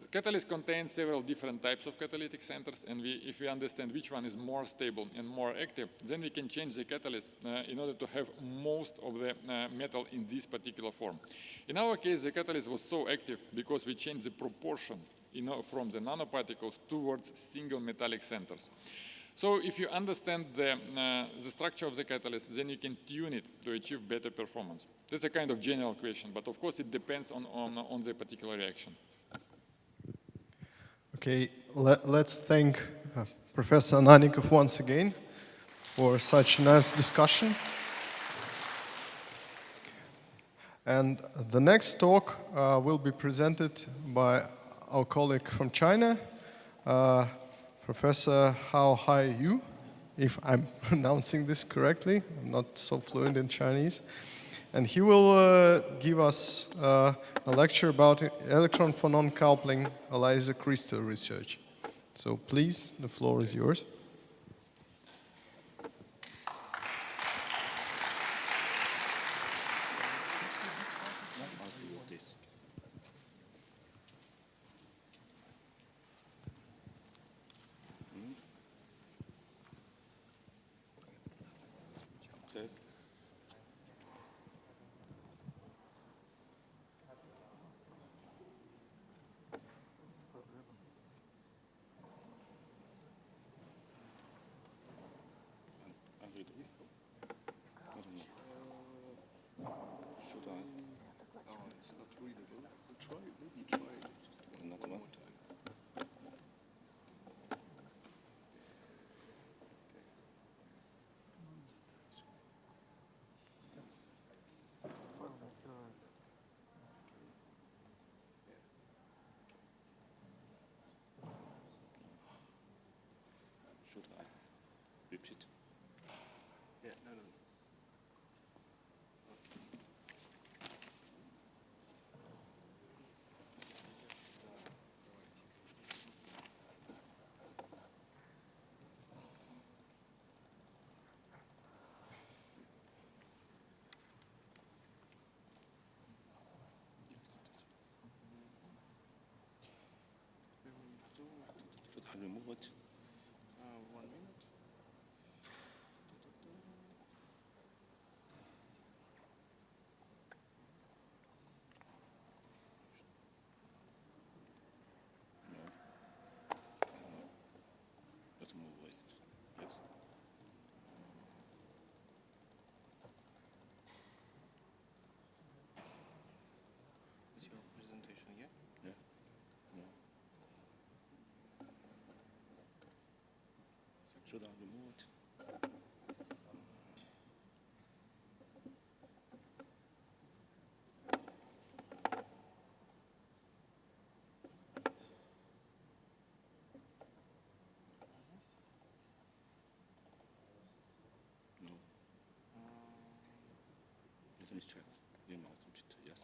The catalyst contains several different types of catalytic centers, and if we understand which one is more stable and more active, then we can change the catalyst in order to have most of the metal in this particular form. In our case, the catalyst was so active because we changed the proportion from the nanoparticles towards single metallic centers. So if you understand the structure of the catalyst, then you can tune it to achieve better performance. That's a kind of general question, but of course it depends on the particular reaction. Okay, let's thank Professor Ananikov once again for such a nice discussion. And the next talk will be presented by our colleague from China, Professor Hao Hai Yu, if I'm pronouncing this correctly. I'm not so fluent in Chinese. And he will give us a lecture about electron phonon coupling laser crystal research. So please, the floor is yours. Should I repeat? Yeah, no. Should I remove it? 1 minute. Let's move it. Yes. Is your presentation here? Yeah. No. Should I remove it? No. Let me check. You know, yes.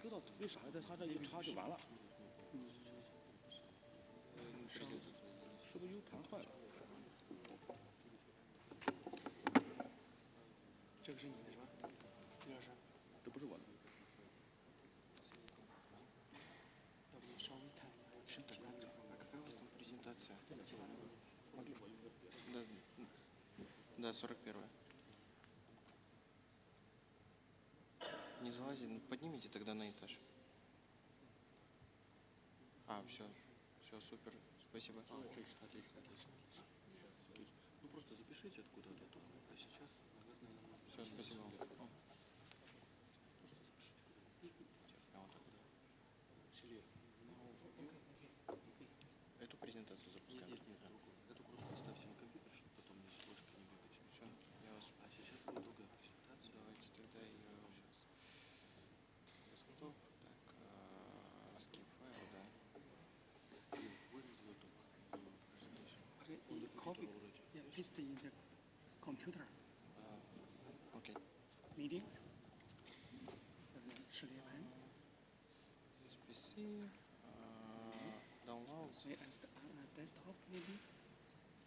知道为啥的？他这一插就完了。是不是 U 盘坏了？这个是你的是吧？李老师，这不是我的。要不你稍微看一下，是简单的。Какая у вас там презентация? Да, 41. Не залази, ну, поднимите тогда на этаж. А, все, супер, спасибо. Ну просто запишите откуда-то тут, а сейчас, наверное, нам нужно... Все, спасибо вам. Просто запишите. Прямо так, да. Шеле. Эту презентацию запускаем? Нет, другую. Эту просто оставьте на компьютер, чтобы потом не с флешкой не бегать. Все, я вас... А сейчас будет другая презентация. Давайте тогда ее сейчас. Десктоп, так, skip файл, да. Where is your doc? Presentation. Copy. Yeah, paste in the computer. Окей. Meeting. 这是视列盘。 PC, download. Desktop maybe.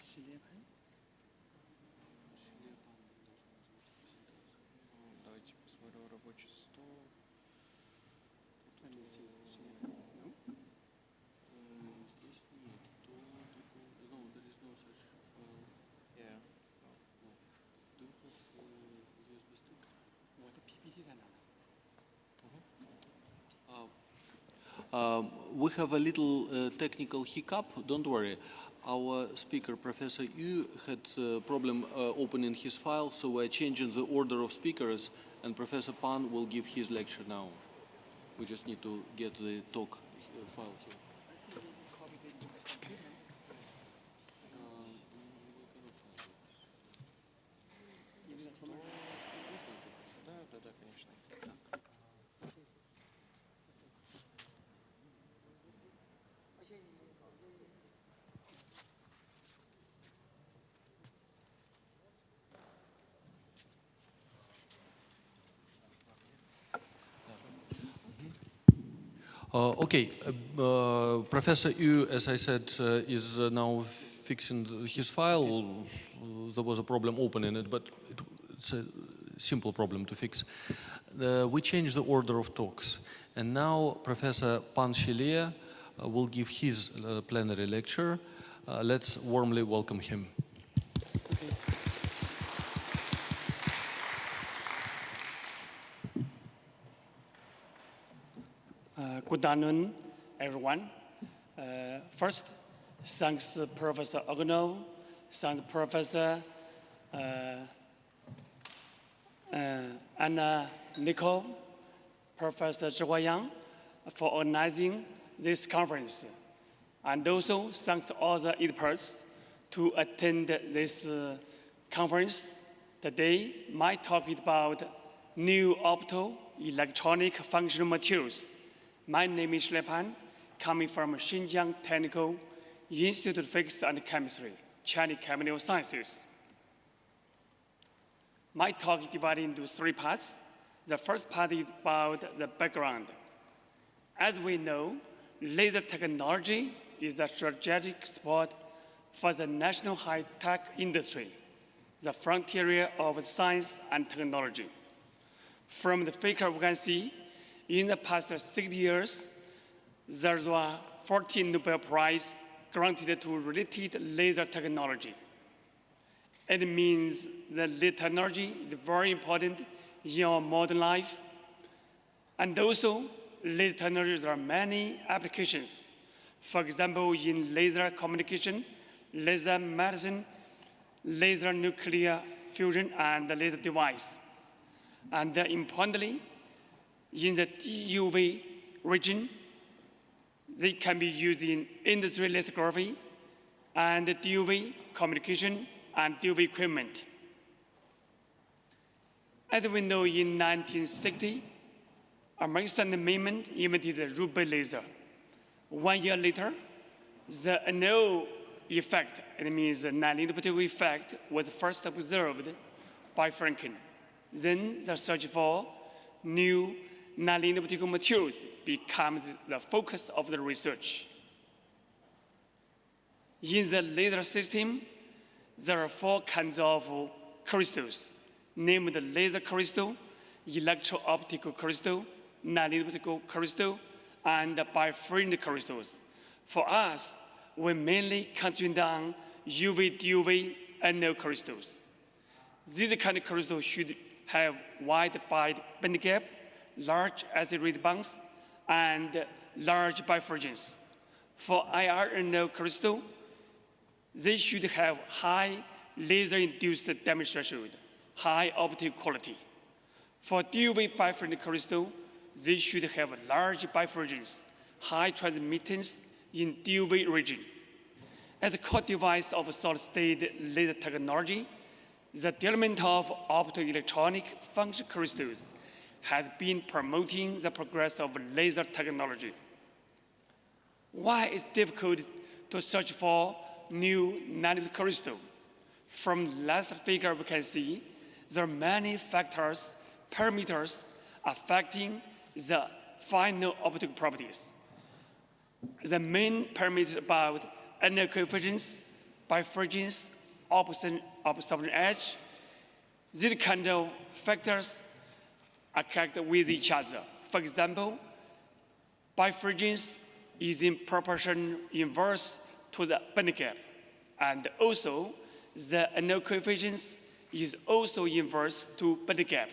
视列盘。 Давайте посмотрим рабочий стол. Let me see. 视列盘。No. Здесь нет. No, there is no such file. Yeah. No. Do you have USB stick? 我的 PPT 在哪呢？ We have a little technical hiccup, don't worry. Our speaker, Professor Yu, had a problem opening his file, so we're changing the order of speakers, and Professor Pan will give his lecture now. We just need to get the talk file here. I see you copied it in the computer. You need a drummer. Да, конечно. Professor Yu, as I said, is now fixing his file. There was a problem opening it, but it's a simple problem to fix. We changed the order of talks, and now Professor Pan Shilea will give his plenary lecture. Let's warmly welcome him. Good afternoon, everyone. First, thanks Professor Ognov, thanks Professor Anna Nicole, Professor Zhihua Yang for organizing this conference. And also thanks all the experts to attend this conference. Today, my talk is about new optoelectronic functional materials. My name is Shle Pan, coming from Xinjiang Technical Institute of Physics and Chemistry, Chinese Chemical Sciences. My talk is divided into 3 parts. The first part is about the background. As we know, laser technology is the strategic spot for the national high-tech industry, the frontier of science and technology. From the figure we can see, in the past 6 years, there were 14 Nobel Prizes granted to related laser technology. It means that laser technology is very important in our modern life. And also, laser technology, there are many applications. For example, in laser communication, laser medicine, laser nuclear fusion, and the laser device. And importantly, in the DUV region, they can be used in industry lithography and DUV communication and DUV equipment. As we know, in 1960, American Amendment invented the ruby laser. 1 year later, the anneal effect, it means the non-interpretive effect, was first observed by Franklin. Then the search for new non-linear optical materials becomes the focus of the research. In the laser system, there are 4 kinds of crystals, named laser crystal, electro-optical crystal, non-linear optical crystal, and bifurcated crystals. For us, we mainly concentrate on UV, DUV, and no crystals. These kind of crystals should have wide band gap, large acid rate bounds, and large bifurcations. For IR and no crystal, they should have high laser-induced damage threshold, high optical quality. For DUV bifurcated crystal, they should have large bifurcations, high transmittance in DUV region. As a core device of solid-state laser technology, the development of optoelectronic function crystals has been promoting the progress of laser technology. Why is it difficult to search for new non-linear crystal? From the last figure, we can see there are many factors, parameters affecting the final optical properties. The main parameters about angle coefficients, bifurcations, absorption edge, these kind of factors are connected with each other. For example, bifurcations is in proportion inverse to the band gap, and also the angle coefficients is also inverse to band gap.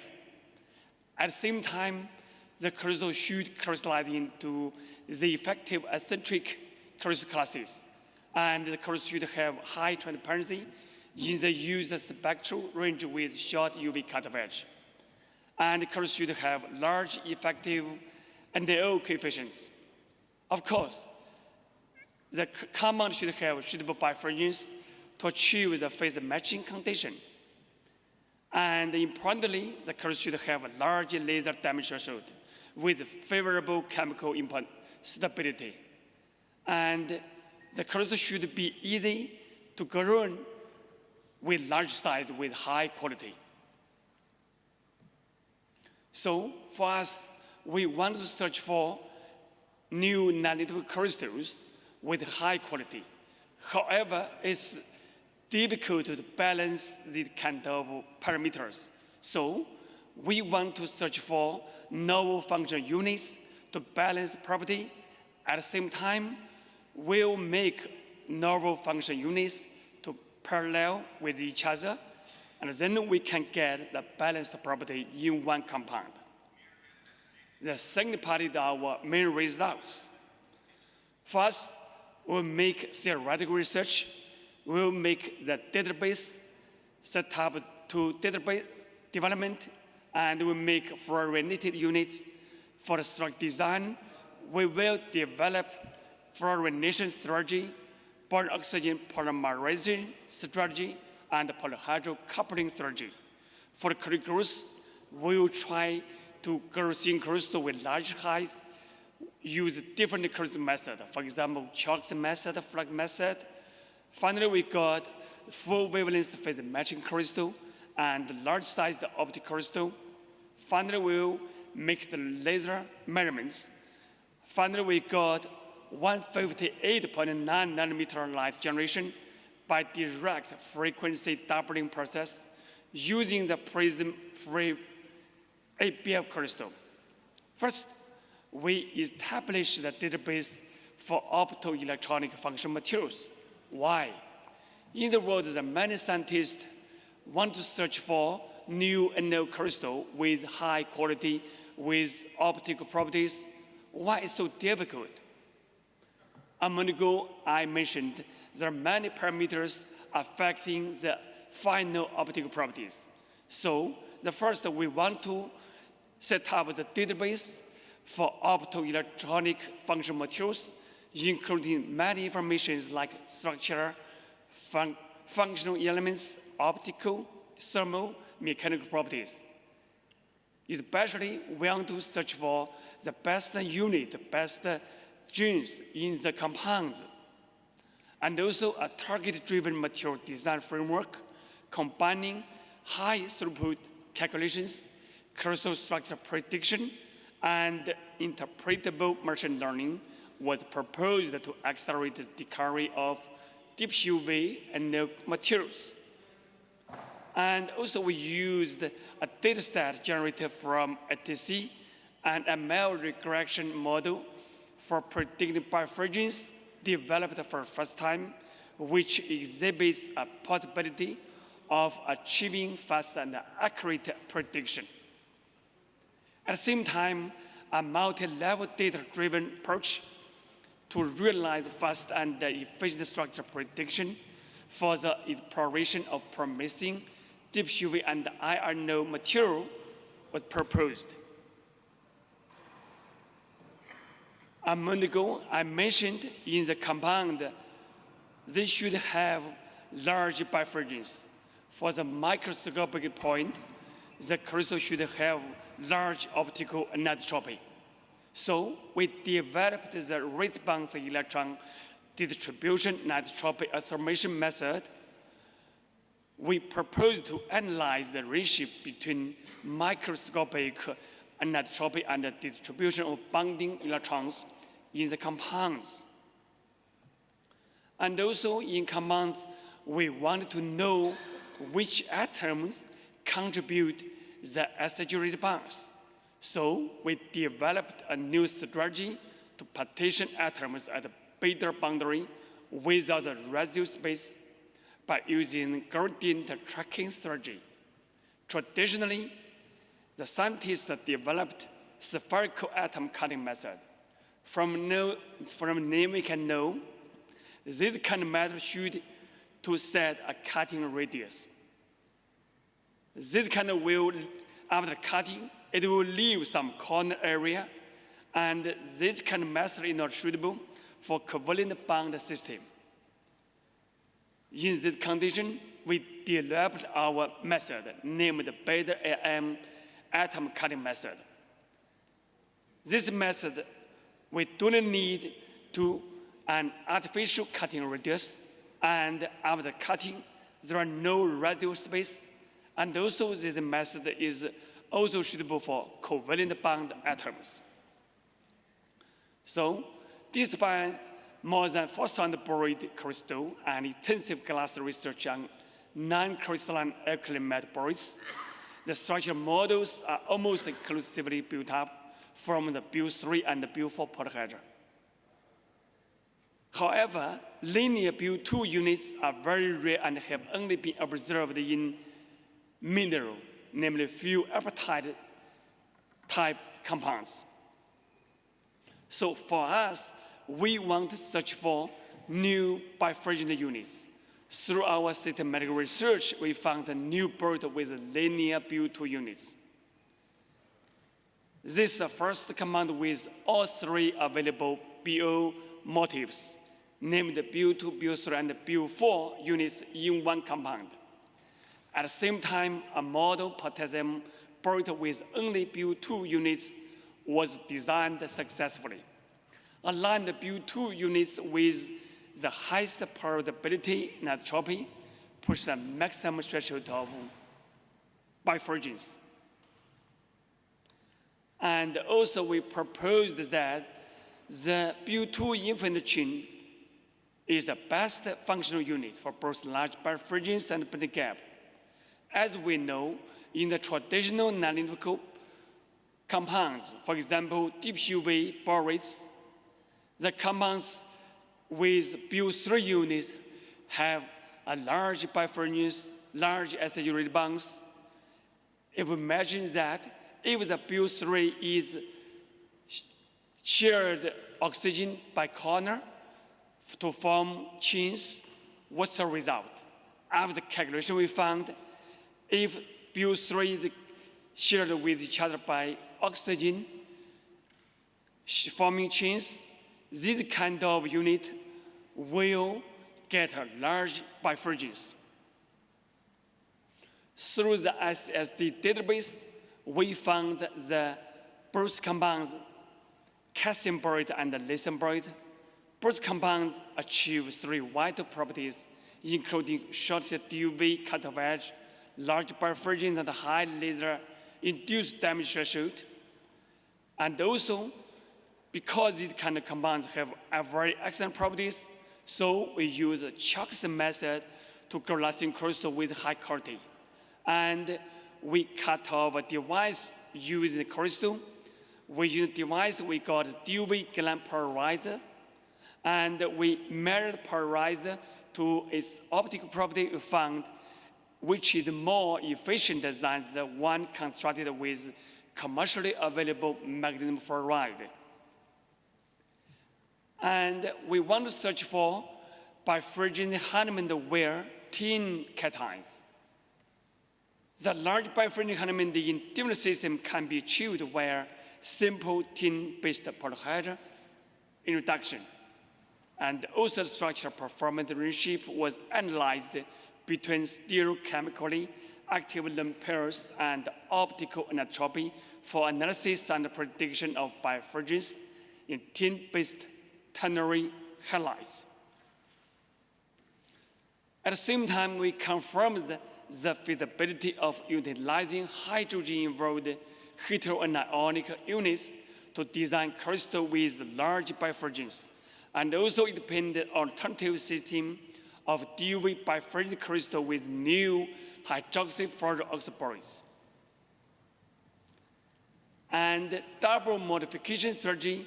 At the same time, the crystal should crystallize into the effective eccentric crystal classes, and the crystal should have high transparency in the user spectral range with short UV cutoff edge. And the crystal should have large effective NO coefficients. Of course, the compound should have suitable bifurcations to achieve the phase matching condition. And importantly, the crystal should have a large laser damage threshold with favorable chemical input stability. And the crystal should be easy to grow with large size with high quality. So for us, we want to search for new non-linear crystals with high quality. However, it's difficult to balance these kind of parameters. So we want to search for novel function units to balance property. At the same time, we'll make novel function units to parallel with each other, and then we can get the balanced property in one compound. The second part is our main results. First, we'll make theoretical research. We'll make the database, set up to database development, and we'll make fluorinated units for the structure design. We will develop fluorination strategy, bond oxygen polymerization strategy, and polyhydrocoupling strategy. For the crystals, we will try to grow thin crystal with large heights, use different crystal methods. For example, Chalk method, flux method. Finally, we got full wavelength phase matching crystal and large sized optical crystal. Finally, we'll make the laser measurements. Finally, we got 158.9 nanometer light generation by direct frequency doubling process using the prism-free ABF crystal. First, we established the database for optoelectronic function materials. Why? In the world, there are many scientists want to search for new NO crystal with high quality, with optical properties. Why is it so difficult? A moment ago, I mentioned there are many parameters affecting the final optical properties. So, the first, we want to set up the database for optoelectronic function materials, including many informations like structure, functional elements, optical, thermal, mechanical properties. Especially, we want to search for the best unit, the best genes in the compounds, and also a target-driven material design framework combining high throughput calculations, crystal structure prediction, and interpretable machine learning was proposed to accelerate the discovery of deep UV and new materials. And also we used a dataset generated from ATC and a ML regression model for predicting birefringence developed for the first time, which exhibits a possibility of achieving fast and accurate prediction. At the same time, a multi-level data-driven approach to realize fast and efficient structure prediction for the exploration of promising deep UV and IR node material was proposed. A moment ago, I mentioned in the compound they should have large birefringence. For the microscopic point, the crystal should have large optical anisotropy. So we developed the response electron distribution anisotropy transformation method. We proposed to analyze the ratio between microscopic anisotropy and the distribution of bonding electrons in the compounds. And also in compounds, we wanted to know which atoms contribute the associated bonds. So we developed a new strategy to partition atoms at the beta boundary without a residue space by using gradient tracking strategy. Traditionally, the scientists developed spherical atom cutting method. From name we can know, this kind of method should to set a cutting radius. This kind of will, after cutting, it will leave some corner area, and this kind of method is not suitable for covalent bond system. In this condition, we developed our method named beta AM atom cutting method. This method, we do not need to an artificial cutting radius, and after cutting, there are no residual space, and also this method is also suitable for covalent bond atoms. So, despite more than 4,000 buried crystal and intensive glass research on non-crystalline alkaline metal burieds, the structural models are almost exclusively built up from the BU3 and the BU4 polyhedra. However, linear BU2 units are very rare and have only been observed in mineral, namely few apatite type compounds. So for us, we want to search for new birefringent units. Through our systematic research, we found a new bird with linear BU2 units. This is the first compound with all three available BO motifs, named BU2, BU3, and BU4 units in one compound. At the same time, a model potassium bird with only BU2 units was designed successfully. Align the BU2 units with the highest probability anisotropy, push the maximum threshold of birefringence. And also we proposed that the BU2 infinite chain is the best functional unit for both large birefringence and band gap. As we know, in the traditional non-identical compounds, for example, deep UV borates, the compounds with BU3 units have a large birefringence, large associated bonds. If we imagine that if the BU3 is shared oxygen by corner to form chains, what's the result? After the calculation, we found if BU3 is shared with each other by oxygen, forming chains, this kind of unit will get a large birefringence. Through the SSD database, we found the both compounds, calcium borate and lithium borate, both compounds achieve three vital properties, including short UV cutoff edge, large birefringence and high laser-induced damage threshold. And also, because these kind of compounds have a very excellent properties, so we use a Chalk's method to grow lasting crystal with high quality. And we cut off a device using the crystal. We use a device we got UV gland polarizer, and we measured the polarizer to its optical property we found, which is more efficient than the one constructed with commercially available magnesium fluoride. And we want to search for birefringence Hahnemann-Weyl tin cations. The large birefringence Hahnemann in different systems can be achieved where simple tin-based polyhedra introduction. And also structural performance relationship was analyzed between stereochemically active lone pairs and optical anisotropy for analysis and prediction of birefringence in tin-based ternary halides. At the same time, we confirmed the feasibility of utilizing hydrogen-involved heteroanionic units to design crystal with large birefringence, and also independent alternative system of DUV birefringent crystal with new hydroxy fluoroxyborates. And double modification strategy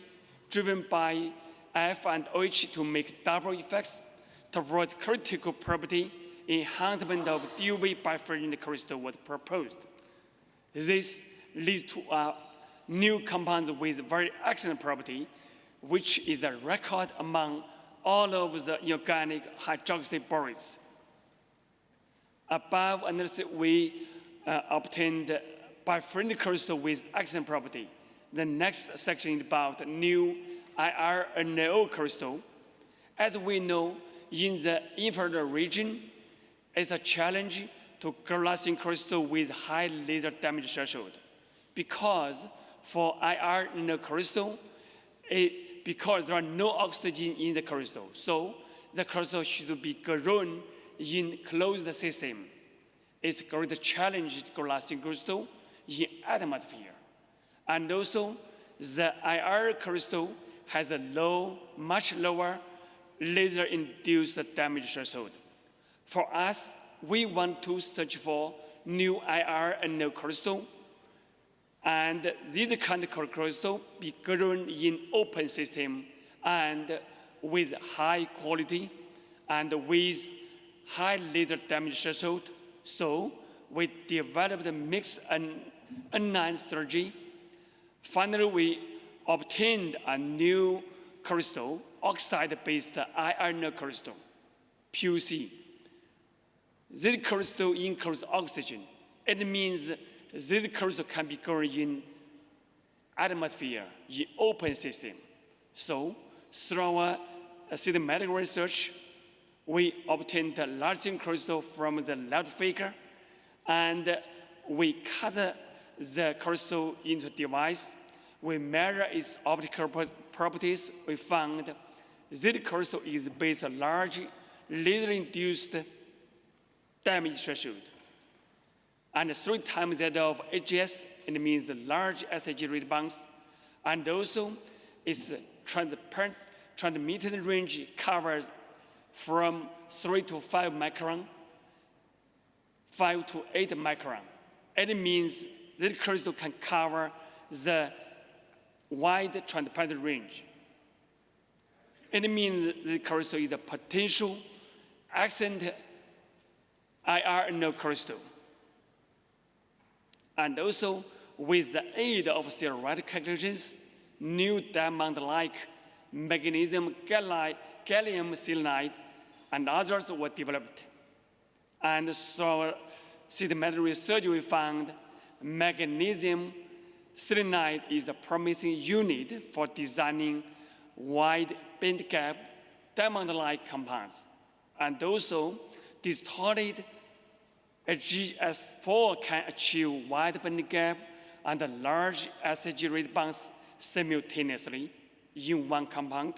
driven by F and OH to make double effects towards critical property enhancement of DUV birefringent crystal was proposed. This leads to a new compound with very excellent property, which is a record among all of the organic hydroxyborates. Above analysis, we obtained birefringent crystal with excellent property. The next section is about new IR-NO crystal. As we know, in the infrared region, it's a challenge to grow lasting crystal with high laser damage threshold. Because for IR-NO crystal, because there are no oxygen in the crystal, so the crystal should be grown in closed system. It's a great challenge to grow lasting crystal in atmosphere. And also, the IR crystal has a low, much lower laser-induced damage threshold. For us, we want to search for new IR-NO crystal, and this kind of crystal be grown in open system and with high quality and with high laser damage threshold. So we developed a mixed anion strategy. Finally, we obtained a new crystal, oxide-based IR-NO crystal, PUC. This crystal includes oxygen. It means this crystal can be grown in atmosphere, in open system. So through our systematic research, we obtained the largest crystal from the left figure, and we cut the crystal into device. We measure its optical properties. We found this crystal is based on large laser-induced damage threshold. And 3 times that of HGS, it means the large SIG response. And also, its transmitted range covers from 3 to 5 micron, 5 to 8 micron. It means this crystal can cover the wide transparent range. It means the crystal is a potential excellent IR-NO crystal. And also, with the aid of theoretical calculations, new diamond-like magnesium gallium selenide and others were developed. And through systematic research, we found magnesium selenide is a promising unit for designing wide bandgap diamond-like compounds. And also, distorted GS4 can achieve wide bandgap and a large SIG response simultaneously in one compound.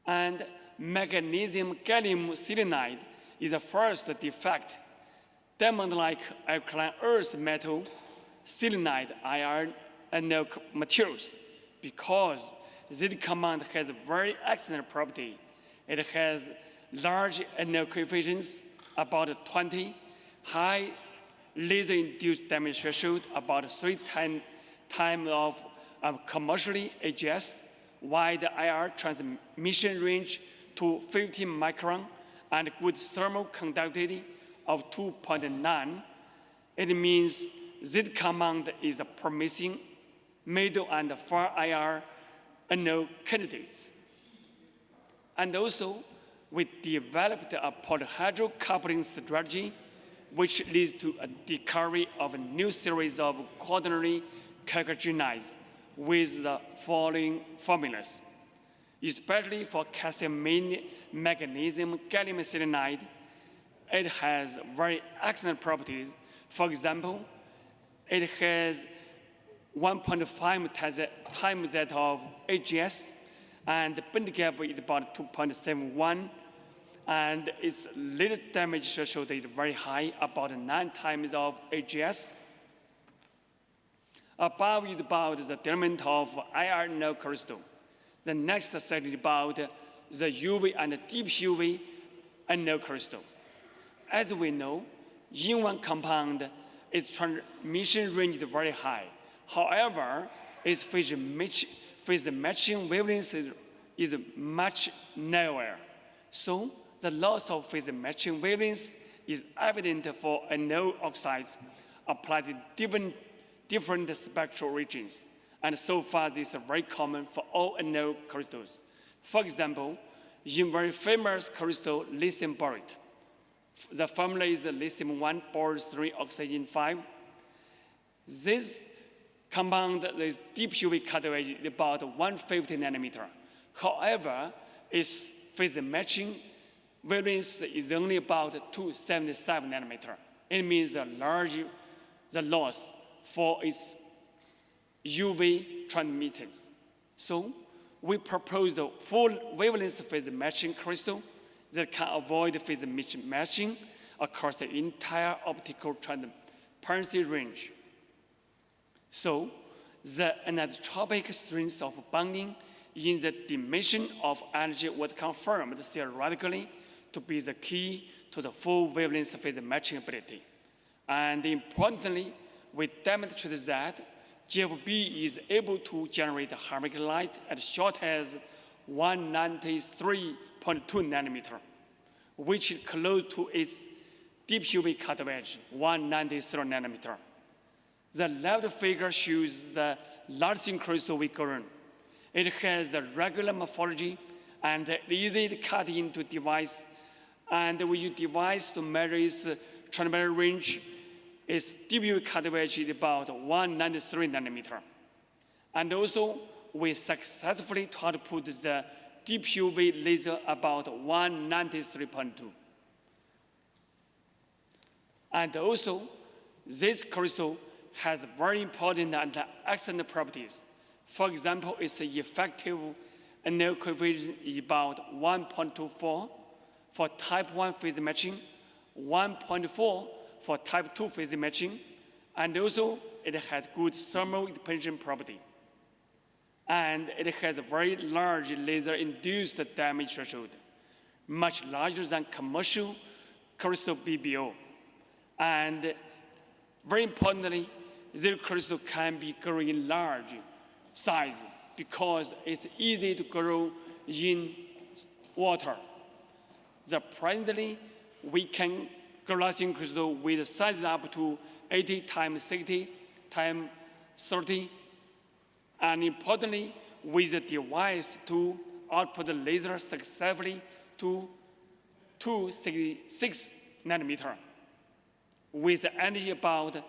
And magnesium gallium selenide is the first defect diamond-like alkaline earth metal, selenide, iron, and no materials, because this compound has a very excellent property. It has large NO coefficients, about 20, high laser-induced damage threshold, about 3 times of commercially AGS, wide IR transmission range to 15 micron, and good thermal conductivity of 2.9. It means this compound is a promising middle and far IR NO candidates. And also, we developed a polyhedral coupling strategy, which leads to a discovery of a new series of quaternary calcogenides with the following formulas. Especially for calcium magnesium gallium selenide, it has very excellent properties. For example, it has 1.5 times that of AGS, and the bond gap is about 2.71, and its laser damage threshold is very high, about 9 times of AGS. Above is about the development of IR NO crystal. The next slide is about the UV and deep UV NO crystal. As we know, in one compound, its transmission range is very high. However, its phase matching wavelength is much narrower. So the loss of phase matching wavelength is evident for NO oxides applied to different spectral regions. And so far, this is very common for all NO crystals. For example, in very famous crystal lithium borate, the formula is lithium 1 boron 3 oxygen 5. This compound, the deep UV coverage is about 150 nanometer. However, its phase matching wavelength is only about 277 nanometer. It means the loss for its UV transmittance. So we propose the full wavelength phase matching crystal that can avoid phase matching across the entire optical transparency range. So the anisotropic strength of bonding in the dimension of energy was confirmed theoretically to be the key to the full wavelength phase matching ability. And importantly, we demonstrated that GFB is able to generate harmonic light as short as 193.2 nanometer, which is close to its deep UV coverage, 193 nanometer. The left figure shows the largest crystal we current. It has the regular morphology and easy to cut into device, and we use device to measure its transmission range. Its deep UV coverage is about 193 nanometer. And also, we successfully output the deep UV laser about 193.2. And also, this crystal has very important and excellent properties. For example, its effective NO coefficient is about 1.24 for type 1 phase matching, 1.4 for type 2 phase matching, and also it has good thermal dissipation property. And it has a very large laser-induced damage threshold, much larger than commercial crystal BBO. And very importantly, this crystal can be grown in large size because it's easy to grow in water. Presently, we can grow lithium crystal with size up to 80 times 60 times 30. And importantly, with the device to output the laser successfully to 266 nanometer, with energy about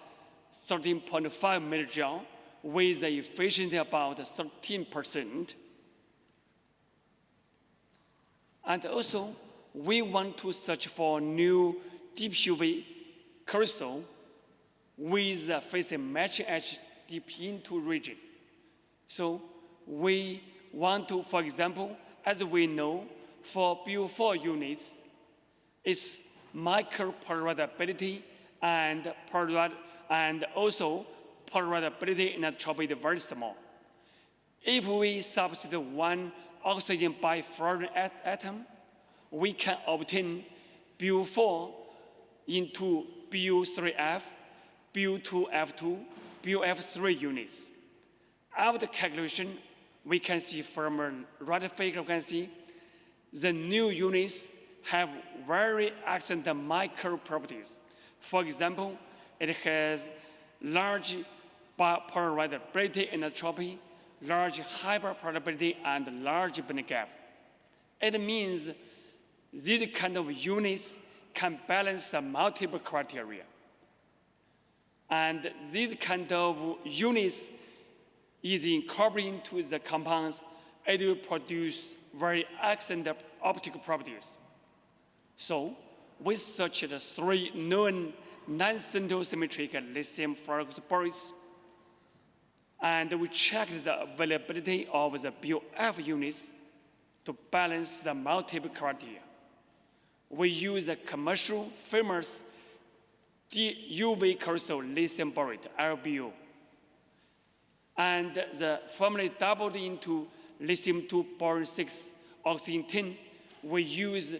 13.5 millijoule, with the efficiency about 13%. And also, we want to search for new deep UV crystal with the phase matching edge deep into region. So we want to, for example, as we know, for BO4 units, its micropolarizability and also polarizability in entropy is very small. If we substitute one oxygen by fluorine atom, we can obtain BU4 into BU3F, BU2F2, BUF3 units. After calculation, we can see from a right figure, we can see the new units have very excellent micro properties. For example, it has large polarizability and entropy, large hyperpolarizability, and large band gap. It means these kind of units can balance the multiple criteria. And these kind of units is incorporated into the compounds, it will produce very excellent optical properties. So we searched the 3 known non-central symmetric lithium fluorophores, and we checked the availability of the BUF units to balance the multiple criteria. We use the commercial famous UV crystal lithium borate, LBO. And the formula doubled into lithium-2 boron 6 oxygen 10. We use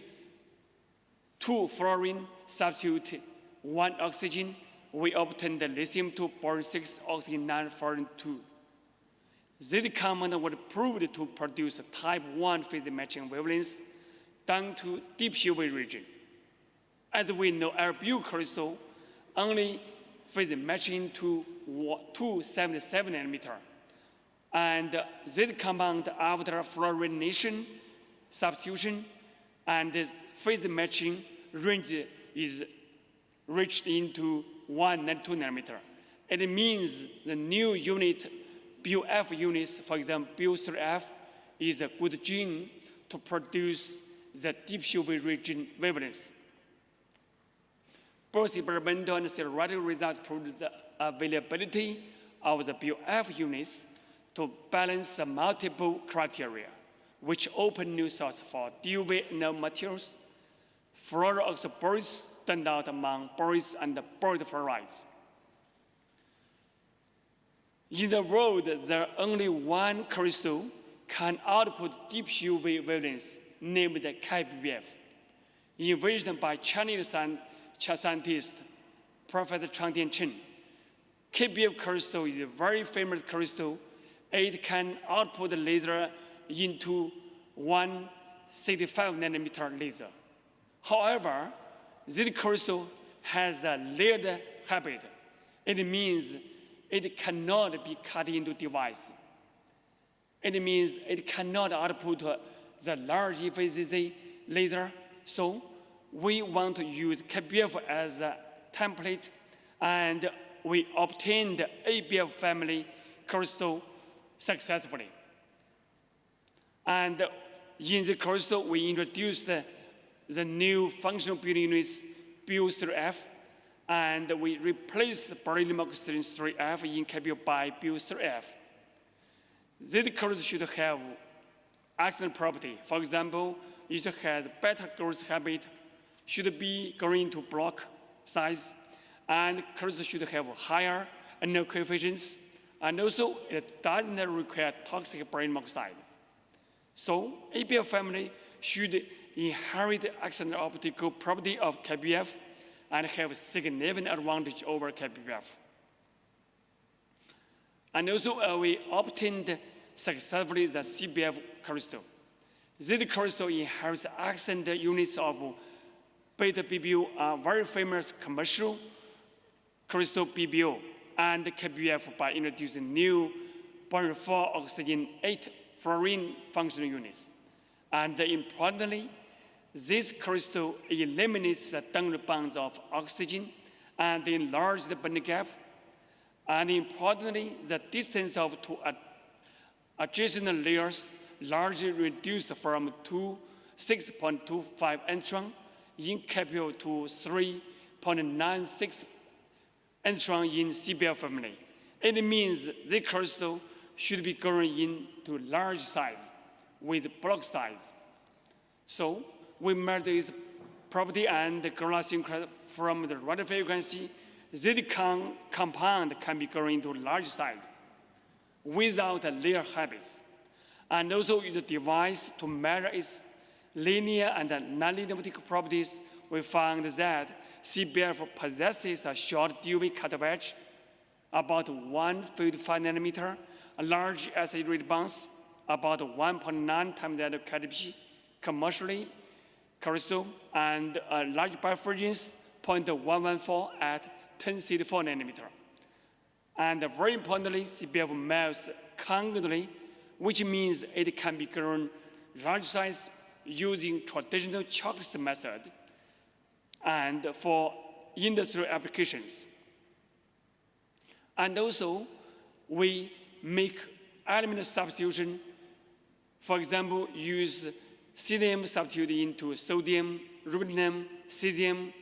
2 fluorine, substitute 1 oxygen. We obtain the lithium-2 boron 6 oxygen 9 fluorine 2. This compound was proved to produce a type 1 phase matching wavelengths down to deep UV region. As we know, LBO crystal only phase matching to 277 nanometer. And this compound, after fluorination, substitution, and the phase matching range is reached into 192 nanometer. It means the new unit, BUF units, for example, BU3F, is a good gene to produce the deep UV region wavelengths. Both experimental and theoretical results prove the availability of the BUF units to balance the multiple criteria, which open new sources for DUV nanomaterials. Fluoroxyborates stand out among borates and borate fluorides. In the world, there only one crystal can output deep UV wavelengths named KBF, invented by Chinese scientist Professor Changdian Chen. KBF crystal is a very famous crystal. It can output laser into 165 nanometer laser. However, this crystal has a layered habit. It means it cannot be cut into device. It means it cannot output the large efficiency laser. So we want to use KBF as a template, and we obtained the ABF family crystal successfully. And in the crystal, we introduced the new functional building units, BU3F, and we replaced beryllium oxygen 3F in KBF by BU3F. This crystal should have excellent property. For example, it has better growth habit, should be growing to block size, and crystal should have higher annual coefficients, and also it doesn't require toxic beryllium oxide. So ABF family should inherit excellent optical property of KBF and have significant advantage over KBF. And also we obtained successfully the CBF crystal. This crystal inherits excellent units of beta BBU, a very famous commercial crystal BBU, and KBF by introducing new 0.4 oxygen 8 fluorine functional units. And importantly, this crystal eliminates the downward bonds of oxygen and enlarges the band gap. And importantly, the distance of two adjacent layers largely reduced from 6.25 angstrom in KBF to 3.96 angstrom in CBF family. It means the crystal should be growing into large size with block size. So we made this property and glassine from the radio frequency, this compound can be grown into large size without layer habits. And also use a device to measure its linear and non-linear properties. We found that CBF possesses a short DUV cut edge, about 1.5 nanometer, a large acid rate bounce, about 1.9 times that of KDP, commercially crystal, and a large bifurcance, 0.114 at 1064 nanometer. And very importantly, CBF melts congruently, which means it can be grown large size using traditional chocolate method and for industrial applications. And also, we make element substitution. For example, use cesium substitute into sodium, rubidium, cesium.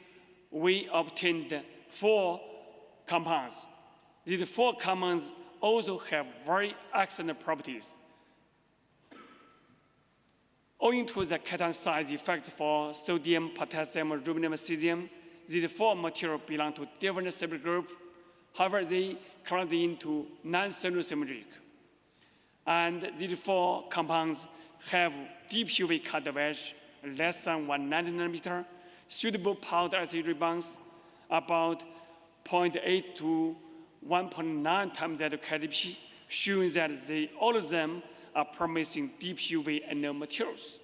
We obtained 4 compounds. These 4 compounds also have very excellent properties. Owing to the cation size effect for sodium, potassium, rubidium, cesium, these 4 materials belong to different symmetric groups. However, they collide into non-symmetric. And these 4 compounds have deep UV cut edge, less than 1 nanometer, suitable powder acid rebounds, about 0.8 to 1.9 times that of KDP, showing that all of them are promising deep UV and materials.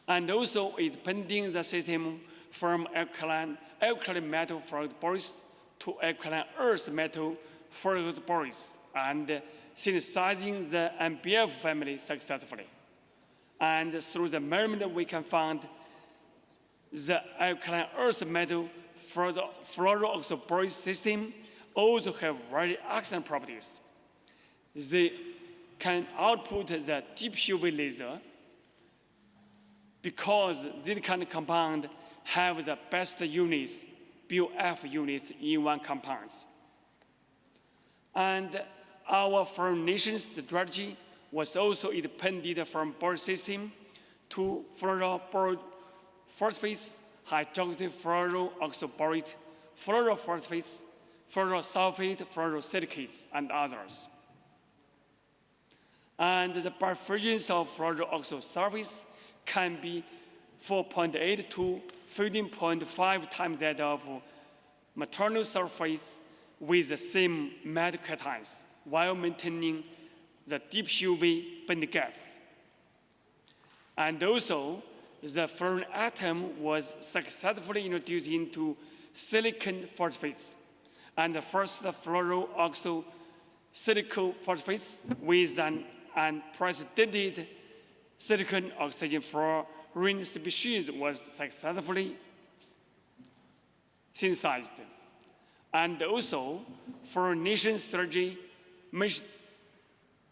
And also, it's bending the system from alkaline metal fluoroborates to alkaline earth metal fluoroborates, and synthesizing the MBF family successfully. And through the measurement, we can find the alkaline earth metal fluoroborates system also have very excellent properties. They can output the deep UV laser because this kind of compound have the best units, BOF units in one compound. And our fluorination strategy was also independent from board system to fluorophosphates, hydroxy fluorooxoborate, fluorophosphates, fluorosulfate, fluorosilicates, and others. And the bifurcance of fluorooxosulfates can be 4.8 to 15.5 times that of maternal sulfates with the same metal cations, while maintaining the deep UV band gap. And also, the fluorine atom was successfully introduced into silicon phosphates, and the first fluoroxosilicyl phosphates with an unprecedented silicon oxygen fluorine species was successfully synthesized. And also, fluorination strategy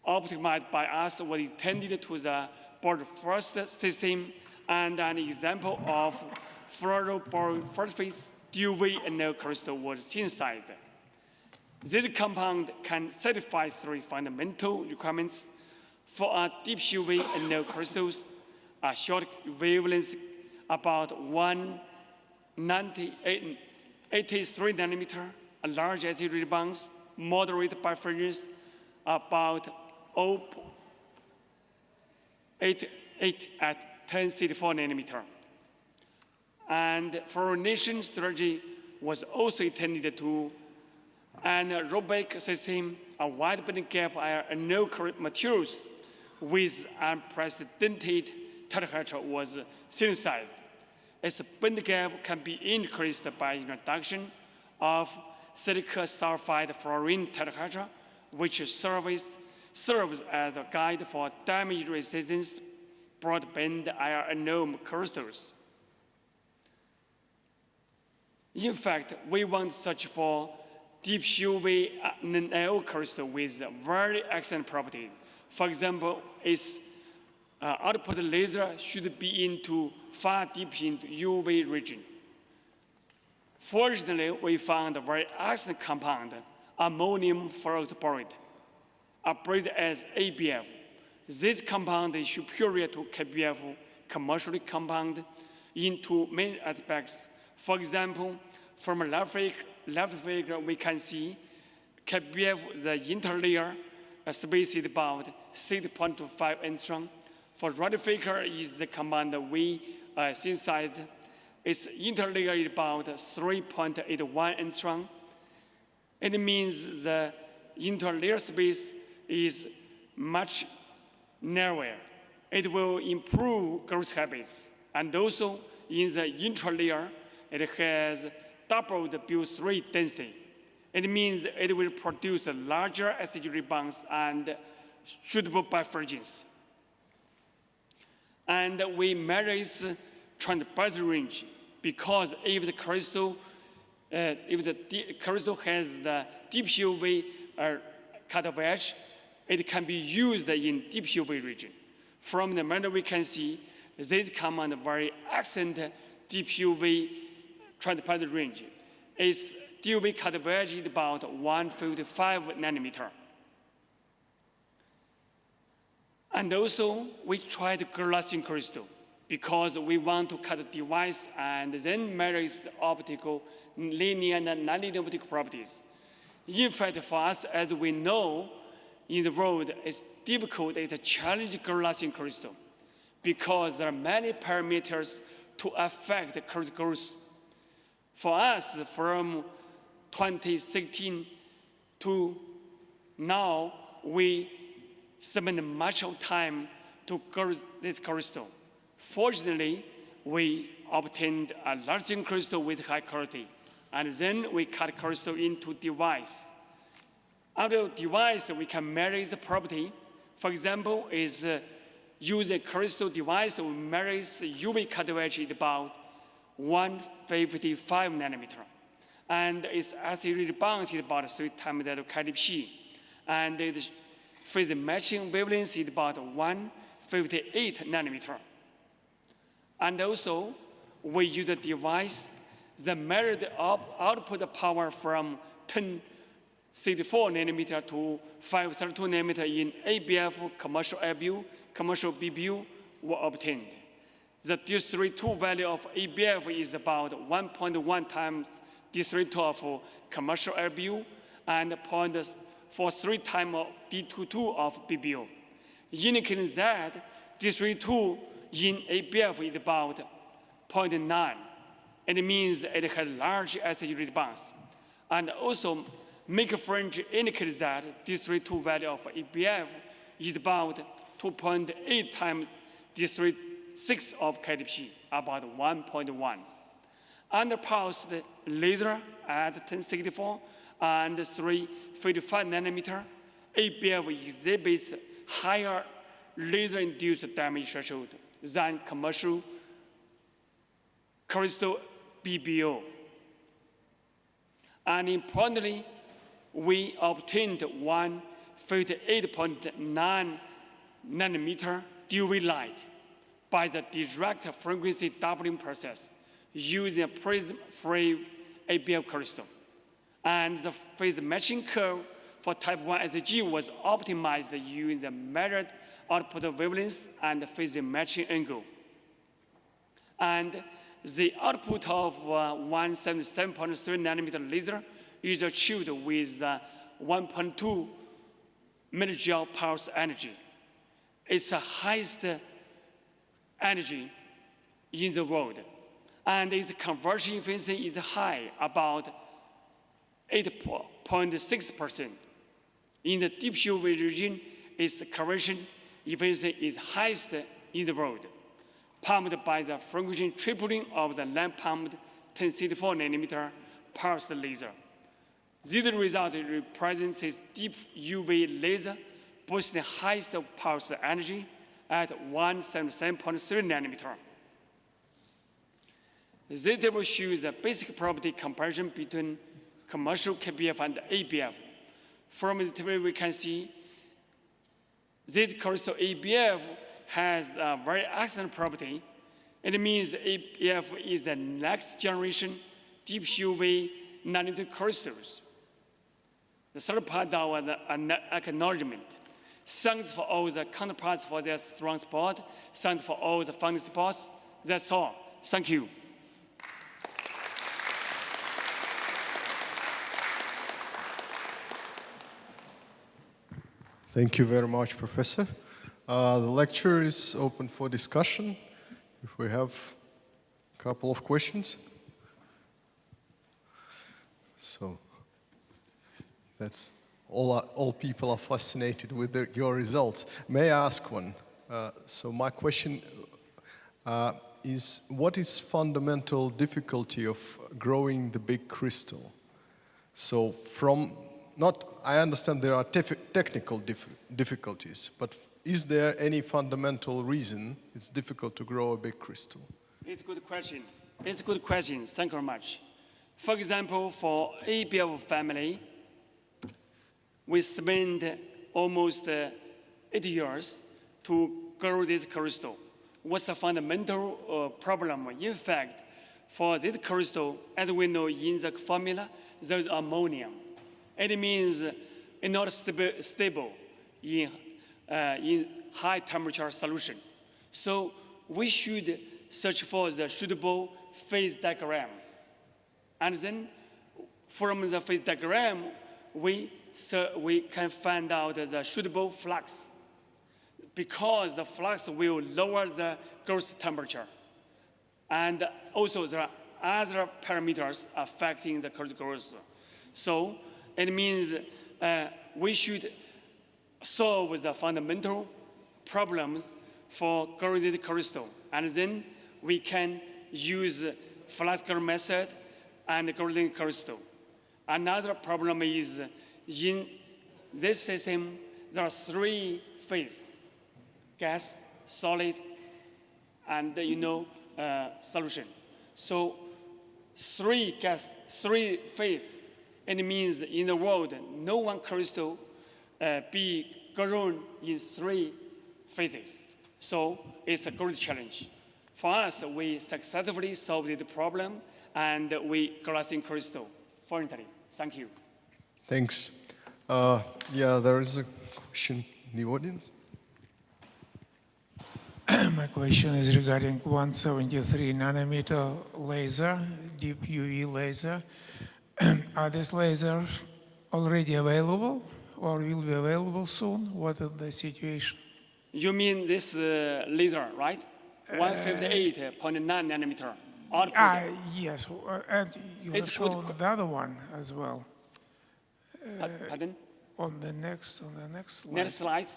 optimized by us was intended to the board first system, and an example of fluorophosphates DUV and crystal was synthesized. This compound can satisfy 3 fundamental requirements for a deep UV and crystals, a short wavelength about 193 nanometer, a large acid rebounds, moderate bifurcance about 0.88 at 1064 nanometer. And fluorination strategy was also intended to an aerobic system, a wide band gap and no materials with unprecedented tetrahedra was synthesized. Its band gap can be increased by introduction of silica sulfide fluorine tetrahedra, which serves as a guide for damage resistance broadband iron crystals. In fact, we want to search for deep UV nano crystal with very excellent property. For example, its output laser should be into far deep into UV region. Fortunately, we found a very excellent compound, ammonium fluoroborate, operated as ABF. This compound is superior to KBF commercially compound in two main aspects. For example, from a left figure, we can see KBF, the interlayer space is about 6.25 angstrom. For right figure is the command we synthesized. Its interlayer is about 3.81 angstrom. It means the interlayer space is much narrower. It will improve growth habits. And also in the intralayer, it has double the BU3 density. It means it will produce larger acid rebounds and suitable bifurcations. And we measure its transparent range because if the crystal has the deep UV cut-off edge, it can be used in deep UV region. From the model we can see this command very excellent deep UV transparent range. Its DUV cut-off edge is about 155 nanometer. And also, we tried glassine crystal because we want to cut the device and then measure its optical, linear and non-linear optical properties. In fact, for us, as we know, in the world, it's difficult, it's a challenge glassine crystal because there are many parameters to affect the crystal growth. For us, from 2016 to now, we spend much of time to grow this crystal. Fortunately, we obtained a large crystal with high quality, and then we cut crystal into device. Out of device, we can measure its property. For example, use a crystal device, we measure its UV cut-off edge is about 155 nanometer. And its acid rebound is about 3 times that of KDP. And its phase matching wavelength is about 158 nanometer. And also, we use the device that measures the output power from 1064 nanometer to 532 nanometer in ABF, commercial ABU, commercial BBU were obtained. The D32 value of ABF is about 1.1 times D32 of commercial ABU and 0.43 times of D22 of BBU, indicating that D32 in ABF is about 0.9. It means it has large acid rebounds. And also, microfringe indicates that D32 value of ABF is about 2.8 times D36 of KDP, about 1.1. Under pulsed laser at 1064 and 355 nanometer, ABF exhibits higher laser-induced damage threshold than commercial crystal BBO. And importantly, we obtained 158.9 nanometer UV light by the direct frequency doubling process using a prism-free ABF crystal. And the phase matching curve for type 1 SG was optimized using the measured output wavelength and the phase matching angle. And the output of 177.3 nanometer laser is achieved with 1.2 millijoule pulse energy. It's the highest energy in the world. And its conversion efficiency is high, about 8.6%. In the deep UV region, its conversion efficiency is highest in the world, pumped by the frequency tripling of the lamp-pumped 1064 nanometer pulsed laser. This result represents its deep UV laser boasting the highest pulse energy at 177.3 nanometer. This table shows the basic property comparison between commercial KBF and ABF. From the table we can see this crystal ABF has a very excellent property. It means ABF is the next generation deep UV nanometer crystals. The third part of the acknowledgement. Thanks for all the counterparts for their strong support. Thanks for all the funding spots. That's all. Thank you. Thank you very much, Professor. The lecture is open for discussion. If we have a couple of questions. So that's all people are fascinated with your results. May I ask one? So my question is, what is fundamental difficulty of growing the big crystal? So I understand there are technical difficulties, but is there any fundamental reason it's difficult to grow a big crystal? It's a good question. It's a good question. Thank you very much. For example, for ABF family, we spend almost 8 years to grow this crystal. What's the fundamental problem? In fact, for this crystal, as we know in the formula, there's ammonium. It means it's not stable in high temperature solution. So we should search for the suitable phase diagram. And then from the phase diagram, we can find out the suitable flux, because the flux will lower the growth temperature. And also there are other parameters affecting the growth. So it means we should solve the fundamental problems for growing the crystal. And then we can use Flasker method and growing crystal. Another problem is in this system, there are 3 phases: gas, solid, and solution. So 3 phases. It means in the world, no one crystal be grown in 3 phases. So it's a great challenge. For us, we successfully solved the problem, and we glassing crystal currently. Thank you. Thanks. Yeah, there is a question in the audience. My question is regarding 173 nanometer laser, deep UV laser. Are these lasers already available or will be available soon? What is the situation? You mean this laser, right? 158.9 nanometer output. Yes, and you have shown the other one as well. Pardon? On the next slide. Next slide.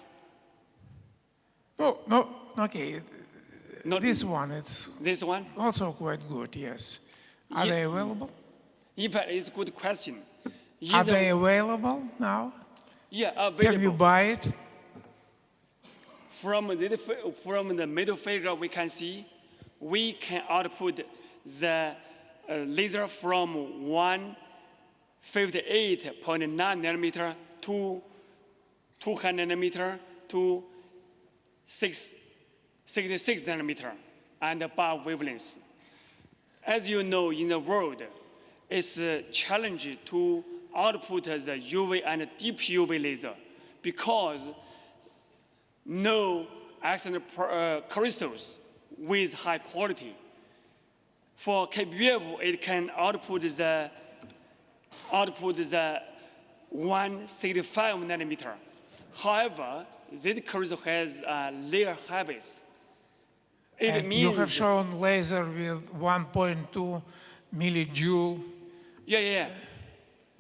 Oh, no, okay. Not this one, it's this one? Also quite good, yes. Are they available? In fact, it's a good question. Are they available now? Yeah, available. Can you buy it? From the middle figure, we can see we can output the laser from 158.9 nanometer to 200 nanometer to 66 nanometer and above wavelengths. As you know, in the world, it's a challenge to output the UV and deep UV laser because no excellent crystals with high quality. For KBF, it can output the 165 nanometer. However, this crystal has layer habits. And you have shown laser with 1.2 millijoule. Yeah.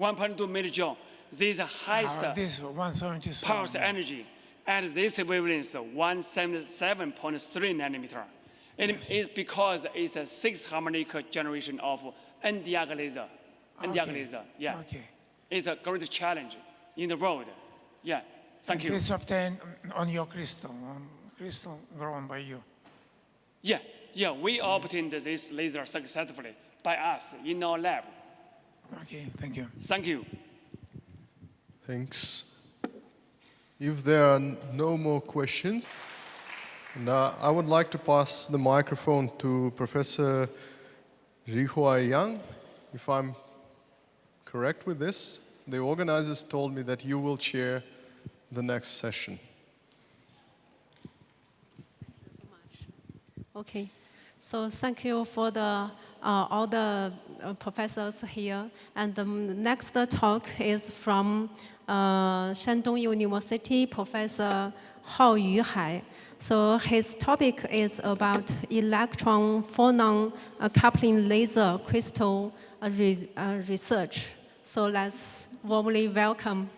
1.2 millijoule. This is the highest this 177 power energy at this wavelength, 177.3 nanometer. And it's because it's a 6 harmonic generation of Nd:YAG laser. Nd:YAG laser, yeah. Okay. It's a great challenge in the world. Yeah, thank you. It's obtained on your crystal, grown by you. Yeah, we obtained this laser successfully by us in our lab. Okay, thank you. Thank you. Thanks. If there are no more questions, I would like to pass the microphone to Professor Zhihua Yang. If I'm correct with this, the organizers told me that you will chair the next session. Okay, So thank you for all the professors here. And the next talk is from Shandong University, Professor Hao Yuhai. So his topic is about electron-phonon coupling laser crystal research. So let's warmly welcome.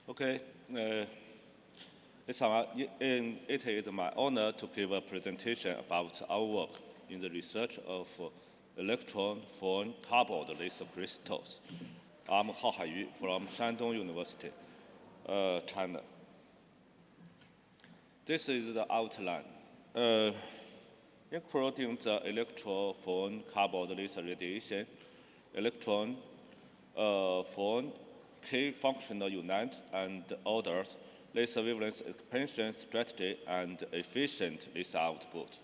Okay, it is my honor to give a presentation about our work in the research of electron-phonon carbon laser crystals. I'm Hao Haiyu from Shandong University, China. This is the outline. Including the electron-phonon carbon laser radiation, electron-phonon key functional unit and orders, laser wavelength expansion strategy, and efficient laser output.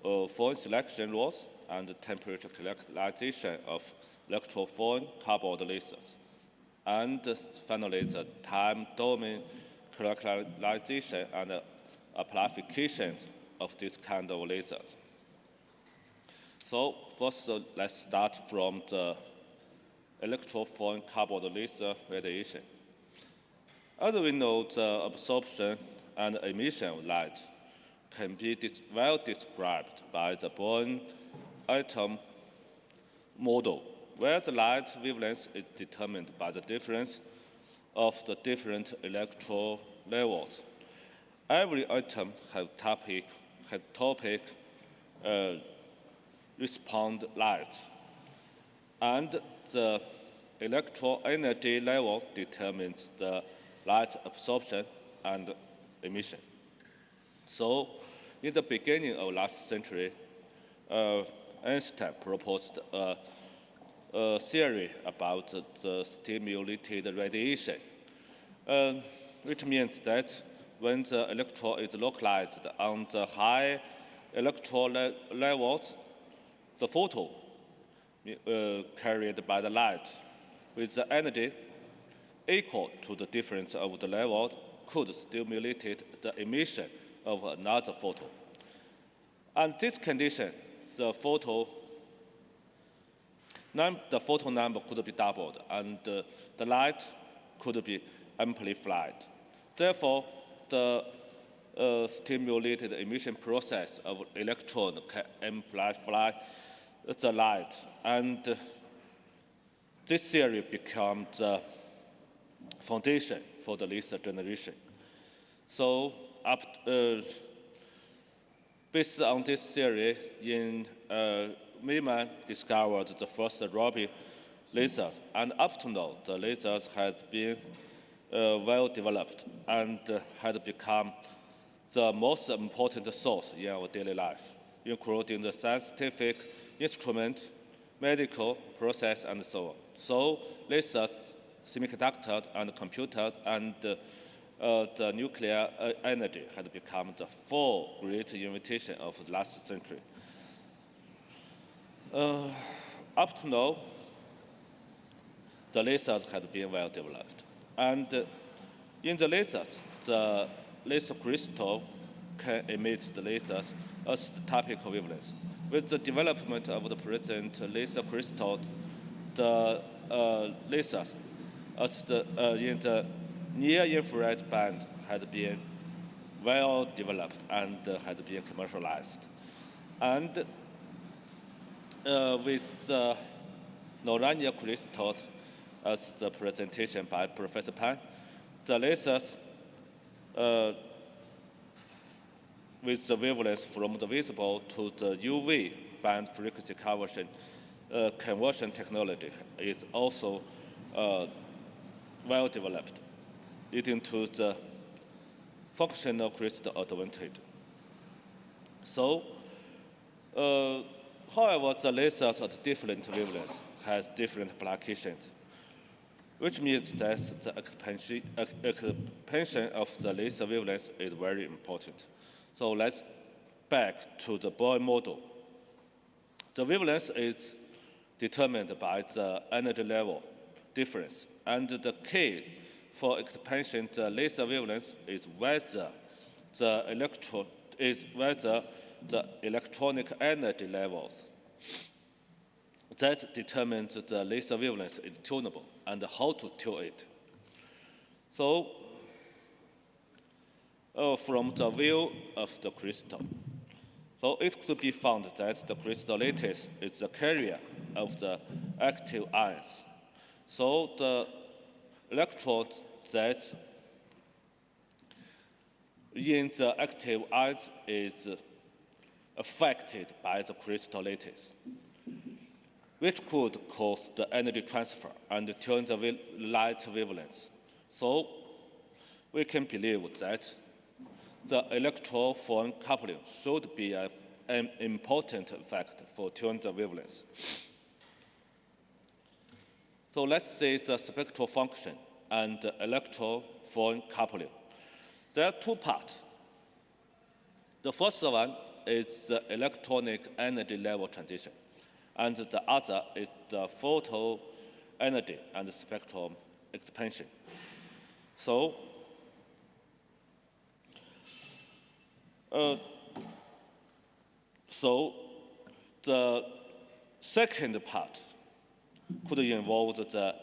Phone selection laws and temperature characterization of electron-phonon carbon lasers. And finally, the time domain characterization and applications of this kind of lasers. So first, let's start from the electron-phonon carbon laser radiation. As we know, the absorption and emission of light can be well described by the Bohr atom model, where the light wavelength is determined by the difference of the different electron levels. Every atom has topic respond light, and the electron energy level determines the light absorption and emission. So, in the beginning of last century, Einstein proposed a theory about the stimulated radiation, which means that when the electron is localized on the high electron levels, the photon carried by the light with the energy equal to the difference of the levels could stimulate the emission of another photon. And this condition, the photon number could be doubled and the light could be amplified. Therefore, the stimulated emission process of electron can amplify the light, and this theory becomes the foundation for the laser generation. So, based on this theory, Mayman discovered the first Rabi lasers, and up to now, the lasers had been well developed and had become the most important source in our daily life, including the scientific instrument, medical process, and so on. So lasers, semiconductors, and computers, and the nuclear energy had become the four great inventions of the last century. Up to now, the lasers had been well developed. And in the lasers, the laser crystal can emit the lasers as the typical wavelength. With the development of the present laser crystals, the lasers in the near-infrared band had been well developed and had been commercialized. And with the non-linear crystals, as the presentation by Professor Pan, the lasers with the wavelengths from the visible to the UV band frequency conversion technology is also well developed, leading to the functional crystal advantage. So, however, the lasers at different wavelengths has different applications, which means that the expansion of the laser wavelengths is very important. So let's back to the Bohr model. The wavelength is determined by the energy level difference, and the key for expansion the laser wavelength is whether the electronic energy levels that determines the laser wavelength is tunable and how to tune it. So, from the view of the crystal, so it could be found that the crystal lattice is the carrier of the active ions. So the electrons that in the active ions is affected by the crystal lattice, which could cause the energy transfer and tune the light wavelengths. So we can believe that the electron-phone coupling should be an important factor for tuning the wavelengths. So let's see the spectral function and the electron-phone coupling. There are two parts. The first one is the electronic energy level transition, and the other is the photo energy and the spectrum expansion. So, the second part could involve the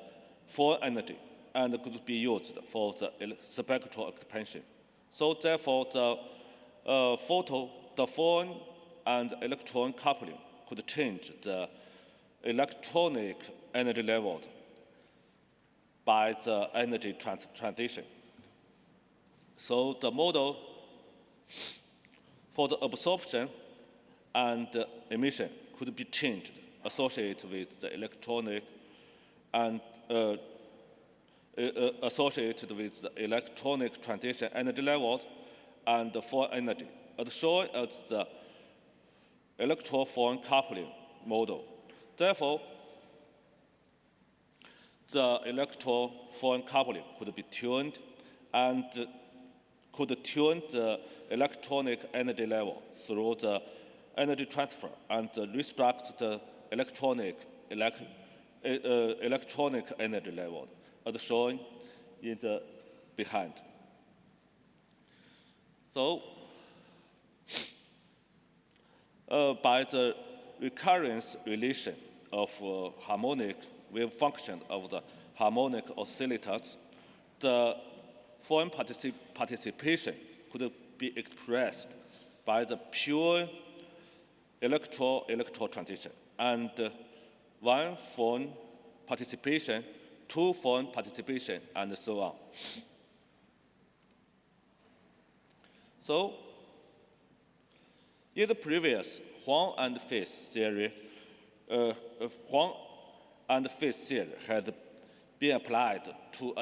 phone energy and could be used for the spectral expansion. So therefore, the phone and electron coupling could change the electronic energy level by the energy transition. So the model for the absorption and emission could be changed, associated with the electronic and associated with the electronic transition energy levels and the phone energy, as shown as the electron-phone coupling model. Therefore, the electron-phone coupling could be tuned and could tune the electronic energy level through the energy transfer and restrict the electronic energy level, as shown in the behind. So, by the recurrence relation of harmonic wave function of the harmonic oscillators, the phone participation could be expressed by the pure electron transition, and one phone participation, two phone participation, and so on. So, in the previous Huang and phase theory, Huang and phase theory had been applied to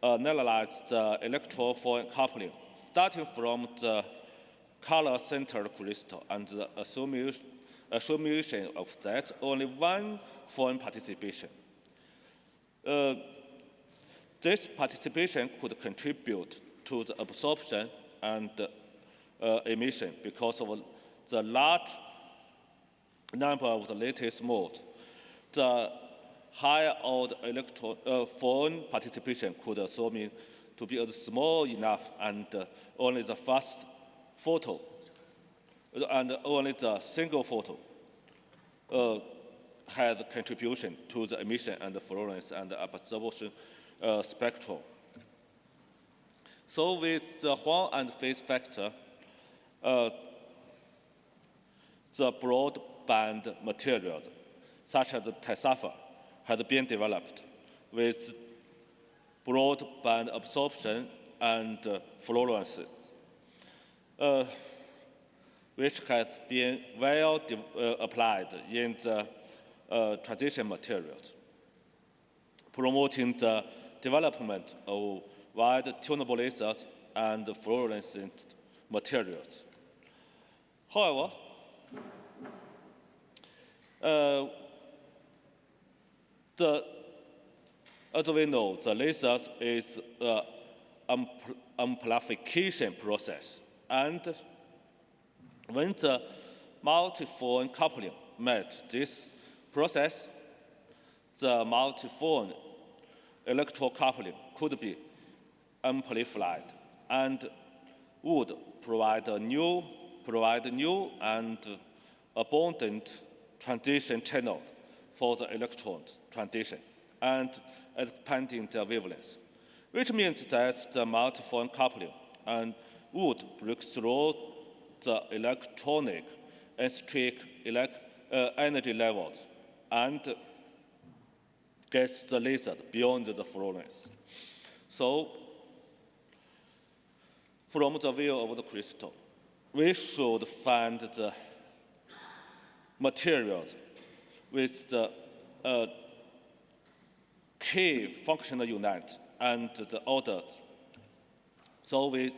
analyze the electron-phone coupling, starting from the color-centered crystal and the assumption of that only one phone participation. This participation could contribute to the absorption and emission because of the large number of the lattice modes. The higher order phone participation could assume to be small enough, and only the first photo and only the single photo had contribution to the emission and the fluorescence and the absorption spectrum. So with the Huang and phase factor, the broadband material, such as TESAFA, has been developed with broadband absorption and fluorescence, which has been well applied in the transition materials, promoting the development of wide tunable lasers and fluorescent materials. However, as we know, the lasers is an amplification process, and when the multiphone coupling met this process, the multiphone electrocoupling could be amplified and would provide new and abundant transition channel for the electron transition and expanding the wavelength, which means that the multiphone coupling and would break through the electronic and strict energy levels and get the laser beyond the fluorescence. So, from the view of the crystal, we should find the materials with the key functional unit and the order. So we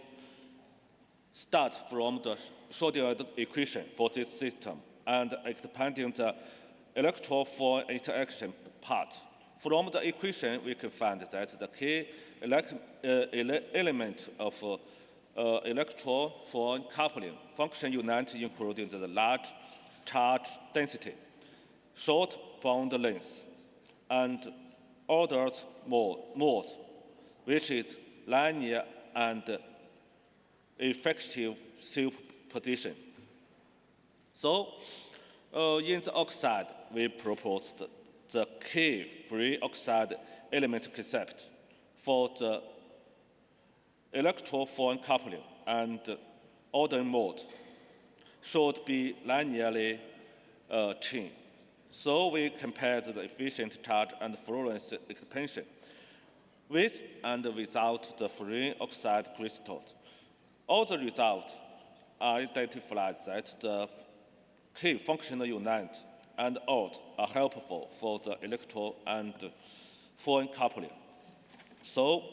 start from the Schrödinger equation for this system and expanding the electron-phone interaction part. From the equation, we can find that the key element of electron-phone coupling function unit including the large charge density, short bond length, and ordered mode, which is linear and effective superposition. So, in the oxide, we proposed the key free oxide element concept for the electron-phone coupling and order mode should be linearly chained. So we compared the efficient charge and fluorescence expansion with and without the free oxide crystals. All the results identified that the key functional unit and odd are helpful for the electron and phone coupling. So,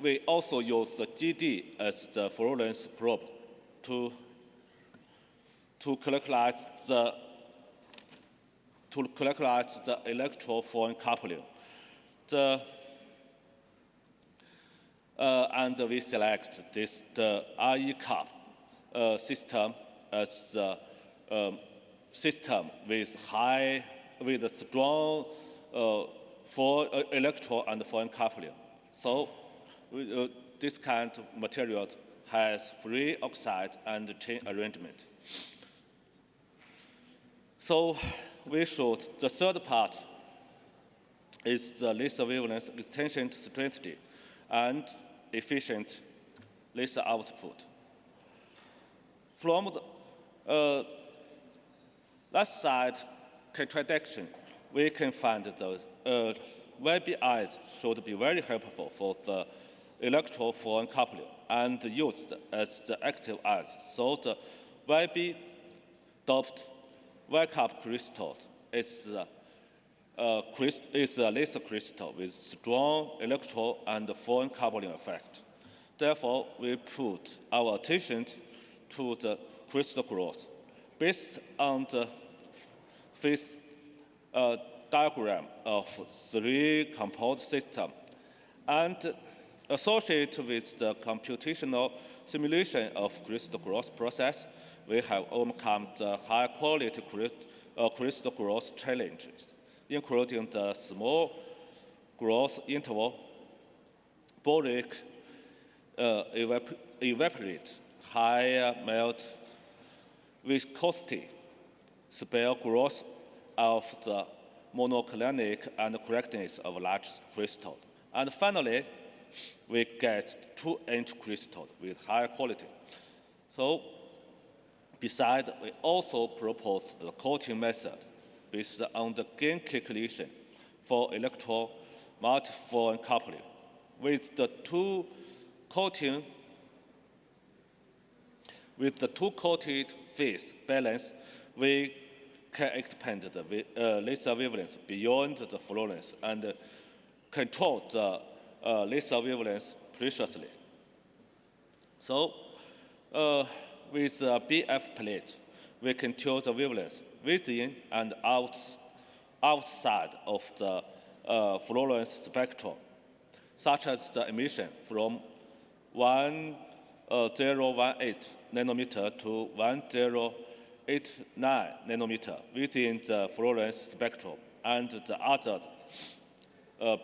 we also use the GD as the fluorescence probe to characterize the electron-phone coupling. And we select the IE cup system as the system with strong electron and phone coupling. So this kind of material has free oxide and chain arrangement. So we showed the third part is the laser wavelength extension strategy and efficient laser output. From the left side contradiction, we can find the YBIs should be very helpful for the electron-phone coupling and used as the active eyes. So the YB-doped Y-cup crystal is a laser crystal with strong electron and phone coupling effect. Therefore, we put our attention to the crystal growth based on the phase diagram of three compound systems and associated with the computational simulation of crystal growth process, we have overcome the high quality crystal growth challenges, including the small growth interval, boric evaporate, higher melt viscosity, spare growth of the monoclinic and correctness of large crystals. And finally, we get 2-inch crystal with higher quality. So, besides, we also propose the coating method based on the gain calculation for electro-multiphone coupling. With the two coated phase balance, we can expand the laser wavelength beyond the fluorescence and control the laser wavelength preciously. So, with the BF plate, we can tune the wavelength within and outside of the fluorescence spectrum, such as the emission from 1018 nanometer to 1089 nanometer within the fluorescence spectrum, and the other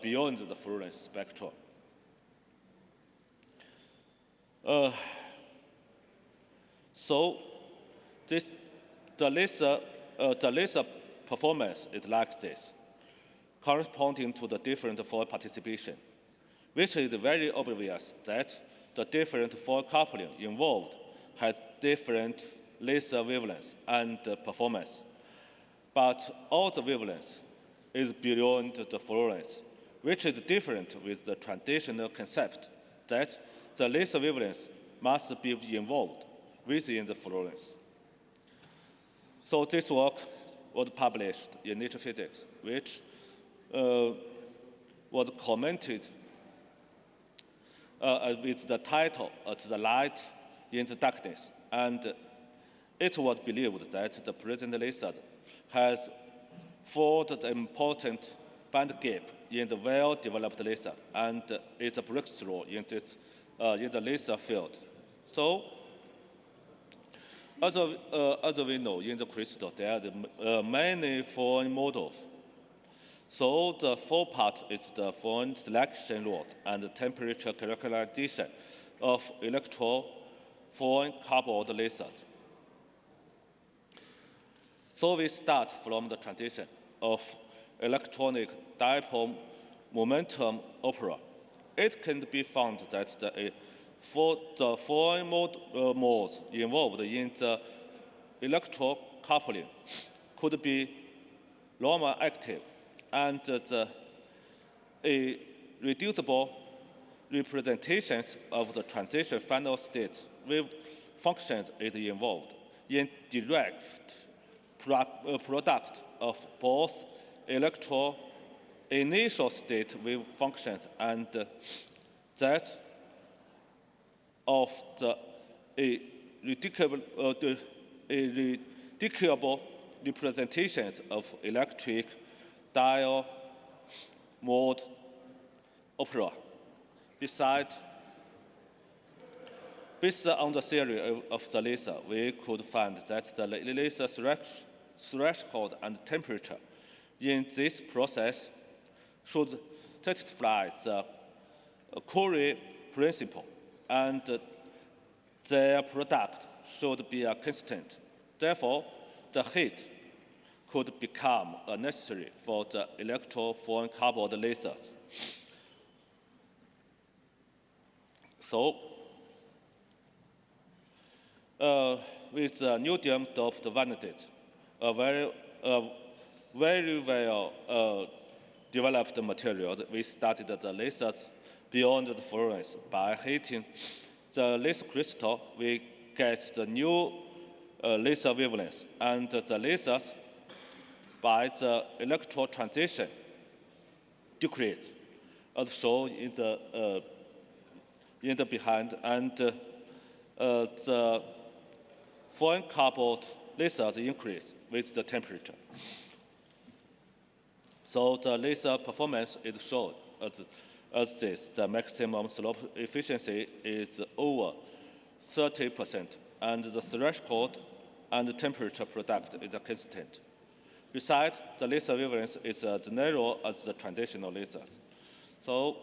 beyond the fluorescence spectrum. So the laser performance is like this, corresponding to the different fold participation, which is very obvious that the different fold coupling involved has different laser wavelengths and performance. But all the wavelengths is beyond the fluorescence, which is different with the traditional concept that the laser wavelengths must be involved within the fluorescence. So this work was published in Nature Physics, which was commented with the title "The Light in the Darkness," and it was believed that the present laser has formed an important band gap in the well-developed laser, and it's a breakthrough in the laser field. So, as we know, in the crystal, there are many foreign models. So the fourth part is the foreign selection rate and the temperature characterization of electro-foreign carbon lasers. So we start from the transition of electronic dipole momentum opera. It can be found that the foreign modes involved in the electrocoupling could be Raman active, and the reducible representations of the transition final state wave functions is involved in direct product of both initial state wave functions and that of the irreducible representations of electric diode mode opera. Besides, based on the theory of the laser, we could find that the laser threshold and temperature in this process should satisfy the Curie principle, and their product should be a constant. Therefore, the heat could become necessary for the electro-foreign carbon lasers. So, with the neodymium-doped vanadate, a very well developed material, we studied the lasers beyond the fluorescence. By heating the laser crystal, we get the new laser wavelengths, and the lasers by the electron transition decrease, as shown in the behind, and the foreign carbon lasers increase with the temperature. So the laser performance is shown as this. The maximum slope efficiency is over 30%, and the threshold and the temperature product is a constant. Besides, the laser wavelength is as narrow as the traditional lasers. So,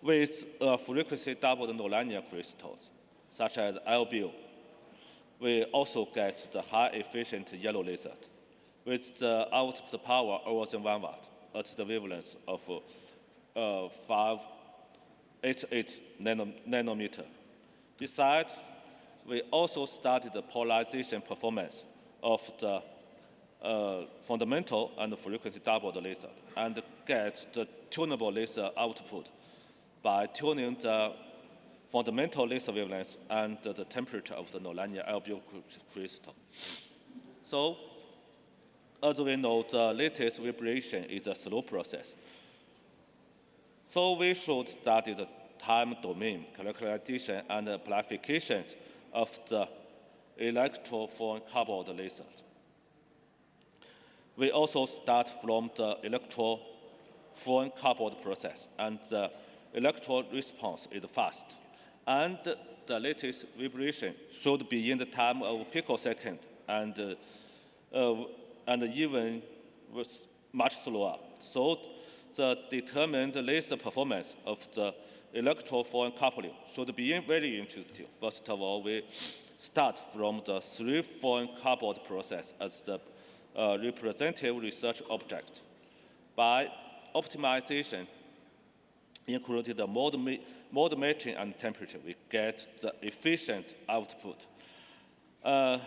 with frequency doubled nonlinear crystals, such as LBO, we also get the high-efficient yellow laser, with the output power over than 1 watt at the wavelength of 5 nanometer. Besides, we also studied the polarization performance of the fundamental and frequency doubled laser and get the tunable laser output by tuning the fundamental laser wavelength and the temperature of the nonlinear albumin crystal. So, as we know, the latest vibration is a slow process. So we should study the time domain characterization and amplification of the electro-phone-coupled lasers. We also start from the electro-phone-coupled process, and the electro response is fast. And the latest vibration should be in the time of picosecond and even much slower. So the determined laser performance of the electro-phone coupling should be very intuitive. First of all, we start from the three-phone coupled process as the representative research object. By optimization, including the mode matching and temperature, we get the efficient output. The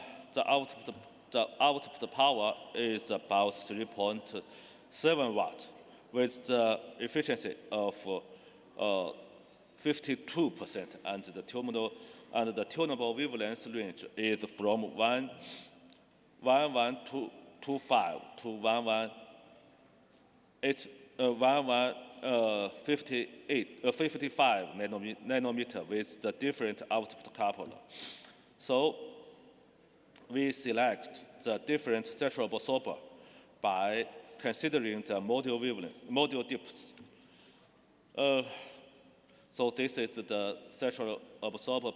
output power is about 3.7 watts, with the efficiency of 52%, and the tunable wavelength range is from 1125 to 55 nanometer with the different output coupler. So we select the different central absorber by considering the module wavelength, module depths. So this is the central absorber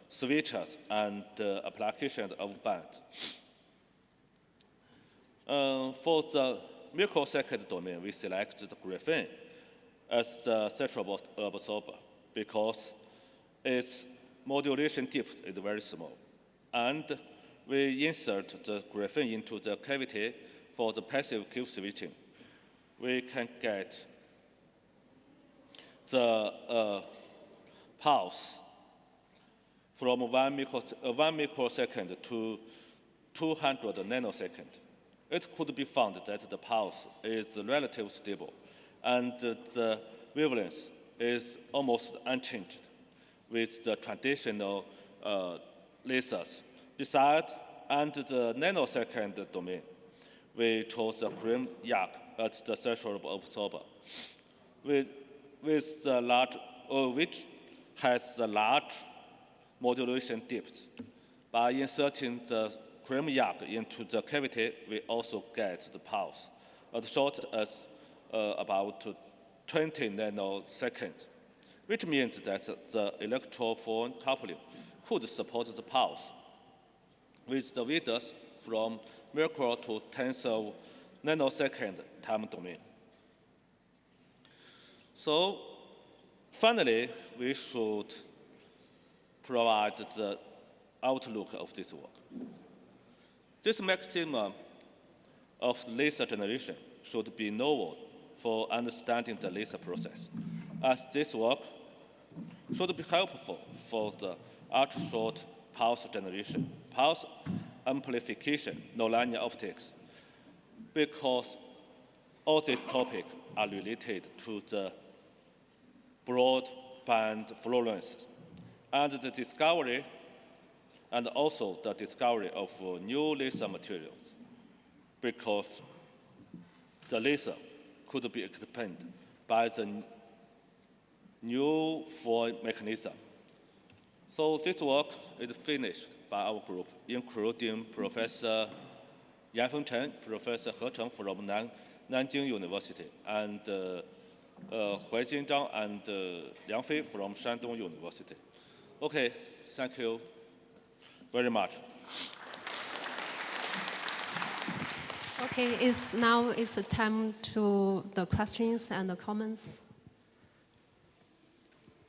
switches and application of band. For the microsecond domain, we select the graphene as the central absorber because its modulation depth is very small. And we insert the graphene into the cavity for the passive Q switching. We can get the pulse from 1 microsecond to 200 nanoseconds. It could be found that the pulse is relatively stable and the wavelength is almost unchanged with the traditional lasers. Besides, and the nanosecond domain, we chose the cream yak as the central absorber, which has the large modulation depth. By inserting the cream yak into the cavity, we also get the pulse as short as about 20 nanoseconds, which means that the electro-phone coupling could support the pulse with the width from micro to tens of nanosecond time domain. So finally, we should provide the outlook of this work. This maximum of laser generation should be novel for understanding the laser process, as this work should be helpful for the ultra-short pulse generation, pulse amplification, nonlinear optics, because all these topics are related to the broadband fluorescence and the discovery and also the discovery of new laser materials, because the laser could be expanded by the new form mechanism. So this work is finished by our group, including Professor Yan Fengchen, Professor He Cheng from Nanjing University, and Huijin Zhang and Liang Fei from Shandong University. Okay, thank you very much. Okay, now it's the time to the questions and the comments.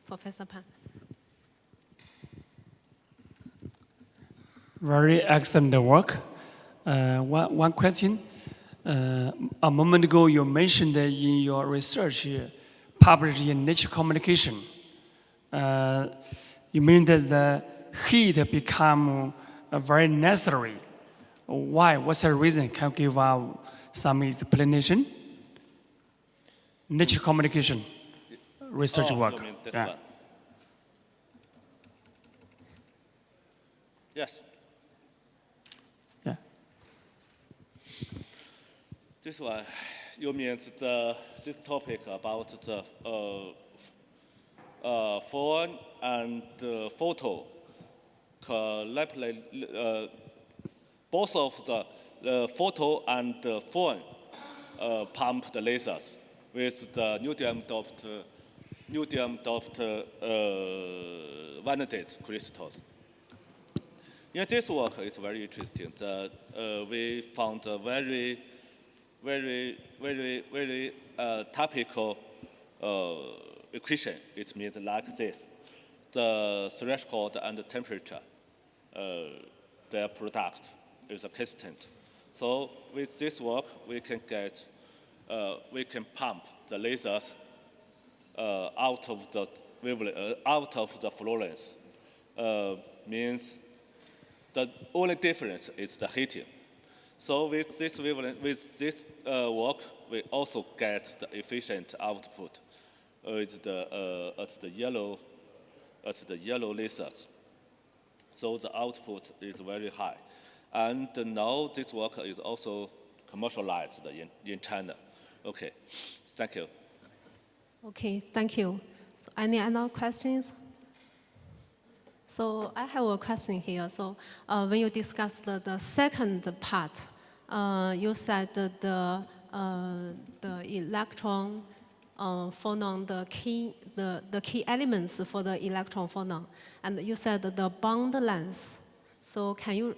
Professor Pan. Very excellent work. One question. A moment ago, you mentioned in your research published in Nature Communication. You mean that the heat become very necessary. Why? What's the reason? Can you give some explanation? Nature Communication research work. You mean that Yeah. one? Yes. Yeah. This one, you mean this topic about the phone and photo. Both of the photo and the phone pump the lasers with the neodymium-doped vanadate crystals. In this work, it's very interesting. We found a very typical equation. It means like this: the threshold and the temperature, their product is constant. So with this work, we can pump the lasers out of the fluorescence. Means the only difference is the heating. So with this work, we also get the efficient output at the yellow lasers. So the output is very high. And now this work is also commercialized in China. Okay, thank you. Okay, thank you. So any other questions? So I have a question here. So when you discussed the second part, you said that the electron phonon, the key elements for the electron phonon, and you said the bond length. So can you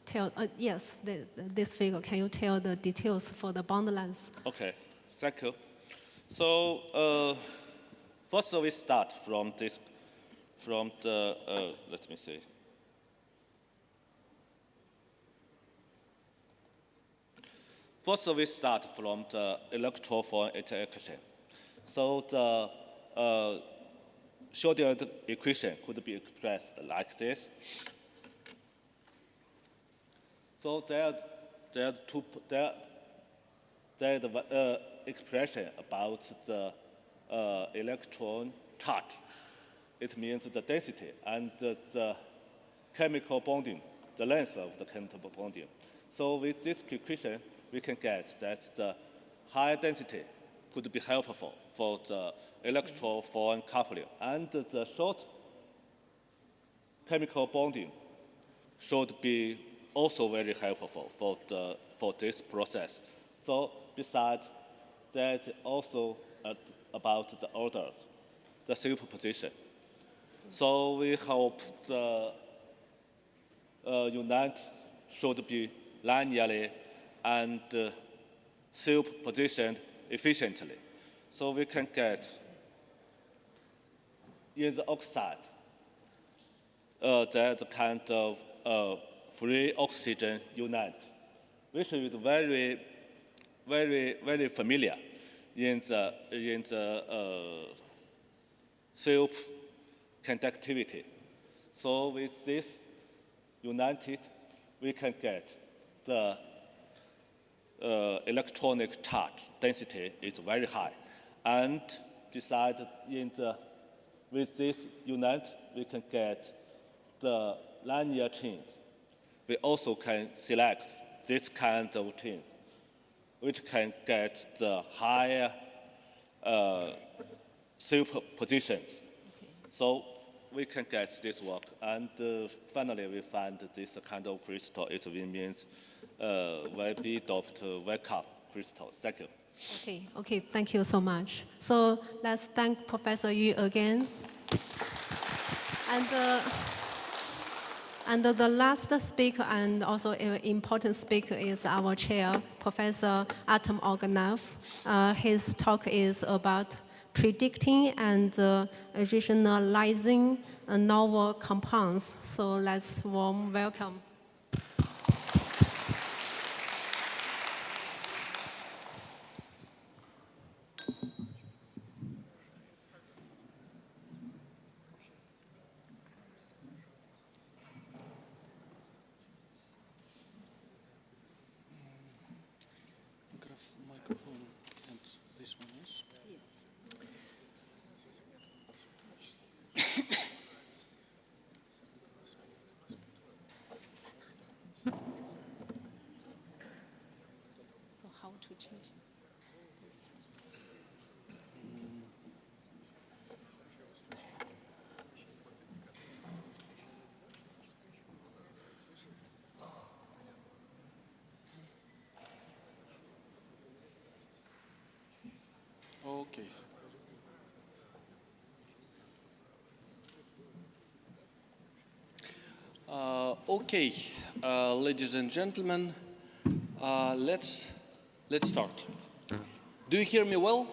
tell? Yes, this figure. Can you tell the details for the bond length? Okay, thank you. So first we start from the let me see. First we start from the electron-phone interaction. So the Schrödinger equation could be expressed like this. So there's the expression about the electron charge. It means the density and the chemical bonding, the length of the chemical bonding. So with this equation, we can get that the high density could be helpful for the electron-phone coupling, and the short chemical bonding should be also very helpful for this process. So besides that, also about the orders, the superposition. So we hope the unit should be linearly and superpositioned efficiently. So we can get in the oxide that kind of free oxygen unit, which is very familiar in the self conductivity. So with this united, we can get the electronic charge density is very high. And besides, with this unit, we can get the linear chains. We also can select this kind of chain, which can get the higher superpositions. So we can get this work. And finally, we find this kind of crystal. It means YB-doped wake-up crystal. Thank you. Okay, thank you so much. So let's thank Professor Yu again. And the last speaker and also an important speaker is our chair, Professor Artem Organov. His talk is about predicting and rationalizing novel compounds. So let's warm welcome. Okay, ladies and gentlemen, let's start. Do you hear me well?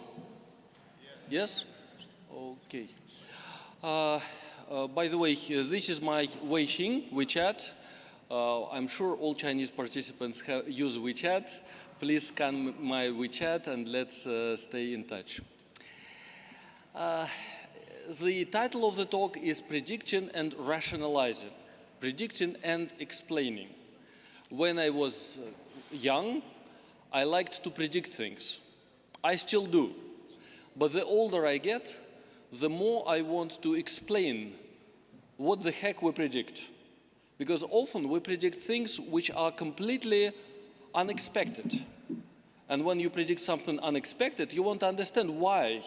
Yes? Okay. By the way, this is my Weixin, WeChat. I'm sure all Chinese participants use WeChat. Please scan my WeChat and let's stay in touch. The title of the talk is Predicting and Rationalizing. Predicting and explaining. When I was young, I liked to predict things. I still do. But the older I get, the more I want to explain what the heck we predict. Because often we predict things which are completely unexpected. And when you predict something unexpected, you want to understand why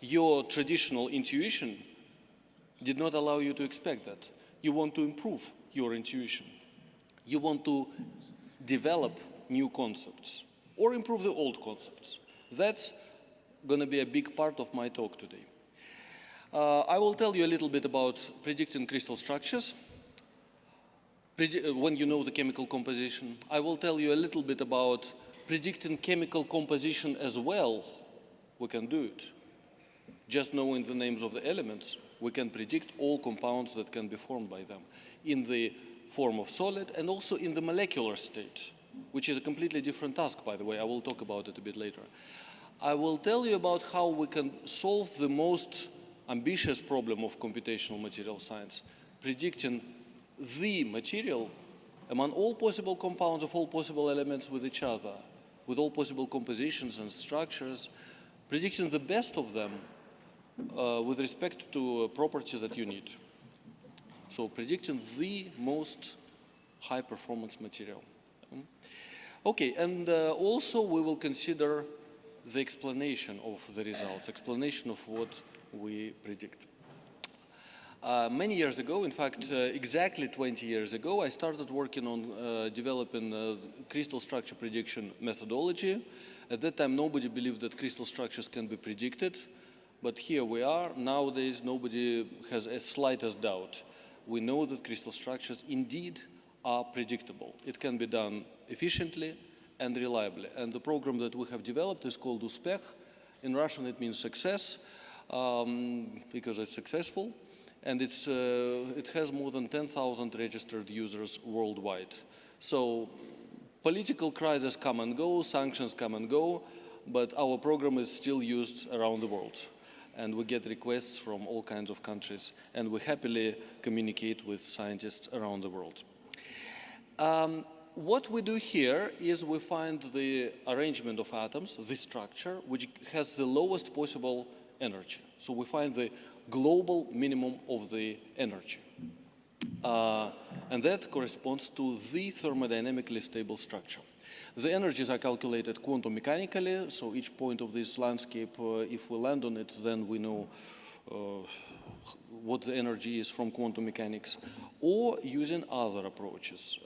your traditional intuition did not allow you to expect that. You want to improve your intuition. You want to develop new concepts or improve the old concepts. That's going to be a big part of my talk today. I will tell you a little bit about predicting crystal structures when you know the chemical composition. I will tell you a little bit about predicting chemical composition as well. We can do it. Just knowing the names of the elements, we can predict all compounds that can be formed by them in the form of solid and also in the molecular state, which is a completely different task, by the way. I will talk about it a bit later. I will tell you about how we can solve the most ambitious problem of computational material science, predicting the material among all possible compounds of all possible elements with each other, with all possible compositions and structures, predicting the best of them with respect to properties that you need. So predicting the most high-performance material. Okay, and also we will consider the explanation of the results, explanation of what we predict. Many years ago, in fact, exactly 20 years ago, I started working on developing crystal structure prediction methodology. At that time, nobody believed that crystal structures can be predicted. But here we are. Nowadays, nobody has a slightest doubt. We know that crystal structures indeed are predictable. It can be done efficiently and reliably. And the program that we have developed is called Uspekh. In Russian, it means success, because it's successful. And it has more than 10,000 registered users worldwide. So political crises come and go, sanctions come and go, but our program is still used around the world. And we get requests from all kinds of countries, and we happily communicate with scientists around the world. What we do here is we find the arrangement of atoms, the structure, which has the lowest possible energy. So we find the global minimum of the energy. And that corresponds to the thermodynamically stable structure. The energies are calculated quantum mechanically, so each point of this landscape, if we land on it, then we know what the energy is from quantum mechanics, or using other approaches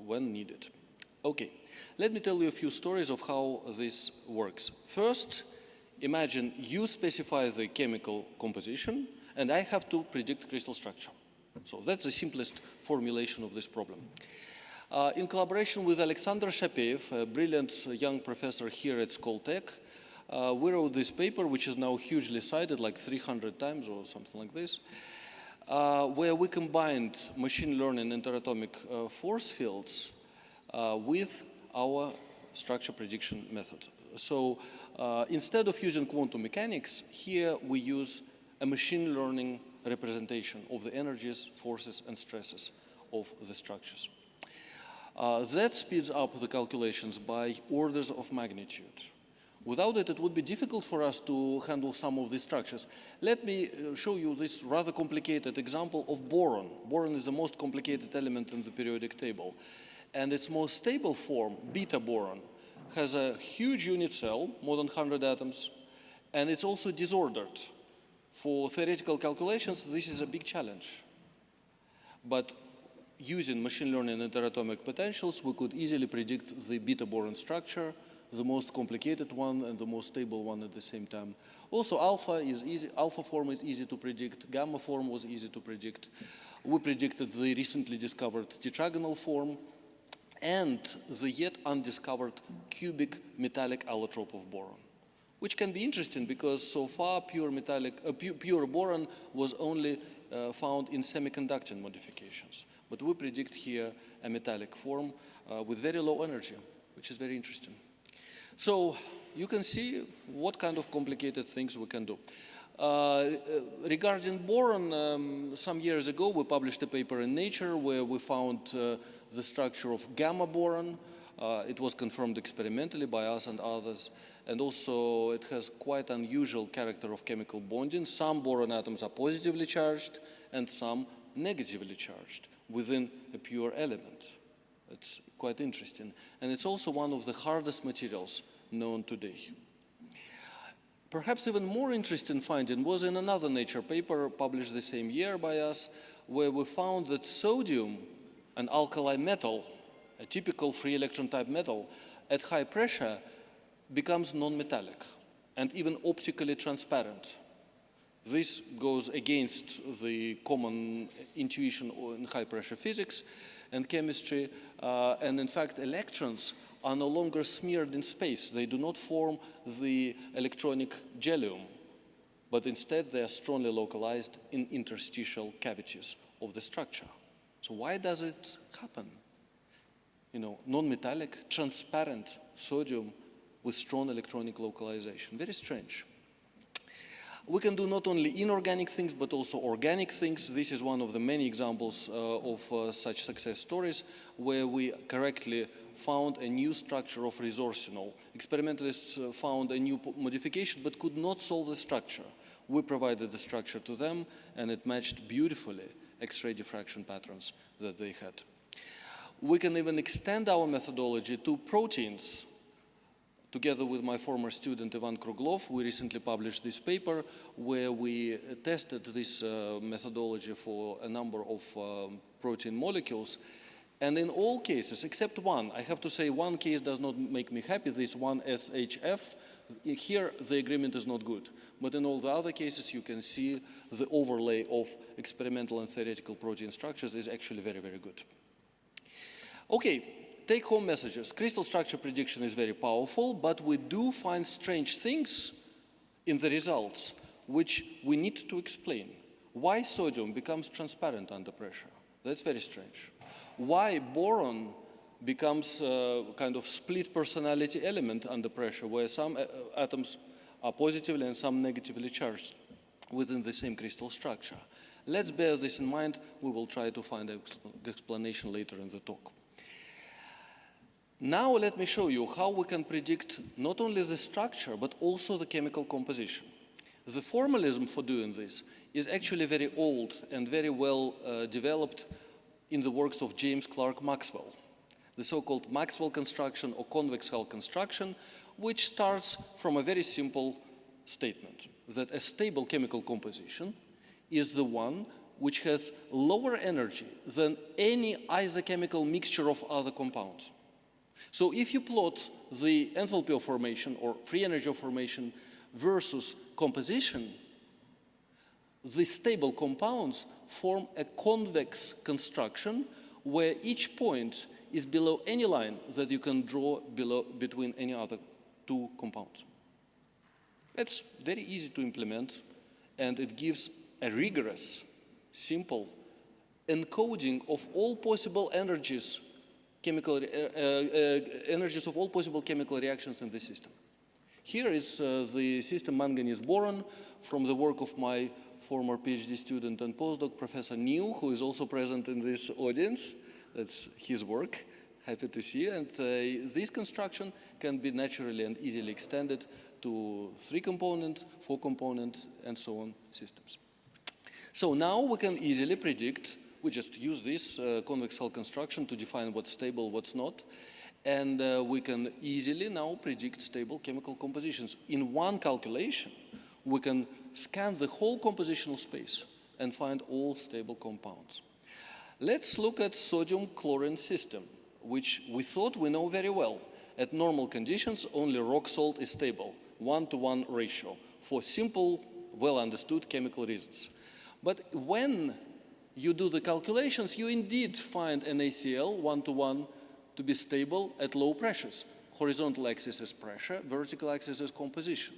when needed. Okay, let me tell you a few stories of how this works. First, imagine you specify the chemical composition, and I have to predict crystal structure. So that's the simplest formulation of this problem. In collaboration with Alexander Shapeev, a brilliant young professor here at Skoltech, we wrote this paper, which is now hugely cited, like 300 times or something like this, where we combined machine learning interatomic force fields with our structure prediction method. So instead of using quantum mechanics, here we use a machine learning representation of the energies, forces, and stresses of the structures. That speeds up the calculations by orders of magnitude. Without it, it would be difficult for us to handle some of these structures. Let me show you this rather complicated example of boron. Boron is the most complicated element in the periodic table. And its most stable form, beta boron, has a huge unit cell, more than 100 atoms, and it's also disordered. For theoretical calculations, this is a big challenge. But using machine learning interatomic potentials, we could easily predict the beta boron structure the most complicated one and the most stable one at the same time. Also, alpha form is easy to predict, gamma form was easy to predict. We predicted the recently discovered tetragonal form and the yet undiscovered cubic metallic allotrope of boron, which can be interesting because so far pure boron was only found in semiconducting modifications. But we predict here a metallic form with very low energy, which is very interesting. So you can see what kind of complicated things we can do. Regarding boron, some years ago we published a paper in Nature where we found the structure of gamma boron. It was confirmed experimentally by us and others. And also it has quite unusual character of chemical bonding. Some boron atoms are positively charged and some negatively charged within a pure element. It's quite interesting. And it's also one of the hardest materials known today. Perhaps even more interesting finding was in another Nature paper published the same year by us, where we found that sodium, an alkali metal, a typical free electron type metal, at high pressure becomes non-metallic and even optically transparent. This goes against the common intuition in high pressure physics and chemistry, and in fact electrons are no longer smeared in space. They do not form the electronic gellium, but instead they are strongly localized in interstitial cavities of the structure. So why does it happen? You know, non-metallic, transparent sodium with strong electronic localization. Very strange. We can do not only inorganic things, but also organic things. This is one of the many examples of such success stories where we correctly found a new structure of resorcinol. Experimentalists found a new modification, but could not solve the structure. We provided the structure to them, and it matched beautifully X-ray diffraction patterns that they had. We can even extend our methodology to proteins. Together with my former student Ivan Kruglov, we recently published this paper where we tested this methodology for a number of protein molecules. And in all cases, except one, I have to say one case does not make me happy, this one SHF. Here the agreement is not good. But in all the other cases, you can see the overlay of experimental and theoretical protein structures is actually very, very good. Okay. Take-home messages. Crystal structure prediction is very powerful, but we do find strange things in the results which we need to explain. Why sodium becomes transparent under pressure? That's very strange. Why boron becomes a kind of split personality element under pressure, where some atoms are positively and some negatively charged within the same crystal structure? Let's bear this in mind. We will try to find an explanation later in the talk. Now let me show you how we can predict not only the structure, but also the chemical composition. The formalism for doing this is actually very old and very well developed in the works of James Clerk Maxwell, the so-called Maxwell construction or convex hull construction, which starts from a very simple statement, that a stable chemical composition is the one which has lower energy than any isochemical mixture of other compounds. So if you plot the enthalpy of formation or free energy of formation versus composition, the stable compounds form a convex construction where each point is below any line that you can draw between any other two compounds. It's very easy to implement, and it gives a rigorous, simple encoding of all possible energies energies of all possible chemical reactions in the system. Here is the system manganese-boron from the work of my former PhD student and postdoc, Professor New, who is also present in this audience. That's his work. Happy to see you. And this construction can be naturally and easily extended to 3-component, 4-component, and so on systems. So now we can easily predict. We just use this convex hull construction to define what's stable, what's not. And we can easily now predict stable chemical compositions. In one calculation, we can scan the whole compositional space and find all stable compounds. Let's look at sodium-chlorine system, which we thought we know very well. at normal conditions, only rock salt is stable, 1-to-1 ratio, for simple, well-understood chemical reasons. But when you do the calculations, you indeed find NaCl 1-to-1 to be stable at low pressures. Horizontal axis is pressure, vertical axis is composition.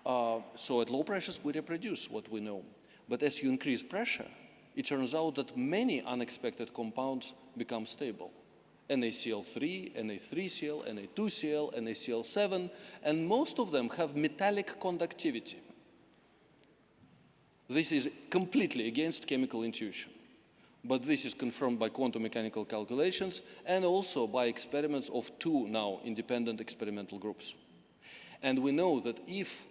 So at low pressures, we reproduce what we know. But as you increase pressure, it turns out that many unexpected compounds become stable. NaCl3, Na3Cl, Na2Cl, NaCl7, and most of them have metallic conductivity. This is completely against chemical intuition. But this is confirmed by quantum mechanical calculations and also by experiments of 2 now independent experimental groups. And we know that if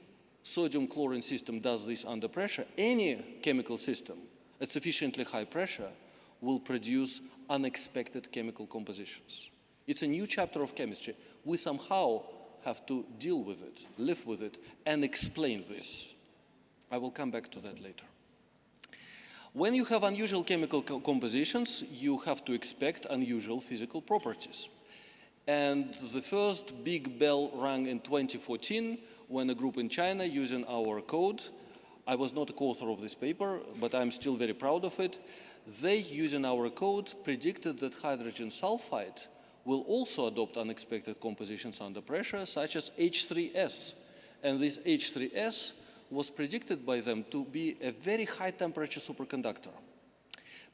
sodium-chlorine system does this under pressure, any chemical system at sufficiently high pressure will produce unexpected chemical compositions. It's a new chapter of chemistry. We somehow have to deal with it, live with it, and explain this. I will come back to that later. When you have unusual chemical compositions, you have to expect unusual physical properties. And the first big bell rang in 2014 when a group in China using our code, I was not a co-author of this paper, but I'm still very proud of it. They, using our code, predicted that hydrogen sulfide will also adopt unexpected compositions under pressure, such as H3S. And this H3S was predicted by them to be a very high temperature superconductor.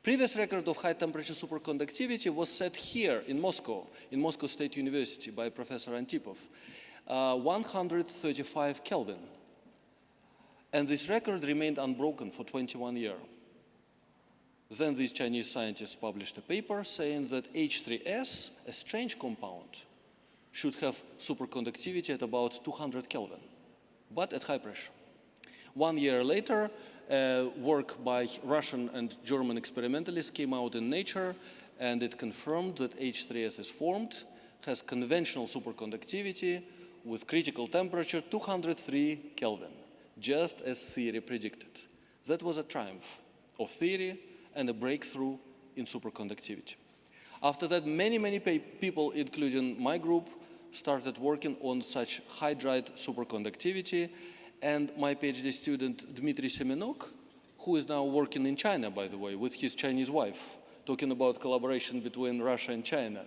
Previous record of high temperature superconductivity was set here in Moscow State University by Professor Antipov, 135 Kelvin. And this record remained unbroken for 21 years. Then these Chinese scientists published a paper saying that H3S, a strange compound, should have superconductivity at about 200 Kelvin, but at high pressure. 1 year later, work by Russian and German experimentalists came out in Nature, and it confirmed that H3S is formed, has conventional superconductivity with critical temperature 203 Kelvin, just as theory predicted. That was a triumph of theory and a breakthrough in superconductivity. After that, many people, including my group, started working on such hydride superconductivity. And my PhD student, Dmitry Semenok, who is now working in China, by the way, with his Chinese wife, talking about collaboration between Russia and China.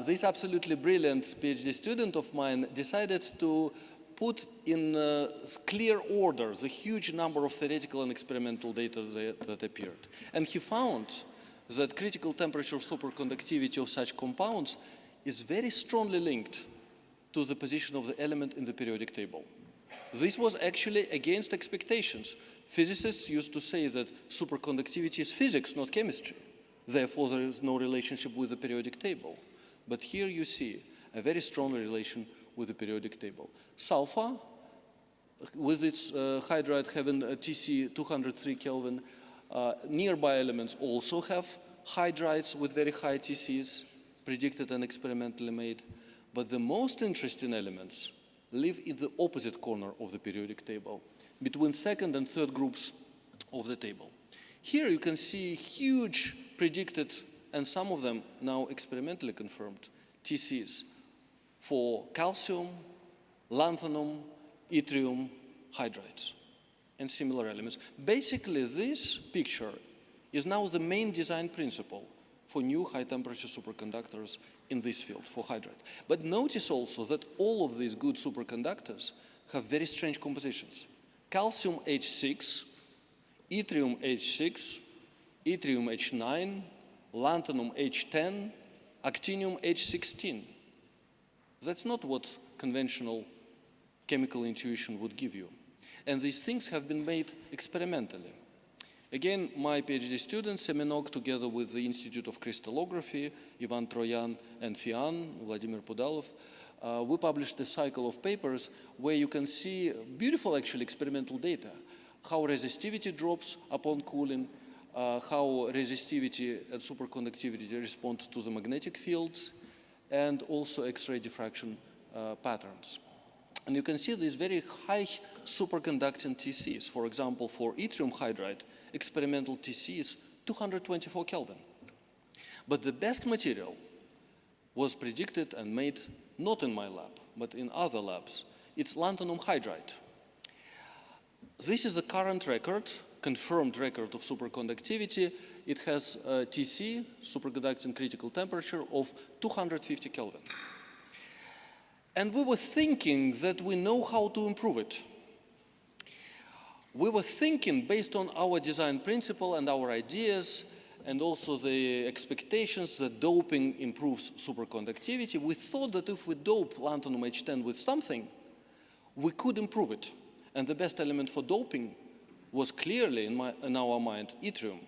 This absolutely brilliant PhD student of mine decided to put in clear order the huge number of theoretical and experimental data that appeared. And he found that critical temperature superconductivity of such compounds is very strongly linked to the position of the element in the periodic table. This was actually against expectations. Physicists used to say that superconductivity is physics, not chemistry. Therefore, there is no relationship with the periodic table. But here you see a very strong relation with the periodic table. Sulfur, with its hydride having a TC 203 Kelvin, nearby elements also have hydrides with very high TCs, predicted and experimentally made. But the most interesting elements live in the opposite corner of the periodic table, between second and third groups of the table. Here you can see huge predicted, and some of them now experimentally confirmed, TCs for calcium, lanthanum, yttrium hydrides, and similar elements. Basically, this picture is now the main design principle for new high-temperature superconductors in this field, for hydride. But notice also that all of these good superconductors have very strange compositions. Calcium H6, yttrium H6, yttrium H9, lanthanum H10, actinium H16. That's not what conventional chemical intuition would give you. And these things have been made experimentally. Again, my PhD student, Semenok, together with the Institute of Crystallography, Ivan Troyan and Fian, Vladimir Pudalov, we published a cycle of papers where you can see beautiful, actually, experimental data. How resistivity drops upon cooling, how resistivity and superconductivity respond to the magnetic fields, and also X-ray diffraction patterns. And you can see these very high superconducting TCs. For example, for yttrium hydride, experimental TC is 224 Kelvin. But the best material was predicted and made not in my lab, but in other labs. It's lanthanum hydride. This is the current record, confirmed record of superconductivity. It has TC, superconducting critical temperature, of 250 Kelvin. And we were thinking that we know how to improve it. We were thinking, based on our design principle and our ideas, and also the expectations that doping improves superconductivity, we thought that if we dope lanthanum H10 with something, we could improve it. And the best element for doping was clearly, in our mind, yttrium.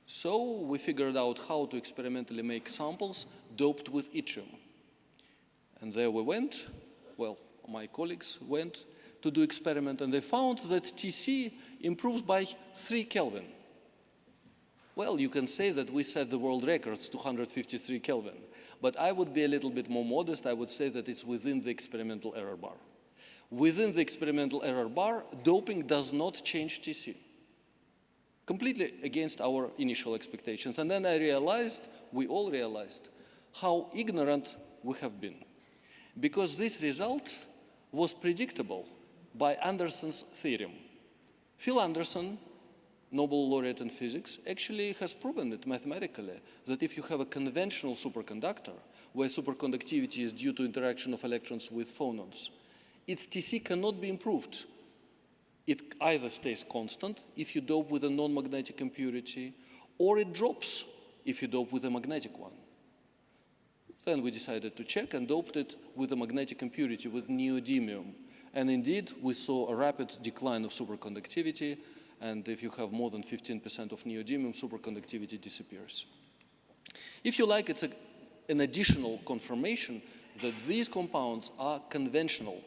So we figured out how to experimentally make samples doped with yttrium. And there we went, well, my colleagues went to do experiment, and they found that TC improves by 3 Kelvin. Well, you can say that we set the world record to 253 Kelvin, but I would be a little bit more modest. I would say that it's within the experimental error bar. Within the experimental error bar, doping does not change TC. Completely against our initial expectations. And then I realized, we all realized, how ignorant we have been. Because this result was predictable by Anderson's theorem. Phil Anderson, Nobel laureate in physics, actually has proven it mathematically, that if you have a conventional superconductor, where superconductivity is due to interaction of electrons with phonons, its TC cannot be improved. It either stays constant if you dope with a non-magnetic impurity, or it drops if you dope with a magnetic one. Then we decided to check and doped it with a magnetic impurity, with neodymium. And indeed, we saw a rapid decline of superconductivity, and if you have more than 15% of neodymium, superconductivity disappears. If you like, it's an additional confirmation that these compounds are conventional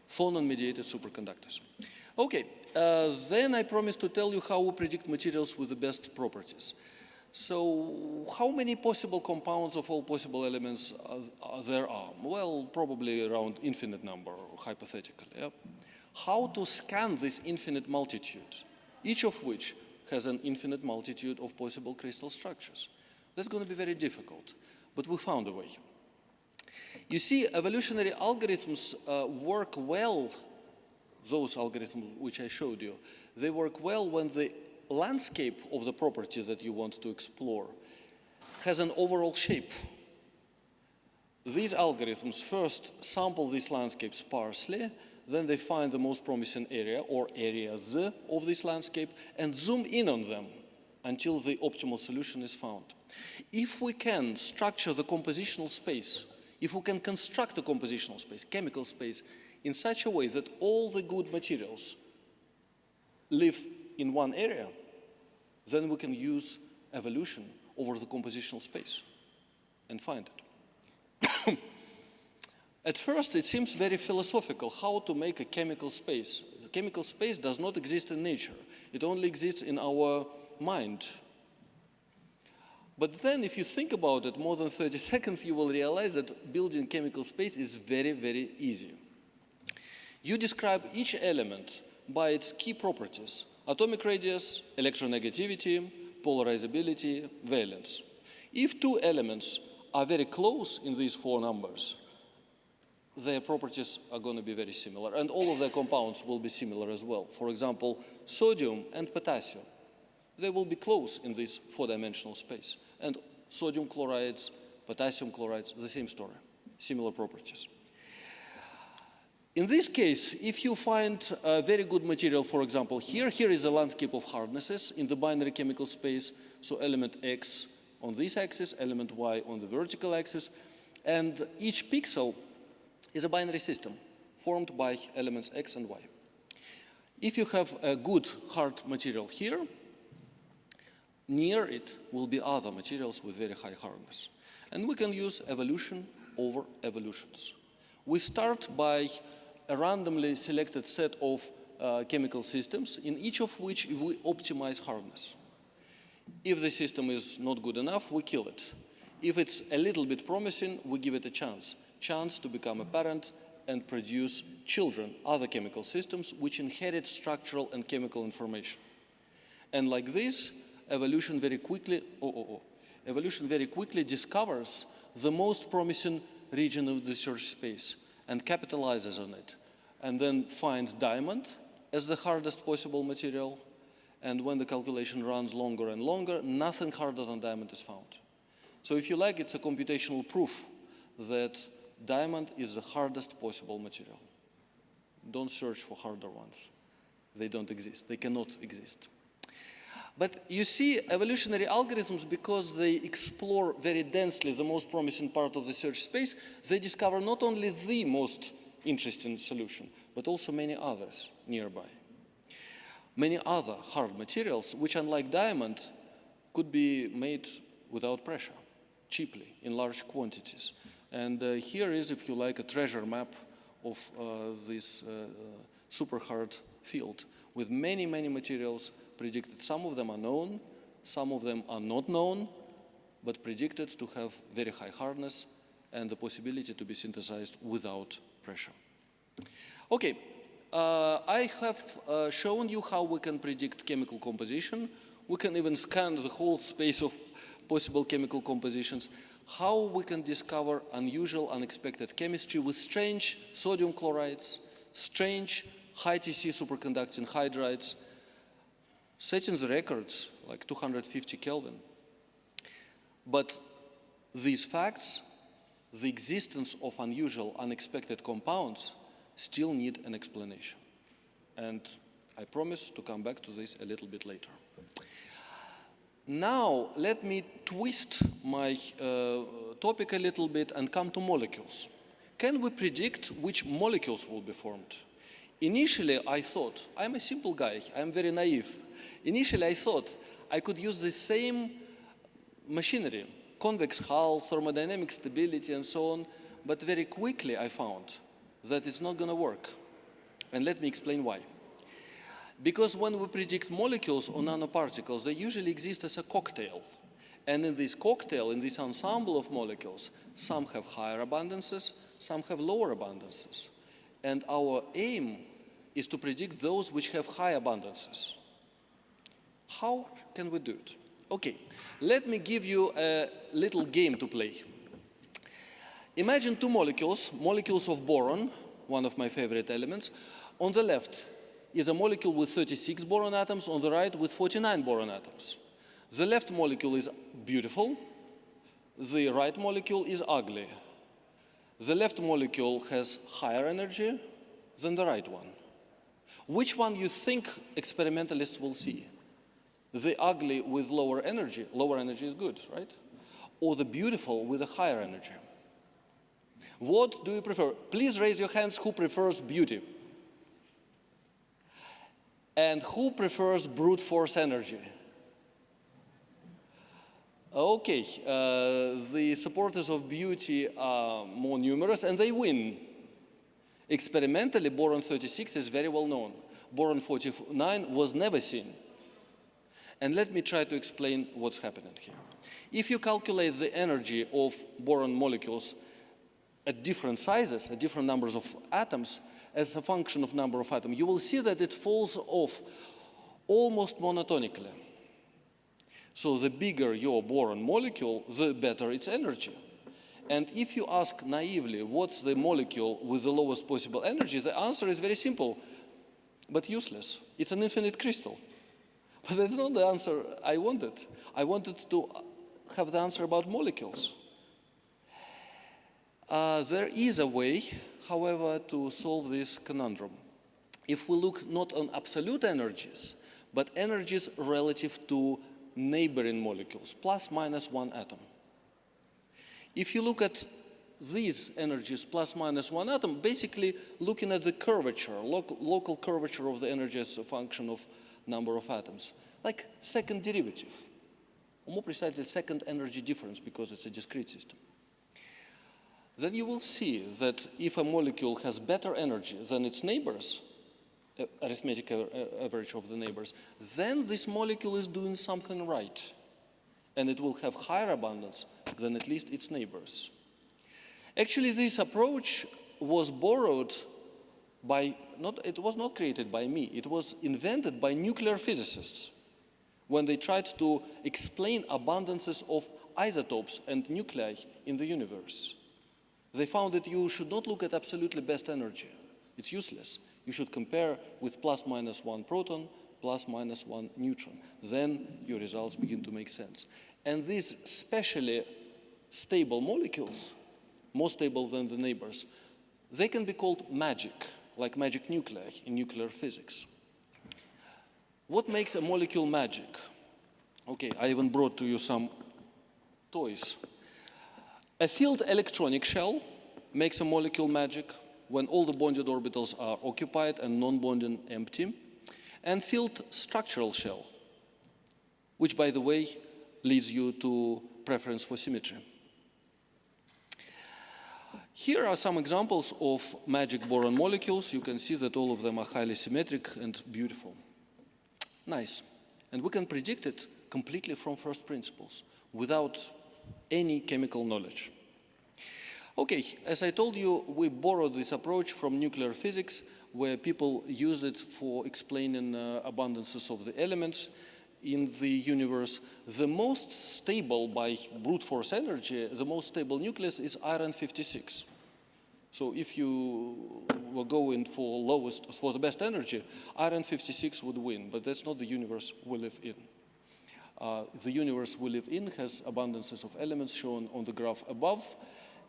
phonon-mediated superconductors. Okay, then I promised to tell you how we predict materials with the best properties. So how many possible compounds of all possible elements there are? Well, probably around infinite number, hypothetically. Yeah? How to scan this infinite multitude, each of which has an infinite multitude of possible crystal structures? That's going to be very difficult, but we found a way. You see, evolutionary algorithms work well, those algorithms which I showed you, they work well when the landscape of the properties that you want to explore has an overall shape. These algorithms first sample this landscape sparsely, then they find the most promising area or areas of this landscape and zoom in on them until the optimal solution is found. If we can structure the compositional space, if we can construct a compositional space, chemical space, in such a way that all the good materials live in one area, then we can use evolution over the compositional space and find it. At first, it seems very philosophical how to make a chemical space. The chemical space does not exist in nature. It only exists in our mind. But then, if you think about it more than 30 seconds, you will realize that building chemical space is very, very easy. You describe each element by its key properties: atomic radius, electronegativity, polarizability, valence. If two elements are very close in these four numbers, their properties are going to be very similar, and all of their compounds will be similar as well. For example, sodium and potassium, they will be close in this four-dimensional space. And sodium chlorides, potassium chlorides, the same story, similar properties. In this case, if you find a very good material, for example, here is a landscape of hardnesses in the binary chemical space, so element X on this axis, element Y on the vertical axis, and each pixel is a binary system formed by elements X and Y. If you have a good hard material here, near it will be other materials with very high hardness. And we can use evolution over evolutions. We start by a randomly selected set of chemical systems, in each of which we optimize hardness. If the system is not good enough, we kill it. If it's a little bit promising, we give it a chance to become a parent and produce children, other chemical systems, which inherit structural and chemical information. And like this, evolution very quickly discovers the most promising region of the search space and capitalizes on it, and then finds diamond as the hardest possible material, and when the calculation runs longer and longer, nothing harder than diamond is found. So if you like, it's a computational proof that diamond is the hardest possible material. Don't search for harder ones. They don't exist. They cannot exist. But you see, evolutionary algorithms, because they explore very densely the most promising part of the search space, they discover not only the most interesting solution, but also many others nearby. Many other hard materials, which unlike diamond, could be made without pressure, cheaply, in large quantities. And here is, if you like, a treasure map of this super hard field with many, many materials predicted. Some of them are known, some of them are not known, but predicted to have very high hardness and the possibility to be synthesized without pressure. Okay, I have shown you how we can predict chemical composition. We can even scan the whole space of possible chemical compositions. How we can discover unusual, unexpected chemistry with strange sodium chlorides, strange high TC superconducting hydrides, setting the records like 250 Kelvin. But these facts, the existence of unusual, unexpected compounds, still need an explanation. And I promise to come back to this a little bit later. Now, let me twist my topic a little bit and come to molecules. Can we predict which molecules will be formed? Initially, I thought, I'm a simple guy, I'm very naive. Initially, I thought I could use the same machinery, convex hull, thermodynamic stability, and so on, but very quickly I found that it's not going to work. And let me explain why. Because when we predict molecules or nanoparticles, they usually exist as a cocktail. And in this cocktail, in this ensemble of molecules, some have higher abundances, some have lower abundances. And our aim is to predict those which have high abundances. How can we do it? Okay, let me give you a little game to play. Imagine two molecules, molecules of boron, one of my favorite elements. On the left is a molecule with 36 boron atoms, on the right with 49 boron atoms. The left molecule is beautiful, the right molecule is ugly. The left molecule has higher energy than the right one. Which one you think experimentalists will see? The ugly with lower energy is good, right? Or the beautiful with a higher energy? What do you prefer? Please raise your hands who prefers beauty. And who prefers brute force energy? Okay, the supporters of beauty are more numerous and they win. Experimentally, boron 36 is very well known. Boron 49 was never seen. And let me try to explain what's happening here. If you calculate the energy of boron molecules at different sizes, at different numbers of atoms, as a function of number of atoms, you will see that it falls off almost monotonically. So the bigger your boron molecule, the better its energy. And if you ask naively, what's the molecule with the lowest possible energy, the answer is very simple, but useless. It's an infinite crystal. But that's not the answer I wanted. I wanted to have the answer about molecules. There is a way, however, to solve this conundrum. If we look not on absolute energies, but energies relative to neighboring molecules, plus minus one atom. If you look at these energies plus minus one atom, basically looking at the curvature, local curvature of the energy as a function of number of atoms, like second derivative, or more precisely second energy difference because it's a discrete system. Then you will see that if a molecule has better energy than its neighbors, arithmetic average of the neighbors, then this molecule is doing something right. And it will have higher abundance than at least its neighbors. Actually, this approach was borrowed by, it was not created by me, it was invented by nuclear physicists when they tried to explain abundances of isotopes and nuclei in the universe. They found that you should not look at absolutely best energy. It's useless. You should compare with plus minus 1 proton, plus minus 1 neutron. Then your results begin to make sense. And these specially stable molecules, more stable than the neighbors, they can be called magic, like magic nuclei in nuclear physics. What makes a molecule magic? Okay, I even brought to you some toys. A filled electronic shell makes a molecule magic when all the bonded orbitals are occupied and non-bonded empty. And filled structural shell, which, by the way, leads you to preference for symmetry. Here are some examples of magic boron molecules. You can see that all of them are highly symmetric and beautiful. Nice. And we can predict it completely from first principles, without any chemical knowledge. Okay, as I told you, we borrowed this approach from nuclear physics, where people use it for explaining abundances of the elements in the universe. The most stable, by brute force energy, the most stable nucleus is iron-56. So if you were going for the best energy, iron-56 would win, but that's not the universe we live in. The universe we live in has abundances of elements shown on the graph above,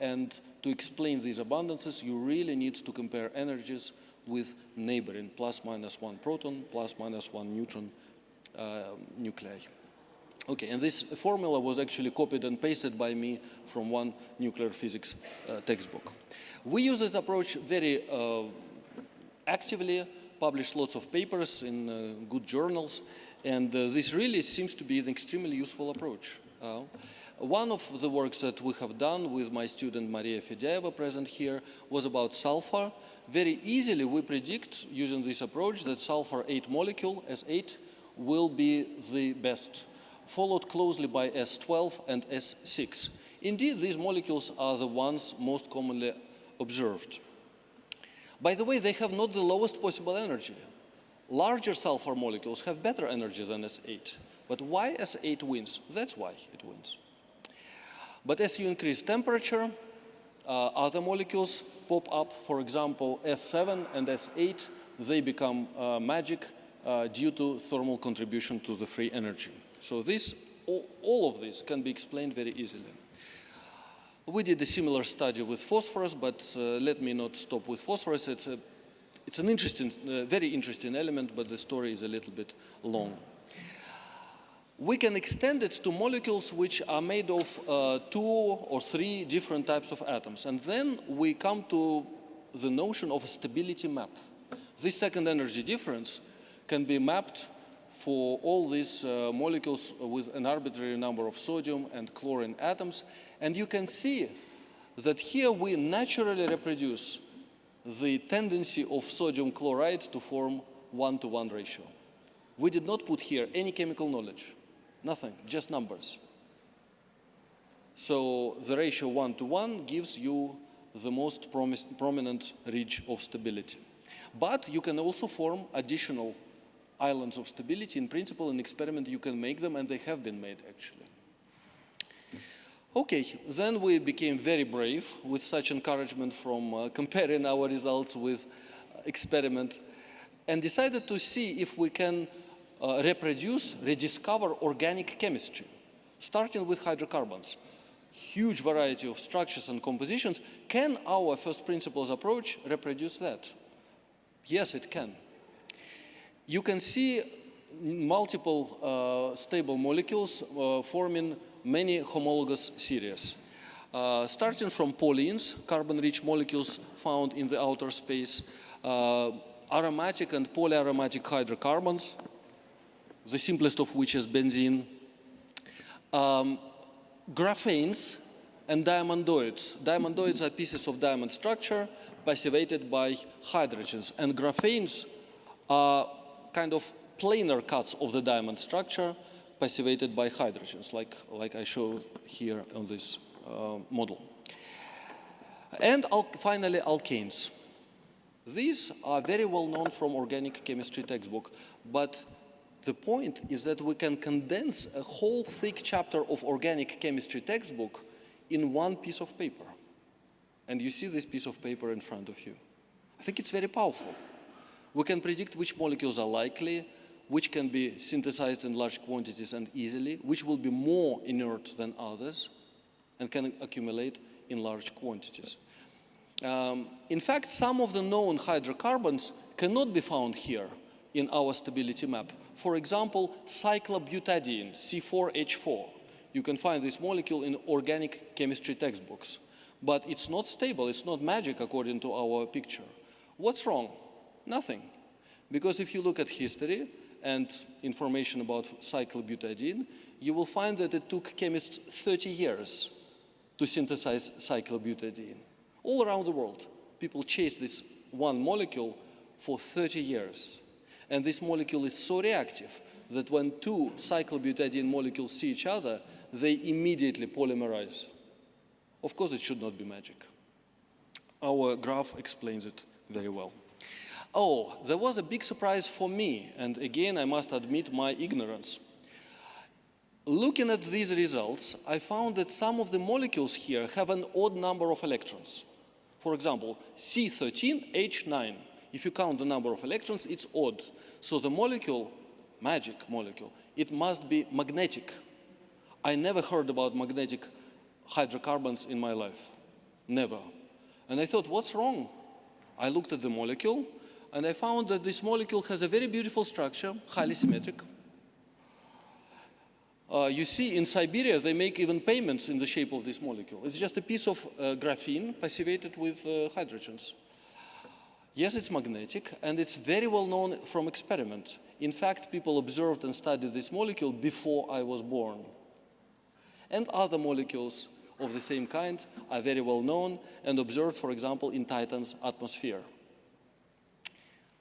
and to explain these abundances, you really need to compare energies with neighboring plus minus 1 proton, plus minus 1 neutron nuclei. Okay, and this formula was actually copied and pasted by me from one nuclear physics textbook. We use this approach very actively, published lots of papers in good journals, and this really seems to be an extremely useful approach. One of the works that we have done with my student Maria Fedyaeva, present here, was about sulfur. Very easily we predict, using this approach, that sulfur 8 molecule, S8, will be the best, followed closely by S12 and S6. Indeed, these molecules are the ones most commonly observed. By the way, they have not the lowest possible energy. Larger sulfur molecules have better energy than S8. But why S8 wins? That's why it wins. But as you increase temperature, other molecules pop up. For example, S7 and S8, they become magic due to thermal contribution to the free energy. So all of this can be explained very easily. We did a similar study with phosphorus, but let me not stop with phosphorus. It's an interesting, very interesting element, but the story is a little bit long. We can extend it to molecules which are made of 2 or 3 different types of atoms. And then we come to the notion of a stability map. This second energy difference can be mapped for all these molecules with an arbitrary number of sodium and chlorine atoms. And you can see that here we naturally reproduce the tendency of sodium chloride to form 1-to-1 ratio. We did not put here any chemical knowledge. Nothing, just numbers. So the ratio 1-to-1 gives you the most prominent ridge of stability. But you can also form additional islands of stability. In principle, in experiment, you can make them, and they have been made, actually. Okay, then we became very brave with such encouragement from comparing our results with experiment, and decided to see if we can rediscover organic chemistry, starting with hydrocarbons. Huge variety of structures and compositions. Can our first principles approach reproduce that? Yes, it can. You can see multiple stable molecules forming many homologous series. Starting from polyenes, carbon-rich molecules found in the outer space, aromatic and polyaromatic hydrocarbons, the simplest of which is benzene, graphenes and diamondoids. Diamondoids are pieces of diamond structure passivated by hydrogens, and graphenes are kind of planar cuts of the diamond structure passivated by hydrogens, like I show here on this model. And finally, alkanes. These are very well known from organic chemistry textbook, but The point is that we can condense a whole thick chapter of organic chemistry textbook in one piece of paper. And you see this piece of paper in front of you. I think it's very powerful. We can predict which molecules are likely, which can be synthesized in large quantities and easily, which will be more inert than others, and can accumulate in large quantities. In fact, some of the known hydrocarbons cannot be found here in our stability map. For example, cyclobutadiene, C4H4. You can find this molecule in organic chemistry textbooks. But it's not stable, it's not magic according to our picture. What's wrong? Nothing. Because if you look at history and information about cyclobutadiene, you will find that it took chemists 30 years to synthesize cyclobutadiene. All around the world, people chase this one molecule for 30 years. And this molecule is so reactive that when two cyclobutadiene molecules see each other, they immediately polymerize. Of course, it should not be magic. Our graph explains it very well. Oh, there was a big surprise for me, and again, I must admit my ignorance. Looking at these results, I found that some of the molecules here have an odd number of electrons. For example, C13H9. If you count the number of electrons, it's odd. So the molecule, magic molecule, it must be magnetic. I never heard about magnetic hydrocarbons in my life. Never. And I thought, what's wrong? I looked at the molecule, and I found that this molecule has a very beautiful structure, highly symmetric. You see, in Siberia, they make even payments in the shape of this molecule. It's just a piece of graphene passivated with hydrogens. Yes, it's magnetic, and it's very well known from experiment. In fact, people observed and studied this molecule before I was born. And other molecules of the same kind are very well known and observed, for example, in Titan's atmosphere.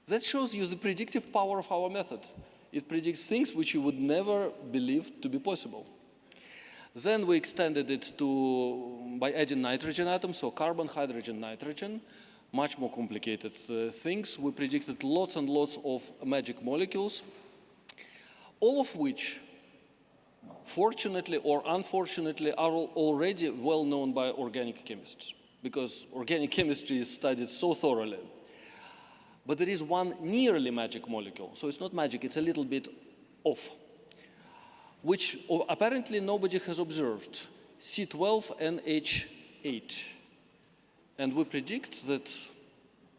That shows you the predictive power of our method. It predicts things which you would never believe to be possible. Then we extended it by adding nitrogen atoms, so carbon, hydrogen, nitrogen, much more complicated things. We predicted lots and lots of magic molecules, all of which, fortunately or unfortunately, are already well known by organic chemists, because organic chemistry is studied so thoroughly. But there is one nearly magic molecule, so it's not magic, it's a little bit off, which apparently nobody has observed, C12NH8. And we predict that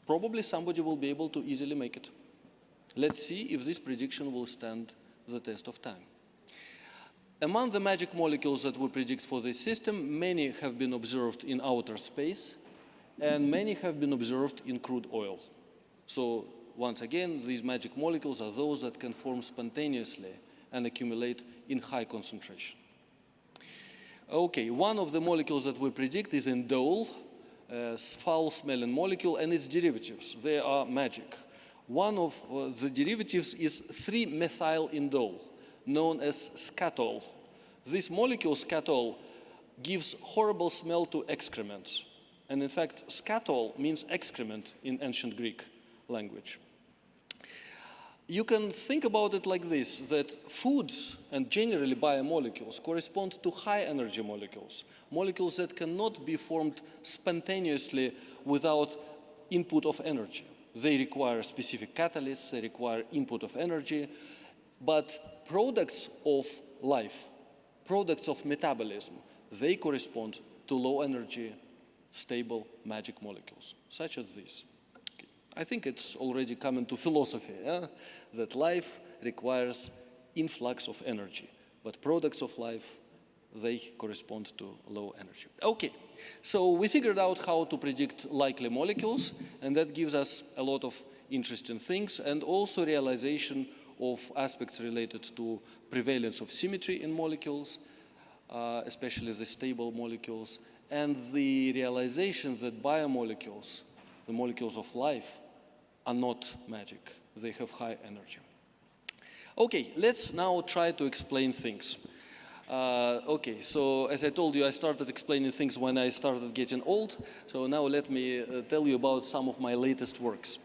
probably somebody will be able to easily make it. Let's see if this prediction will stand the test of time. Among the magic molecules that we predict for this system, many have been observed in outer space, and many have been observed in crude oil. So once again, these magic molecules are those that can form spontaneously and accumulate in high concentration. Okay, one of the molecules that we predict is indole, a foul-smelling molecule, and its derivatives. They are magic. One of the derivatives is 3-methyl-indole, known as scatol. This molecule, scatol, gives horrible smell to excrements. And in fact, scatol means excrement in ancient Greek language. You can think about it like this, that foods and generally biomolecules correspond to high-energy molecules, molecules that cannot be formed spontaneously without input of energy. They require specific catalysts, they require input of energy, but products of life, products of metabolism, they correspond to low-energy, stable magic molecules, such as these. I think it's already common to philosophy, that life requires influx of energy, but products of life, they correspond to low energy. Okay, so we figured out how to predict likely molecules, and that gives us a lot of interesting things, and also realization of aspects related to prevalence of symmetry in molecules, especially the stable molecules, and the realization that biomolecules, the molecules of life, are not magic. They have high energy. Okay, let's now try to explain things. Okay, so as I told you, I started explaining things when I started getting old. So now let me tell you about some of my latest works.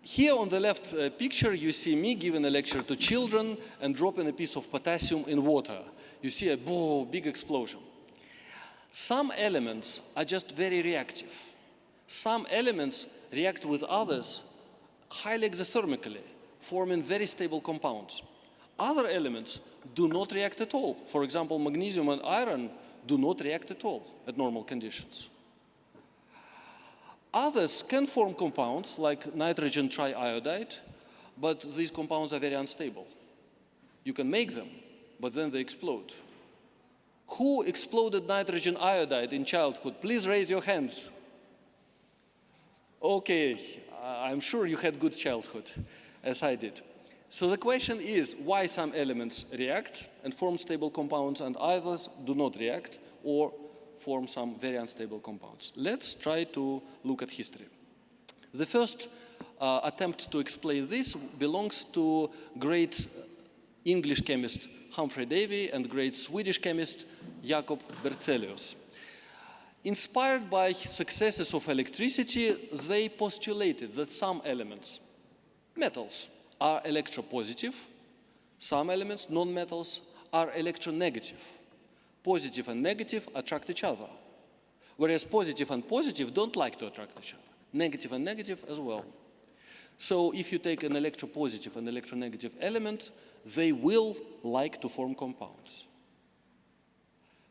Here on the left picture, you see me giving a lecture to children and dropping a piece of potassium in water. You see a big explosion. Some elements are just very reactive. Some elements react with others highly exothermically, forming very stable compounds. Other elements do not react at all. For example, magnesium and iron do not react at all at normal conditions. Others can form compounds like nitrogen triiodide, but these compounds are very unstable. You can make them, but then they explode. Who exploded nitrogen iodide in childhood? Please raise your hands. Okay, I'm sure you had good childhood, as I did. So the question is why some elements react and form stable compounds and others do not react or form some very unstable compounds. Let's try to look at history. The first attempt to explain this belongs to great English chemist Humphrey Davy and great Swedish chemist Jacob Berzelius. Inspired by successes of electricity, they postulated that some elements, metals, are electropositive, some elements, non-metals, are electronegative. Positive and negative attract each other, whereas positive and positive don't like to attract each other. Negative and negative as well. So if you take an electropositive and electronegative element, they will like to form compounds.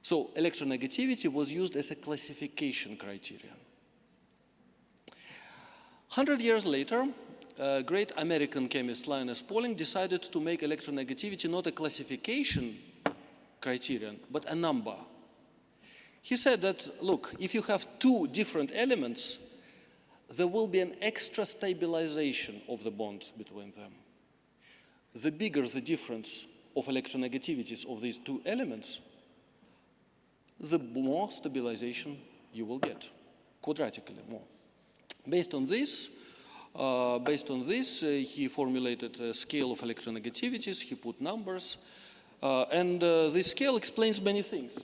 So electronegativity was used as a classification criterion. 100 years later, great American chemist Linus Pauling decided to make electronegativity not a classification criterion, but a number. He said that, look, if you have two different elements, there will be an extra stabilization of the bond between them. The bigger the difference of electronegativities of these two elements, the more stabilization you will get, quadratically more. Based on this, he formulated a scale of electronegativities, he put numbers, and this scale explains many things.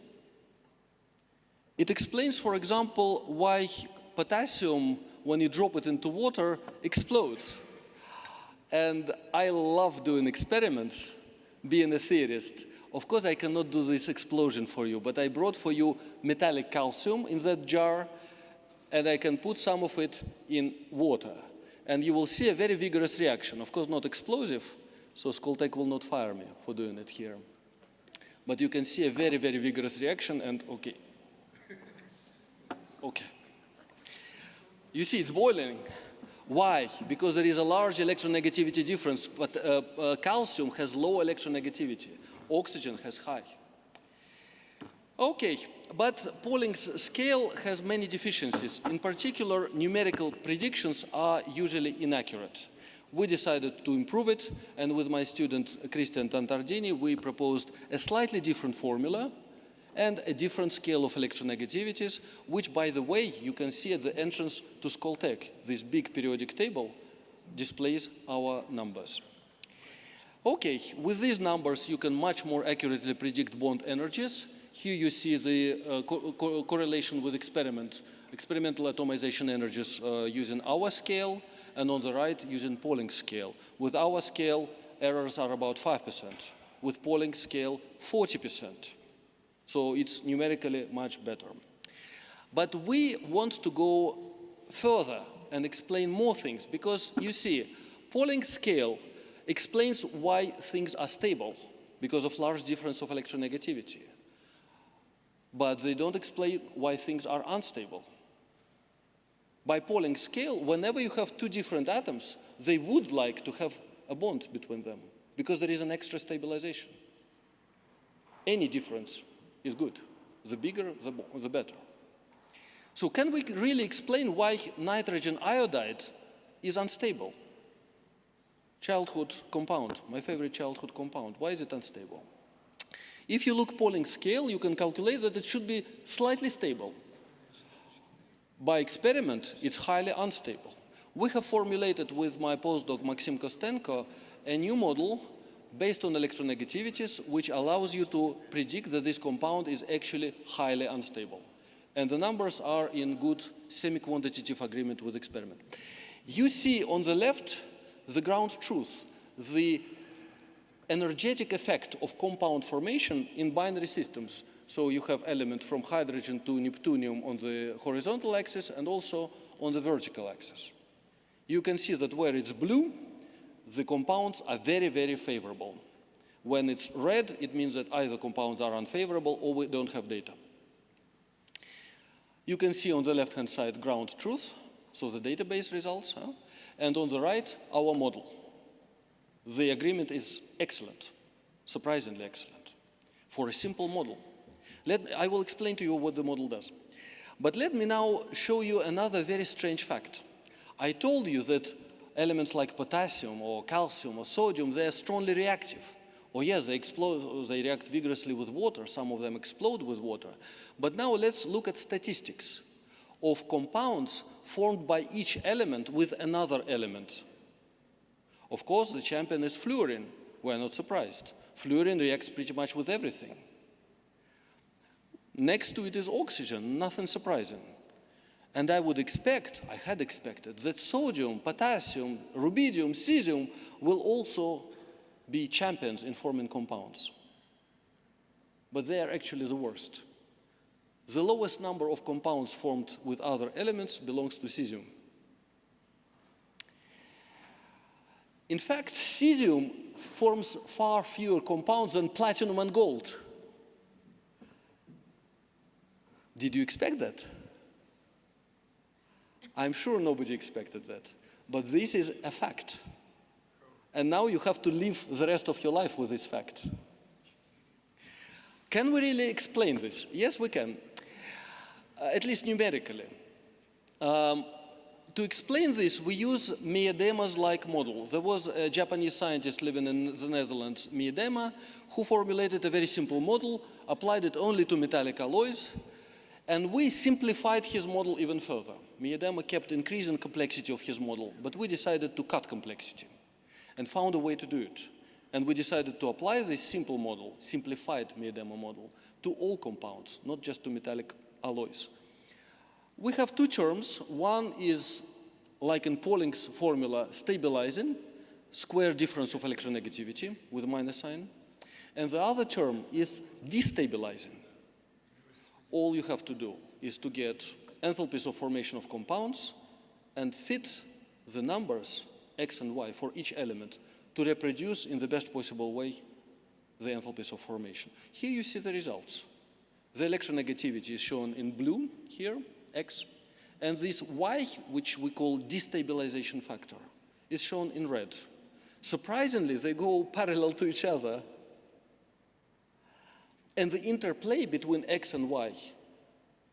It explains, for example, why potassium, when you drop it into water, explodes. And I love doing experiments, being a theorist. Of course, I cannot do this explosion for you, but I brought for you metallic calcium in that jar, and I can put some of it in water. And you will see a very vigorous reaction. Of course, not explosive, so Skoltech will not fire me for doing it here. But you can see a very, very vigorous reaction, and okay. Okay. You see, it's boiling. Why? Because there is a large electronegativity difference, but calcium has low electronegativity. Oxygen has high. Okay, but Pauling's scale has many deficiencies. In particular, numerical predictions are usually inaccurate. We decided to improve it, and with my student Christian Tantardini, we proposed a slightly different formula and a different scale of electronegativities, which, by the way, you can see at the entrance to Skoltech. This big periodic table displays our numbers. Okay, with these numbers, you can much more accurately predict bond energies. Here you see the correlation with experimental atomization energies using our scale, and on the right, using Pauling's scale. With our scale, errors are about 5%. With Pauling's scale, 40%. So it's numerically much better. But we want to go further and explain more things, because you see, Pauling's scale explains why things are stable because of large difference of electronegativity. But they don't explain why things are unstable. By Pauling's scale, whenever you have two different atoms, they would like to have a bond between them because there is an extra stabilization. Any difference is good. The bigger, the better. So can we really explain why nitrogen iodide is unstable? Childhood compound, my favorite childhood compound. Why is it unstable? If you look Pauling's scale, you can calculate that it should be slightly stable. By experiment, it's highly unstable. We have formulated with my postdoc Maxim Kostenko a new model based on electronegativities, which allows you to predict that this compound is actually highly unstable. And the numbers are in good semi-quantitative agreement with experiment. You see on the left the ground truth, the energetic effect of compound formation in binary systems. So you have element from hydrogen to neptunium on the horizontal axis and also on the vertical axis. You can see that where it's blue, the compounds are very, very favorable. When it's red, it means that either compounds are unfavorable or we don't have data. You can see on the left-hand side ground truth, so the database results, and on the right, our model. The agreement is excellent, surprisingly excellent, for a simple model. I will explain to you what the model does. But let me now show you another very strange fact. I told you that elements like potassium or calcium or sodium, they are strongly reactive. Oh yes, they explode, they react vigorously with water, some of them explode with water. But now let's look at statistics of compounds formed by each element with another element. Of course, the champion is fluorine. We're not surprised. Fluorine reacts pretty much with everything. Next to it is oxygen, nothing surprising. And I had expected, that sodium, potassium, rubidium, cesium will also be champions in forming compounds. But they are actually the worst. The lowest number of compounds formed with other elements belongs to cesium. In fact, cesium forms far fewer compounds than platinum and gold. Did you expect that? I'm sure nobody expected that. But this is a fact. And now you have to live the rest of your life with this fact. Can we really explain this? Yes, we can. At least numerically. To explain this, we use Miedema's-like model. There was a Japanese scientist living in the Netherlands, Miedema, who formulated a very simple model, applied it only to metallic alloys, and we simplified his model even further. Miedema kept increasing complexity of his model, but we decided to cut complexity and found a way to do it. And we decided to apply this simple model, simplified Miedema model, to all compounds, not just to metallic alloys. We have two terms. One is, like in Pauling's formula, stabilizing, square difference of electronegativity with a minus sign. And the other term is destabilizing. All you have to do is to get enthalpies of formation of compounds and fit the numbers x and y for each element to reproduce in the best possible way the enthalpies of formation. Here you see the results. The electronegativity is shown in blue here, x, and this y, which we call destabilization factor, is shown in red. Surprisingly, they go parallel to each other. And the interplay between x and y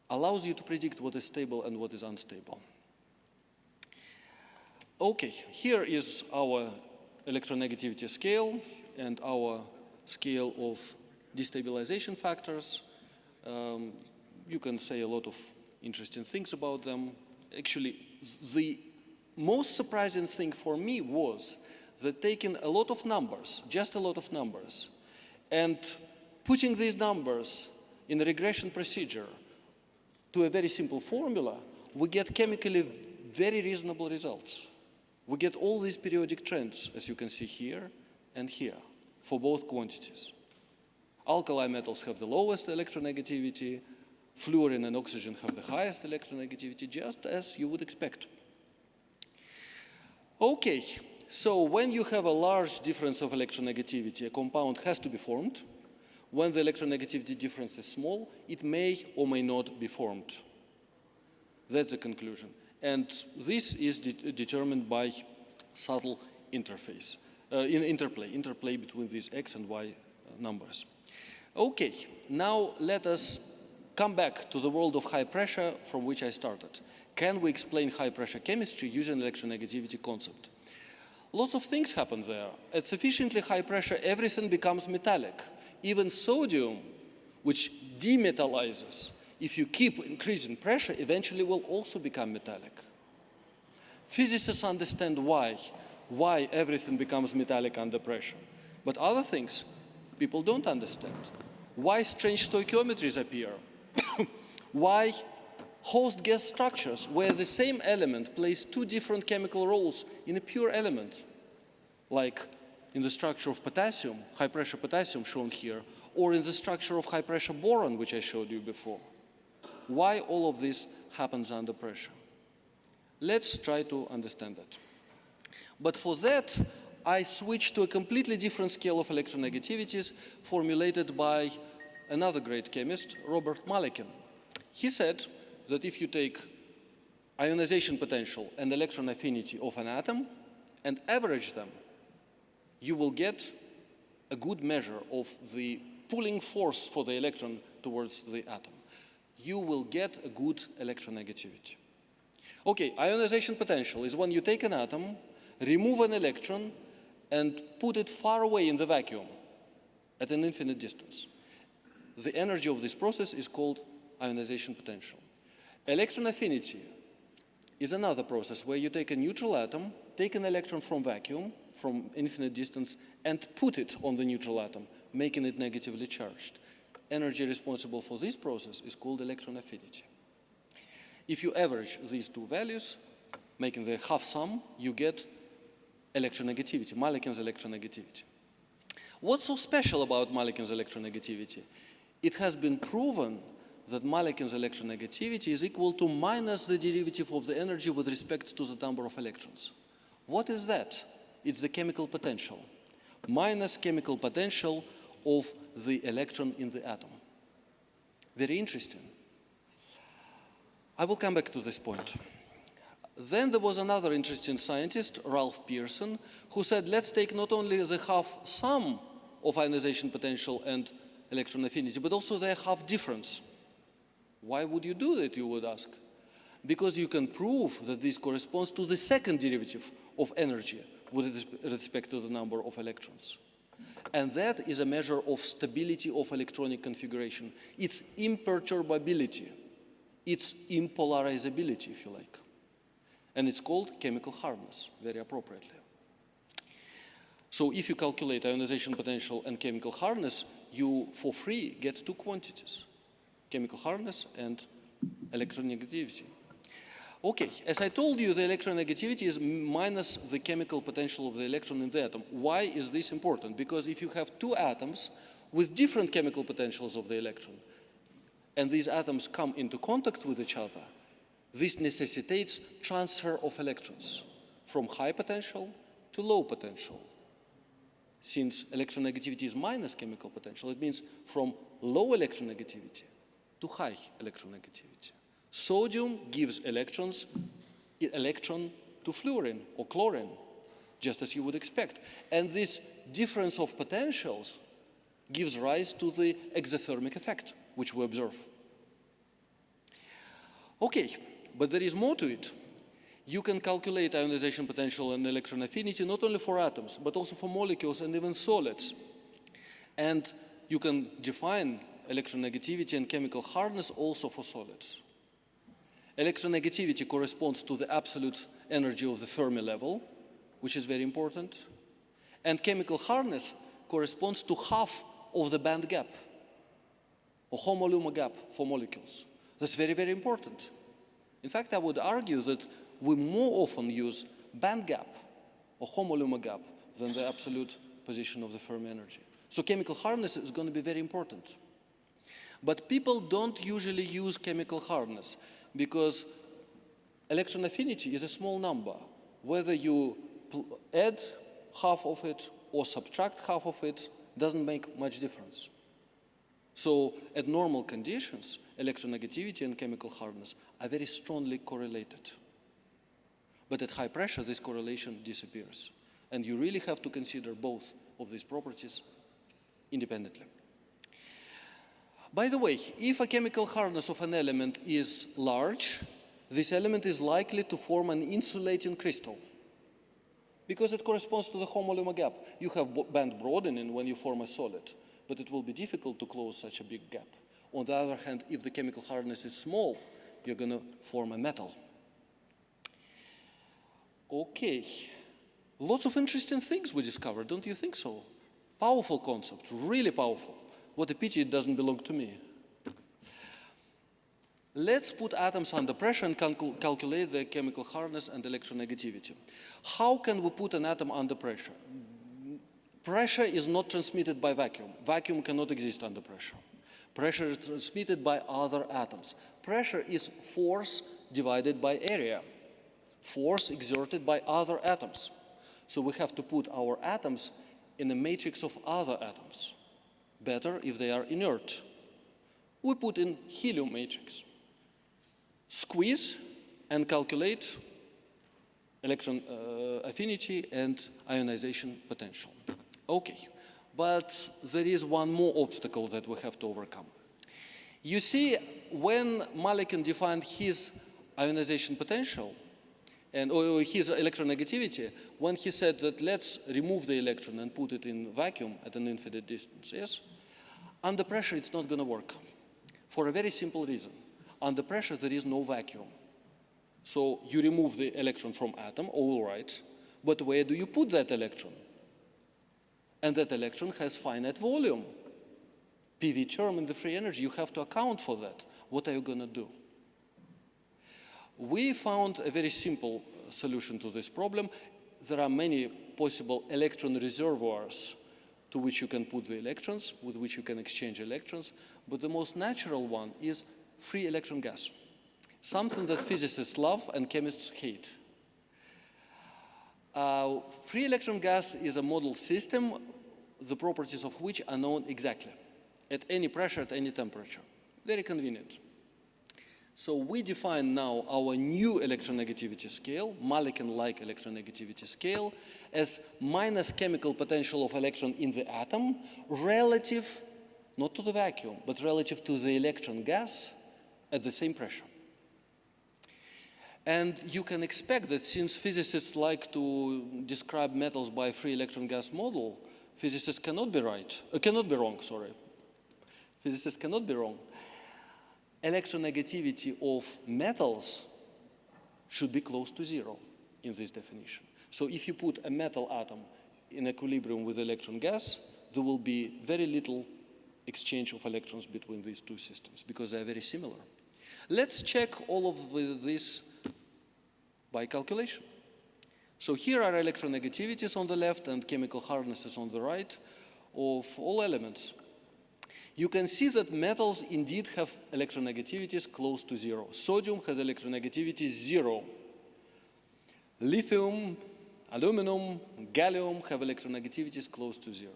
allows you to predict what is stable and what is unstable. Okay, here is our electronegativity scale and our scale of destabilization factors. You can say a lot of interesting things about them. Actually, the most surprising thing for me was that taking a lot of numbers, just a lot of numbers, and putting these numbers in a regression procedure to a very simple formula, we get chemically very reasonable results. We get all these periodic trends, as you can see here and here, for both quantities. Alkali metals have the lowest electronegativity, fluorine and oxygen have the highest electronegativity, just as you would expect. Okay, so when you have a large difference of electronegativity, a compound has to be formed. When the electronegativity difference is small, it may or may not be formed. That's the conclusion. And this is determined by subtle interface, interplay between these x and y numbers. Okay, now let us come back to the world of high pressure from which I started. Can we explain high pressure chemistry using electronegativity concept? Lots of things happen there. At sufficiently high pressure, everything becomes metallic. Even sodium, which demetallizes, if you keep increasing pressure, eventually will also become metallic. Physicists understand why everything becomes metallic under pressure. But other things, people don't understand. Why strange stoichiometries appear? Why Host gas structures where the same element plays two different chemical roles in a pure element, like in the structure of potassium, high pressure potassium shown here, or in the structure of high pressure boron, which I showed you before. Why all of this happens under pressure? Let's try to understand that. But for that, I switched to a completely different scale of electronegativities formulated by another great chemist, Robert Malekin. He said that if you take ionization potential and electron affinity of an atom and average them, you will get a good measure of the pulling force for the electron towards the atom. You will get a good electronegativity. Okay, ionization potential is when you take an atom, remove an electron, and put it far away in the vacuum at an infinite distance. The energy of this process is called ionization potential. Electron affinity is another process where you take a neutral atom, take an electron from vacuum, from infinite distance, and put it on the neutral atom, making it negatively charged. Energy responsible for this process is called electron affinity. If you average these two values, making the half sum, you get electronegativity, Malekin's electronegativity. What's so special about Malekin's electronegativity? It has been proven that Malekin's electronegativity is equal to minus the derivative of the energy with respect to the number of electrons. What is that? It's the chemical potential, minus chemical potential of the electron in the atom. Very interesting. I will come back to this point. Then there was another interesting scientist, Ralph Pearson, who said, let's take not only the half sum of ionization potential and electron affinity, but also their half difference. Why would you do that, you would ask? Because you can prove that this corresponds to the second derivative of energy with respect to the number of electrons. And that is a measure of stability of electronic configuration. It's imperturbability. It's impolarizability, if you like. And it's called chemical hardness, very appropriately. So if you calculate ionization potential and chemical hardness, you, for free, get two quantities, chemical hardness and electronegativity. Okay, as I told you, the electronegativity is minus the chemical potential of the electron in the atom. Why is this important? Because if you have two atoms with different chemical potentials of the electron, and these atoms come into contact with each other, this necessitates transfer of electrons from high potential to low potential. Since electronegativity is minus chemical potential, it means from low electronegativity to high electronegativity. Sodium gives electron to fluorine or chlorine, just as you would expect. And this difference of potentials gives rise to the exothermic effect, which we observe. Okay, but there is more to it. You can calculate ionization potential and electron affinity not only for atoms, but also for molecules and even solids. And you can define electronegativity and chemical hardness also for solids. Electronegativity corresponds to the absolute energy of the Fermi level, which is very important. And chemical hardness corresponds to half of the band gap, or homolume gap for molecules. That's very, very important. In fact, I would argue that we more often use band gap or homolume gap than the absolute position of the Fermi energy. So chemical hardness is going to be very important. But people don't usually use chemical hardness because electron affinity is a small number. Whether you add half of it or subtract half of it doesn't make much difference. So at normal conditions, electronegativity and chemical hardness are very strongly correlated. But at high pressure, this correlation disappears. And you really have to consider both of these properties independently. By the way, if a chemical hardness of an element is large, this element is likely to form an insulating crystal because it corresponds to the homolume gap. You have band broadening when you form a solid, but it will be difficult to close such a big gap. On the other hand, if the chemical hardness is small, you're going to form a metal. Okay, lots of interesting things we discovered, don't you think so? Powerful concept, really powerful. What a pity it doesn't belong to me. Let's put atoms under pressure and calculate their chemical hardness and electronegativity. How can we put an atom under pressure? Pressure is not transmitted by vacuum. Vacuum cannot exist under pressure. Pressure is transmitted by other atoms. Pressure is force divided by area. Force exerted by other atoms. So we have to put our atoms in a matrix of other atoms. Better if they are inert. We put in helium matrix. Squeeze and calculate electron affinity and ionization potential. Okay, but there is one more obstacle that we have to overcome. You see, when Malikin defined his ionization potential and his electronegativity, when he said that let's remove the electron and put it in vacuum at an infinite distance, yes? Under pressure, it's not going to work for a very simple reason. Under pressure, there is no vacuum. So you remove the electron from atom, all right, but where do you put that electron? And that electron has finite volume. PV term in the free energy, you have to account for that. What are you going to do? We found a very simple solution to this problem. There are many possible electron reservoirs to which you can put the electrons, with which you can exchange electrons, but the most natural one is free electron gas, something that physicists love and chemists hate. Free electron gas is a model system, the properties of which are known exactly, at any pressure, at any temperature. Very convenient. So we define now our new electronegativity scale, Malikin-like electronegativity scale, as minus chemical potential of electron in the atom relative, not to the vacuum, but relative to the electron gas at the same pressure. And you can expect that since physicists like to describe metals by free electron gas model, physicists cannot be wrong. Physicists cannot be wrong. Electronegativity of metals should be close to zero in this definition. So if you put a metal atom in equilibrium with electron gas, there will be very little exchange of electrons between these two systems because they are very similar. Let's check all of this by calculation. So here are electronegativities on the left and chemical hardnesses on the right of all elements. You can see that metals indeed have electronegativities close to zero. Sodium has electronegativity 0. Lithium, aluminum, gallium have electronegativities close to 0.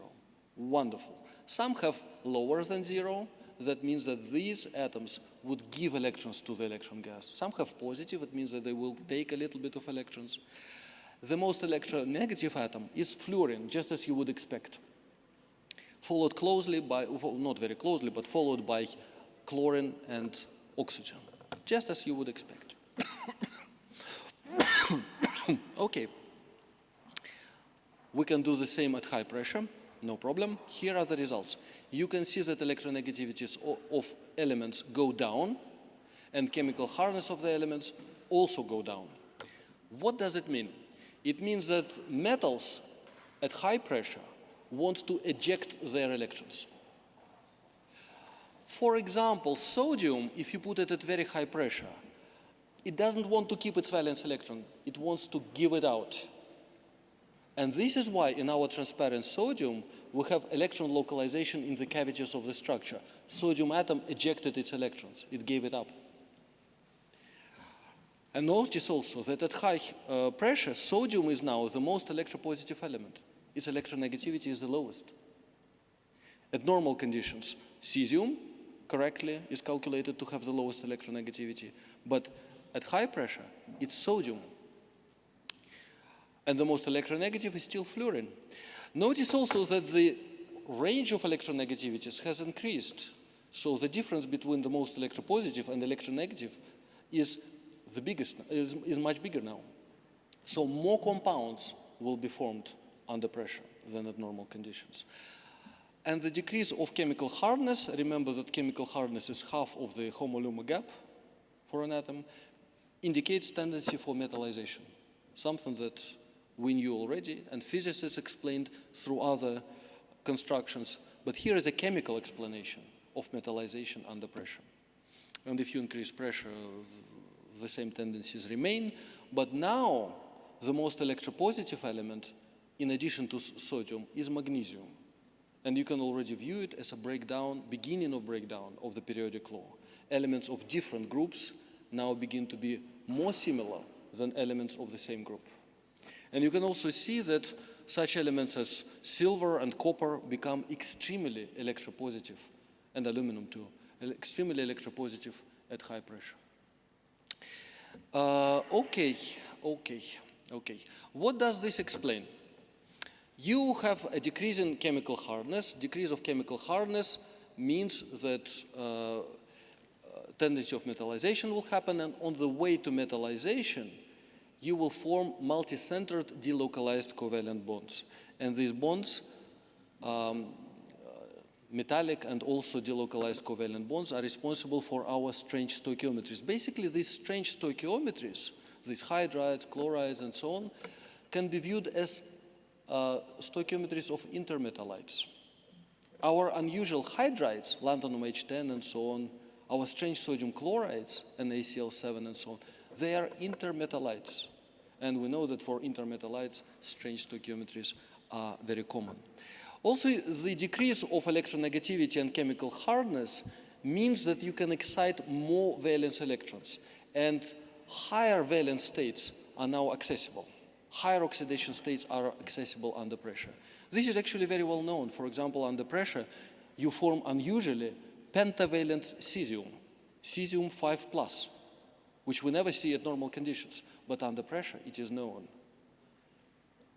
Wonderful. Some have lower than 0. That means that these atoms would give electrons to the electron gas. Some have positive. It means that they will take a little bit of electrons. The most electronegative atom is fluorine, just as you would expect. Followed closely by, well, not very closely, but followed by chlorine and oxygen, just as you would expect. Okay. We can do the same at high pressure, no problem. Here are the results. You can see that electronegativities of elements go down, and chemical hardness of the elements also go down. What does it mean? It means that metals at high pressure want to eject their electrons. For example, sodium, if you put it at very high pressure, it doesn't want to keep its valence electron. It wants to give it out. And this is why in our transparent sodium, we have electron localization in the cavities of the structure. Sodium atom ejected its electrons. It gave it up. And notice also that at high pressure, sodium is now the most electropositive element. Its electronegativity is the lowest. At normal conditions, cesium correctly is calculated to have the lowest electronegativity, but at high pressure, it's sodium. And the most electronegative is still fluorine. Notice also that the range of electronegativities has increased. So the difference between the most electropositive and electronegative is the biggest, is much bigger now. So more compounds will be formed under pressure than at normal conditions. And the decrease of chemical hardness, remember that chemical hardness is half of the homo-LUMO gap for an atom, indicates tendency for metallization, something that we knew already and physicists explained through other constructions. But here is a chemical explanation of metallization under pressure. And if you increase pressure, the same tendencies remain. But now, the most electropositive element, in addition to sodium, is magnesium. And you can already view it as a breakdown, beginning of breakdown of the periodic law. Elements of different groups now begin to be more similar than elements of the same group. And you can also see that such elements as silver and copper become extremely electropositive, and aluminum too, extremely electropositive at high pressure. Okay. What does this explain? You have a decrease in chemical hardness. Decrease of chemical hardness means that tendency of metallization will happen, and on the way to metallization, you will form multi-centered delocalized covalent bonds. And these bonds, metallic and also delocalized covalent bonds, are responsible for our strange stoichiometries. Basically, these strange stoichiometries, these hydrides, chlorides, and so on, can be viewed as stoichiometries of intermetallites. Our unusual hydrides, lanthanum H10 and so on, our strange sodium chlorides, NaCl7 and so on, they are intermetallites. And we know that for intermetallites, strange stoichiometries are very common. Also, the decrease of electronegativity and chemical hardness means that you can excite more valence electrons, and higher valence states are now accessible. Higher oxidation states are accessible under pressure. This is actually very well known. For example, under pressure, you form unusually pentavalent cesium, cesium 5+, which we never see at normal conditions, but under pressure it is known.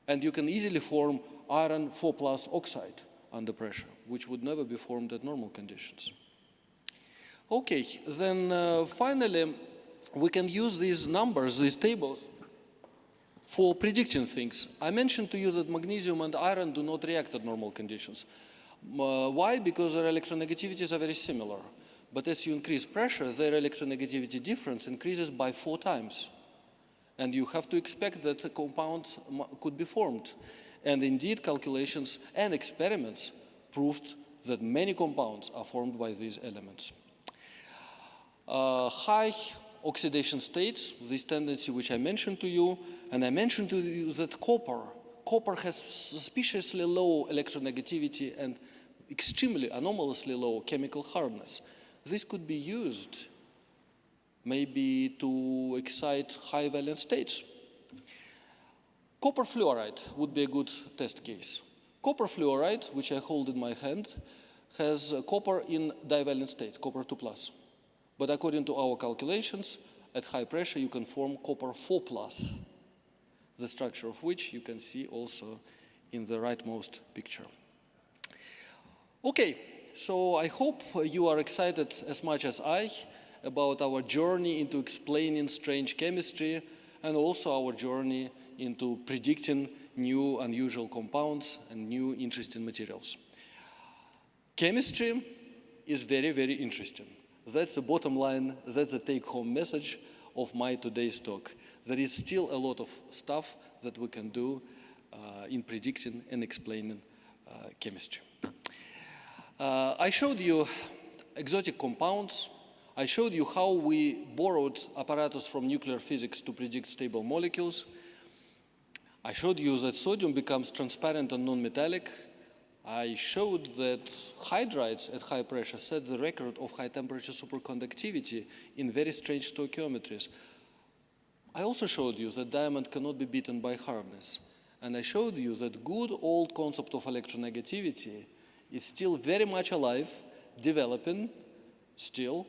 And you can easily form iron 4+ oxide under pressure, which would never be formed at normal conditions. Okay, then finally, we can use these numbers, these tables, for predicting things. I mentioned to you that magnesium and iron do not react at normal conditions. Why? Because their electronegativities are very similar. But as you increase pressure, their electronegativity difference increases by 4 times. And you have to expect that the compounds could be formed. And indeed, calculations and experiments proved that many compounds are formed by these elements. High oxidation states, this tendency which I mentioned to you, and I mentioned to you that copper has suspiciously low electronegativity and extremely anomalously low chemical hardness. This could be used maybe to excite high valence states. Copper fluoride would be a good test case. Copper fluoride, which I hold in my hand, has copper in divalent state, copper 2+. But according to our calculations, at high pressure you can form copper 4+, the structure of which you can see also in the rightmost picture. Okay, so I hope you are excited as much as I about our journey into explaining strange chemistry, and also our journey into predicting new unusual compounds and new interesting materials. Chemistry is very, very interesting. That's the bottom line, that's the take-home message of my today's talk. There is still a lot of stuff that we can do in predicting and explaining chemistry. I showed you exotic compounds. I showed you how we borrowed apparatus from nuclear physics to predict stable molecules. I showed you that sodium becomes transparent and non-metallic. I showed that hydrides at high pressure set the record of high temperature superconductivity in very strange stoichiometries. I also showed you that diamond cannot be beaten by hardness. And I showed you that good old concept of electronegativity is still very much alive, developing still,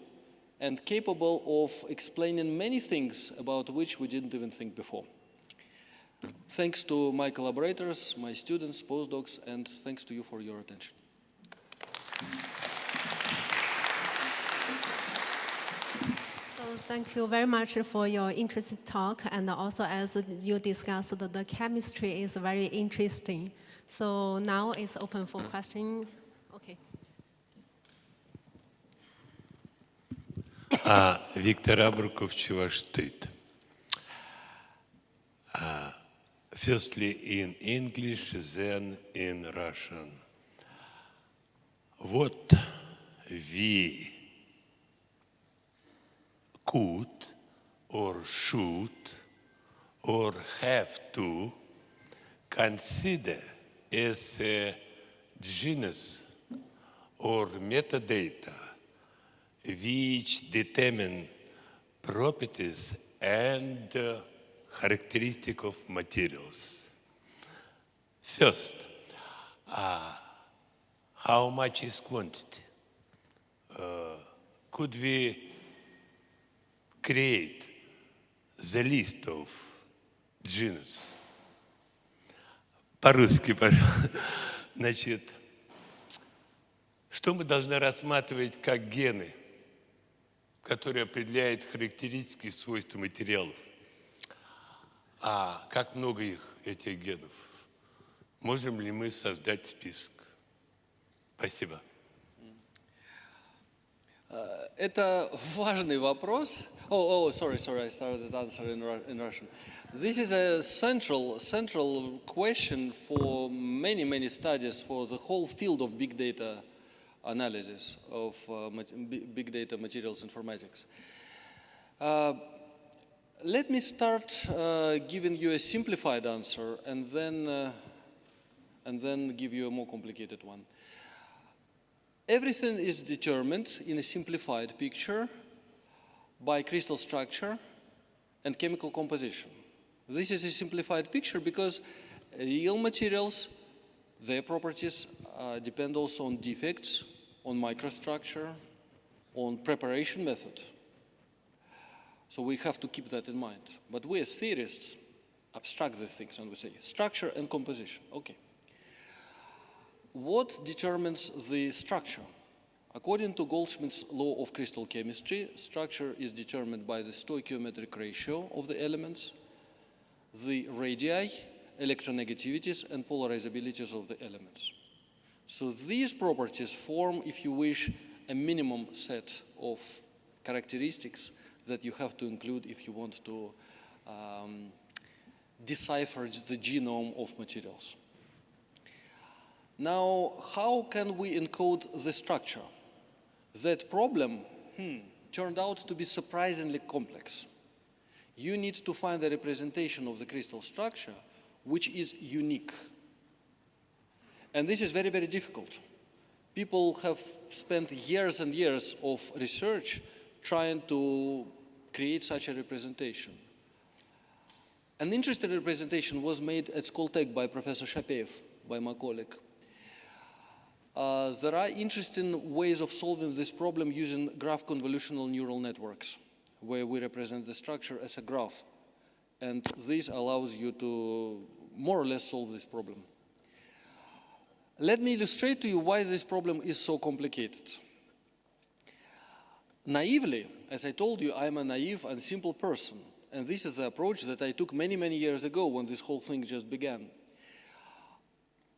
and capable of explaining many things about which we didn't even think before. Thanks to my collaborators, my students, postdocs, and thanks to you for your attention. So thank you very much for your interesting talk, and also as you discussed, the chemistry is very interesting. So now it's open for questions. Okay. Victor Abrukov, State. Firstly in English, then in Russian. What we could or should or have to consider as a genus or metadata which determine properties and characteristics of materials. First, how much is quantity? Could we create the list of genus? По-русски, пожалуйста. Значит, что мы должны рассматривать как гены, которые определяют характеристики и свойства материалов? А как много их, этих генов? Можем ли мы создать список? Спасибо. Это важный вопрос. Sorry, I started answering in Russian. This is a central question for many studies for the whole field of big data analysis, of big data materials informatics. Let me start giving you a simplified answer and then give you a more complicated one. Everything is determined in a simplified picture by crystal structure and chemical composition. This is a simplified picture because real materials, their properties depend also on defects, on microstructure, on preparation method. So we have to keep that in mind. But we as theorists abstract these things and we say structure and composition. Okay. What determines the structure? According to Goldschmidt's law of crystal chemistry, structure is determined by the stoichiometric ratio of the elements, the radii, electronegativities, and polarizabilities of the elements. So these properties form, if you wish, a minimum set of characteristics that you have to include if you want to decipher the genome of materials. Now, how can we encode the structure? That problem turned out to be surprisingly complex. You need to find a representation of the crystal structure which is unique. And this is very difficult. People have spent years and years of research trying to create such a representation. An interesting representation was made at Skoltech by Professor Shapeev, by my colleague. There are interesting ways of solving this problem using graph convolutional neural networks, where we represent the structure as a graph. And this allows you to more or less solve this problem. Let me illustrate to you why this problem is so complicated. Naively, as I told you, I'm a naive and simple person. And this is the approach that I took many years ago when this whole thing just began.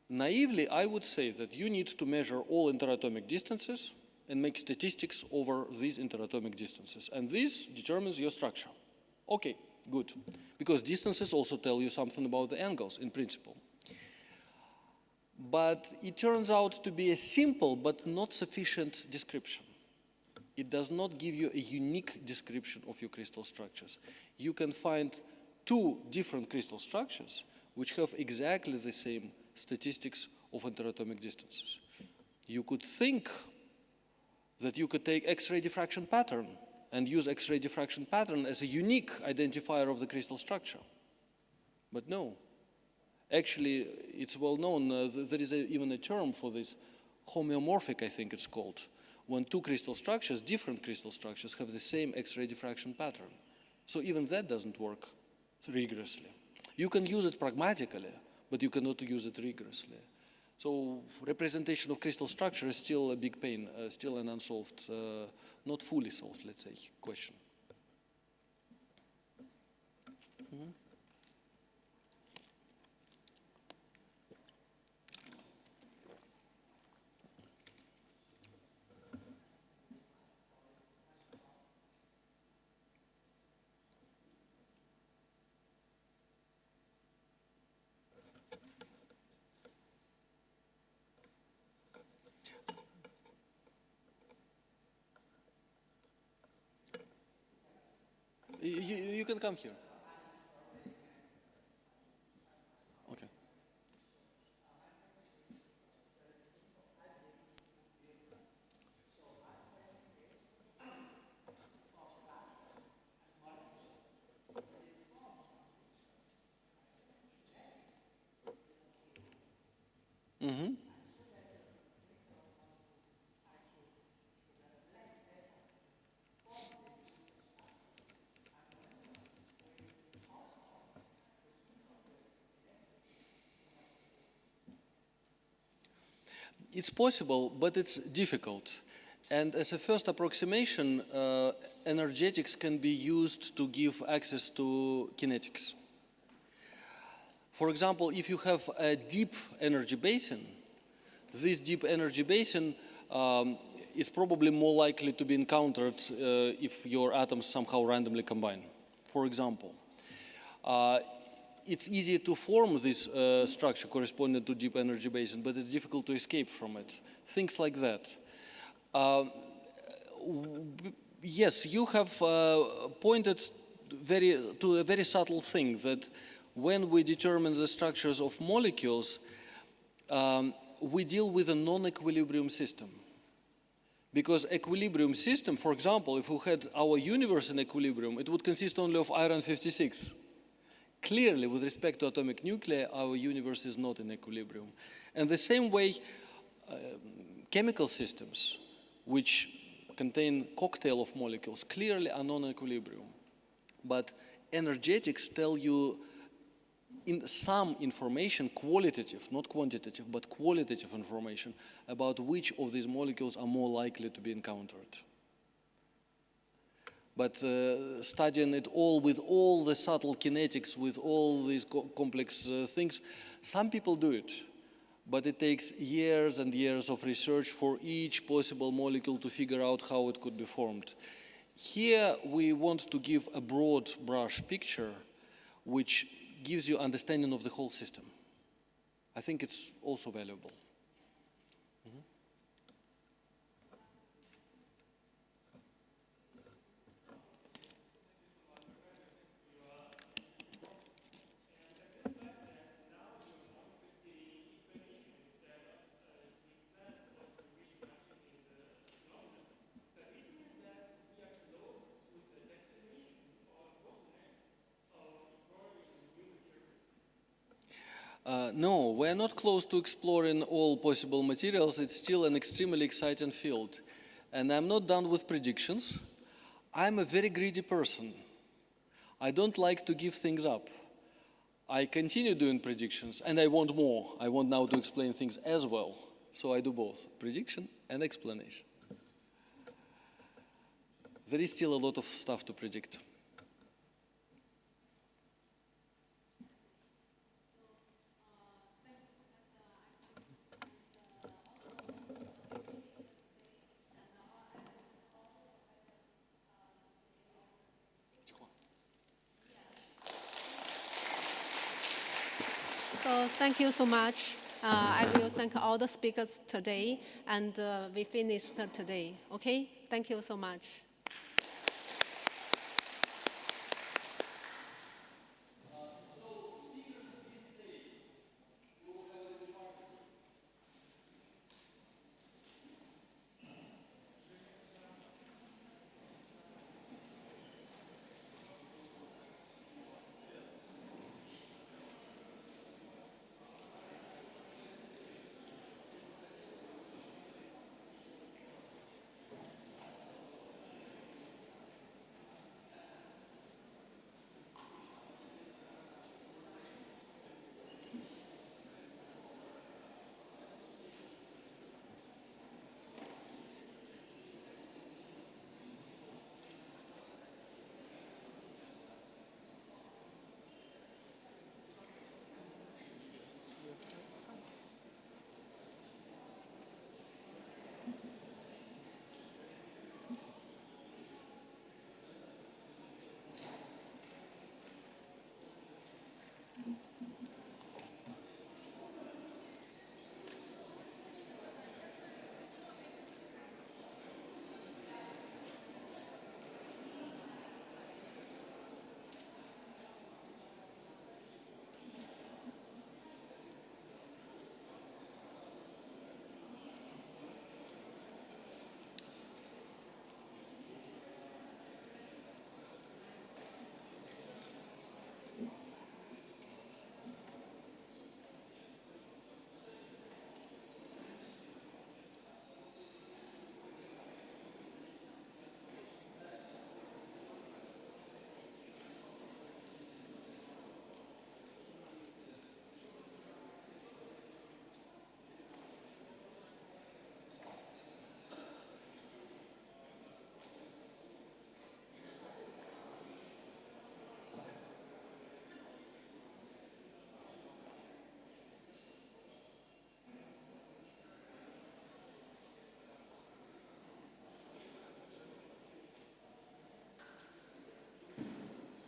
Naively, I would say that you need to measure all interatomic distances and make statistics over these interatomic distances. And this determines your structure. Okay, good. Because distances also tell you something about the angles in principle. But it turns out to be a simple but not sufficient description. It does not give you a unique description of your crystal structures. You can find two different crystal structures which have exactly the same statistics of interatomic distances. You could think that you could take X-ray diffraction pattern and use X-ray diffraction pattern as a unique identifier of the crystal structure. But no. Actually, it's well known, there is even a term for this, homeomorphic, I think it's called, when two crystal structures, different crystal structures, have the same X-ray diffraction pattern. So even that doesn't work rigorously. You can use it pragmatically, but you cannot use it rigorously. So representation of crystal structure is still a big pain, still an unsolved, not fully solved, let's say, question. You can come here. Okay. Mm-hmm. It's possible, but it's difficult. And as a first approximation, energetics can be used to give access to kinetics. For example, if you have a deep energy basin, this deep energy basin is probably more likely to be encountered if your atoms somehow randomly combine. For example, it's easier to form this structure corresponding to deep energy basin, but it's difficult to escape from it. Things like that. Yes, you have pointed to a very subtle thing, that when we determine the structures of molecules, we deal with a non-equilibrium system. Because equilibrium system, for example, if we had our universe in equilibrium, it would consist only of iron-56. Clearly, with respect to atomic nuclei, our universe is not in equilibrium. And the same way, chemical systems, which contain cocktail of molecules, clearly are non-equilibrium. But energetics tell you in some information, qualitative, not quantitative, but qualitative information about which of these molecules are more likely to be encountered. But studying it all with all the subtle kinetics, with all these complex things, some people do it. But it takes years and years of research for each possible molecule to figure out how it could be formed. Here we want to give a broad brush picture which gives you understanding of the whole system. I think it's also valuable. No, we're not close to exploring all possible materials. It's still an extremely exciting field. And I'm not done with predictions. I'm a very greedy person. I don't like to give things up. I continue doing predictions, and I want more. I want now to explain things as well. So I do both, prediction and explanation. There is still a lot of stuff to predict. So thank you so much. I will thank all the speakers today, and we finished today. Okay? Thank you so much.